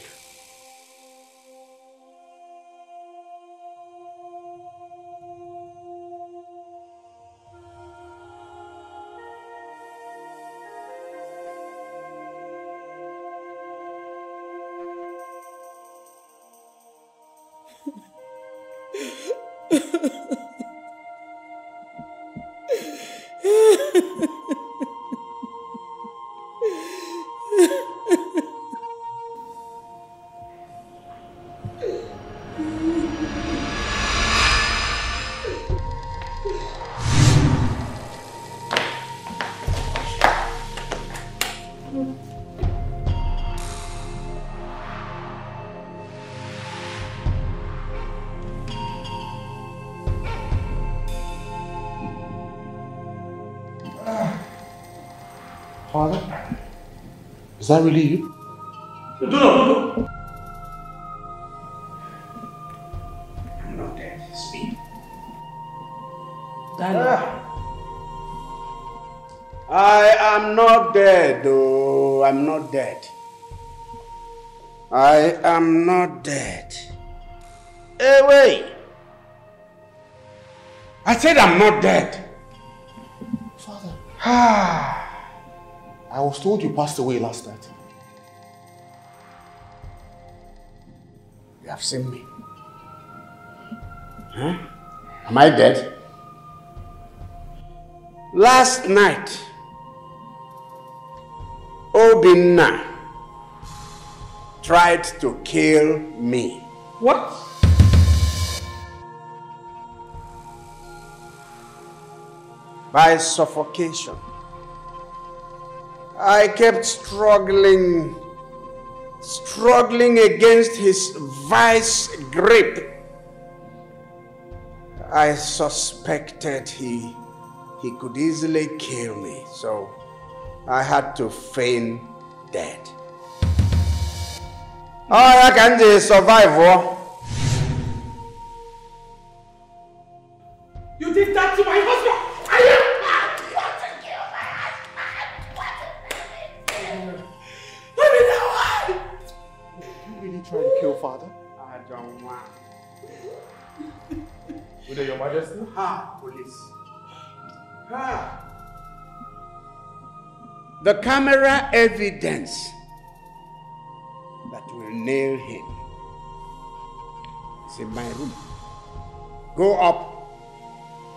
Father? Is that really you? No. I'm not dead. It's me. I am not dead, though. I'm not dead. I am not dead. Hey, wait. I said I'm not dead. Father. I was told you passed away last night. You have seen me. Huh? Am I dead? Last night, Obinna tried to kill me. What? By suffocation. I kept struggling against his vice grip. I suspected he could easily kill me, so I had to feign dead. I can just survive. You did that to my husband! Trying to kill father? I don't want. With your majesty? Police. The camera evidence that will nail him is in my room. Go up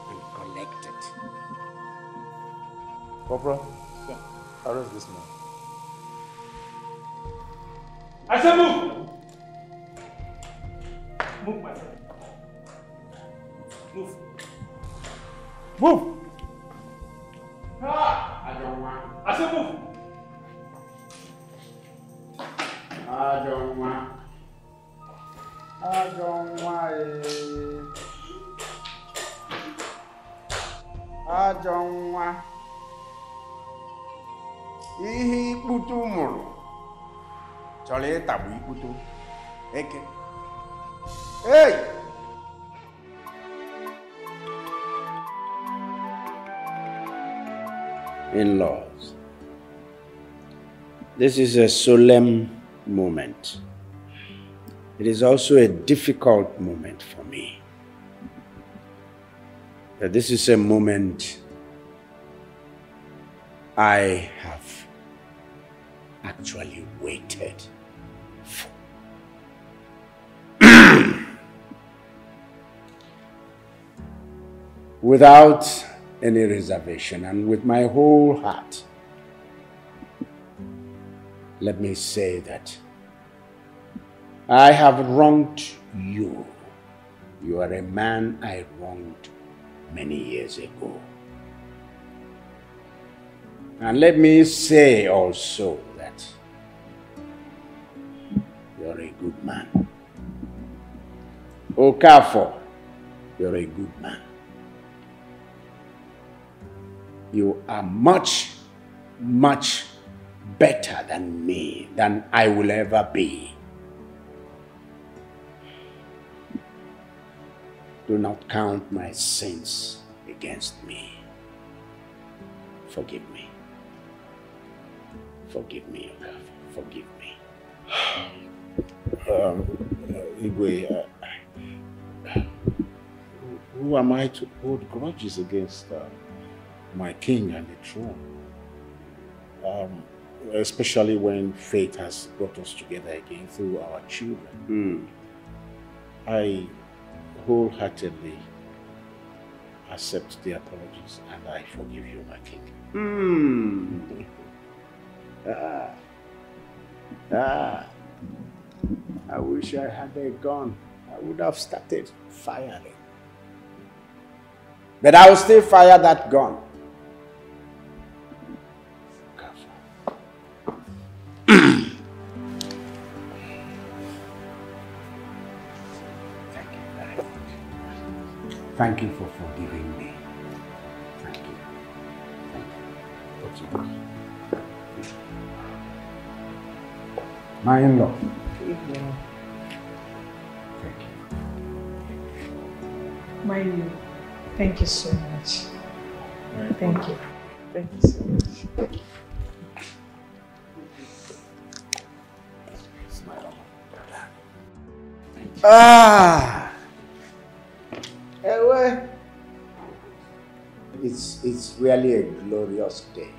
and collect it. Corporal, arrest this man. I said move! Move, my friend. Move. Move! I don't want. I said move! I don't want. I don't want. I don't want. Ihe ikputu mụrụ chọrọ ịtagbu ikputu eke. Hey! In-laws, this is a solemn moment. It is also a difficult moment for me. But this is a moment I have actually waited for. Without any reservation and with my whole heart, let me say that I have wronged you. You are a man I wronged many years ago. And let me say also that you're a good man. Okafor, you're a good man. You are much, much better than me, than I will ever be. Do not count my sins against me. Forgive me. Forgive me, Okafor. Forgive me. Igwe, who am I to hold grudges against my king and the throne? Especially when fate has brought us together again through our children. I wholeheartedly accept the apologies and I forgive you, my king. I wish I had a gun. I would have started firing. But I will still fire that gun. Thank you for forgiving me. Thank you. Thank you. My in-law. Thank you. My love, thank you so much. Thank you. Thank you so much. It's really a glorious day.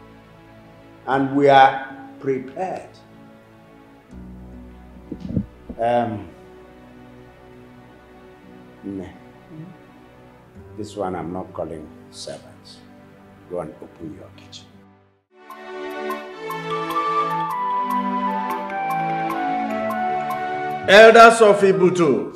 And we are prepared. This one I'm not calling servants. Go and open your kitchen. Elders of Ibutu,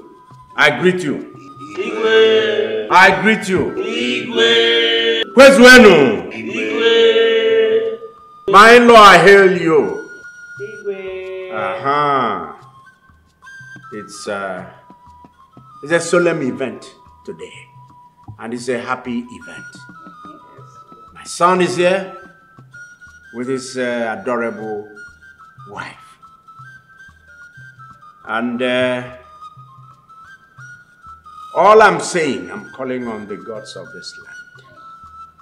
I greet you. Igwe. I greet you. Igwe. Kwezuenu. Igwe. My in-law, I hail you. Igwe. It's a solemn event today, and it's a happy event. My son is here with his adorable wife. And all I'm saying, I'm calling on the gods of this land.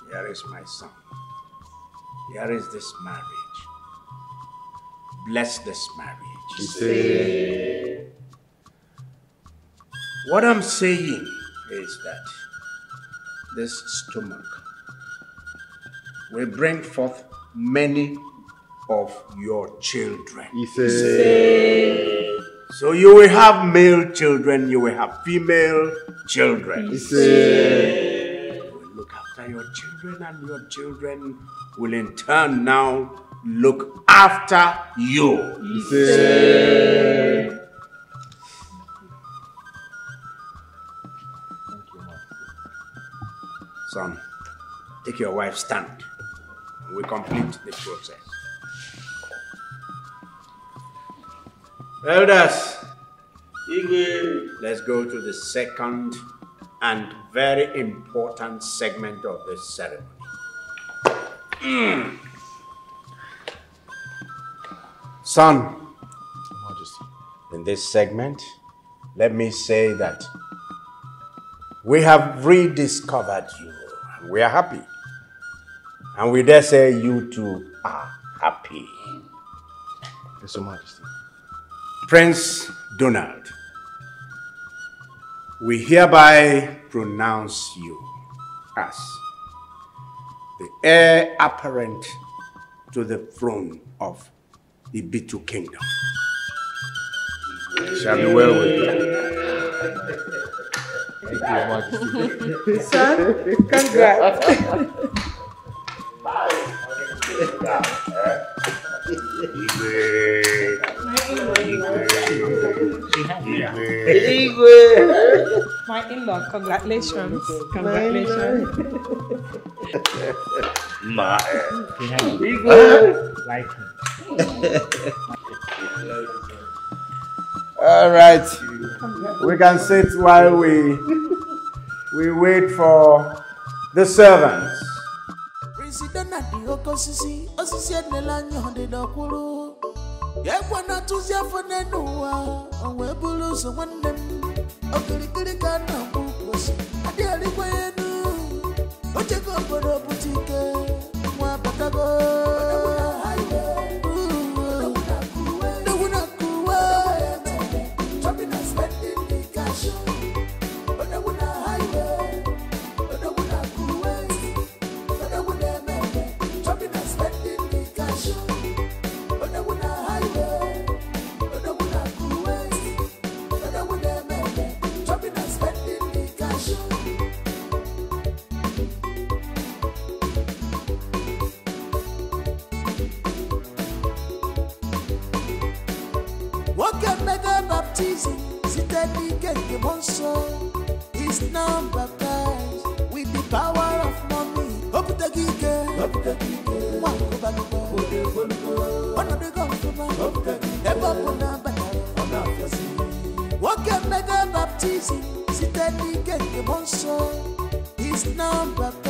Here is my son. Here is this marriage. Bless this marriage. What I'm saying is that this stomach will bring forth many of your children. So you will have male children, you will have female children. You will look after your children, and your children will in turn now look after you. Son, take your wife's stand, and we complete the process. Elders, let's go to the second and very important segment of this ceremony. Son, Majesty, in this segment, let me say that we have rediscovered you, and we are happy. And we dare say you too are happy. Yes, Your Majesty. Prince Donald, we hereby pronounce you as the heir apparent to the throne of the Bitu kingdom. It shall be well with you. Thank you, Your Majesty. Son, congrats. My in-law, congratulations. Congratulations. All right, we can sit while we wait for the servants. President at the Okosisi, Osisi Nelanyo, the Dokuru. Yakwana Tuzia for Nenua, and Webulus, one them. Okirikana, Bukos, and the Aliquenu. Oteko for the boutique, Wapatago. Is now baptized with the power of money. Hope the gig, one of the government, what can mega baptism? Is now baptized.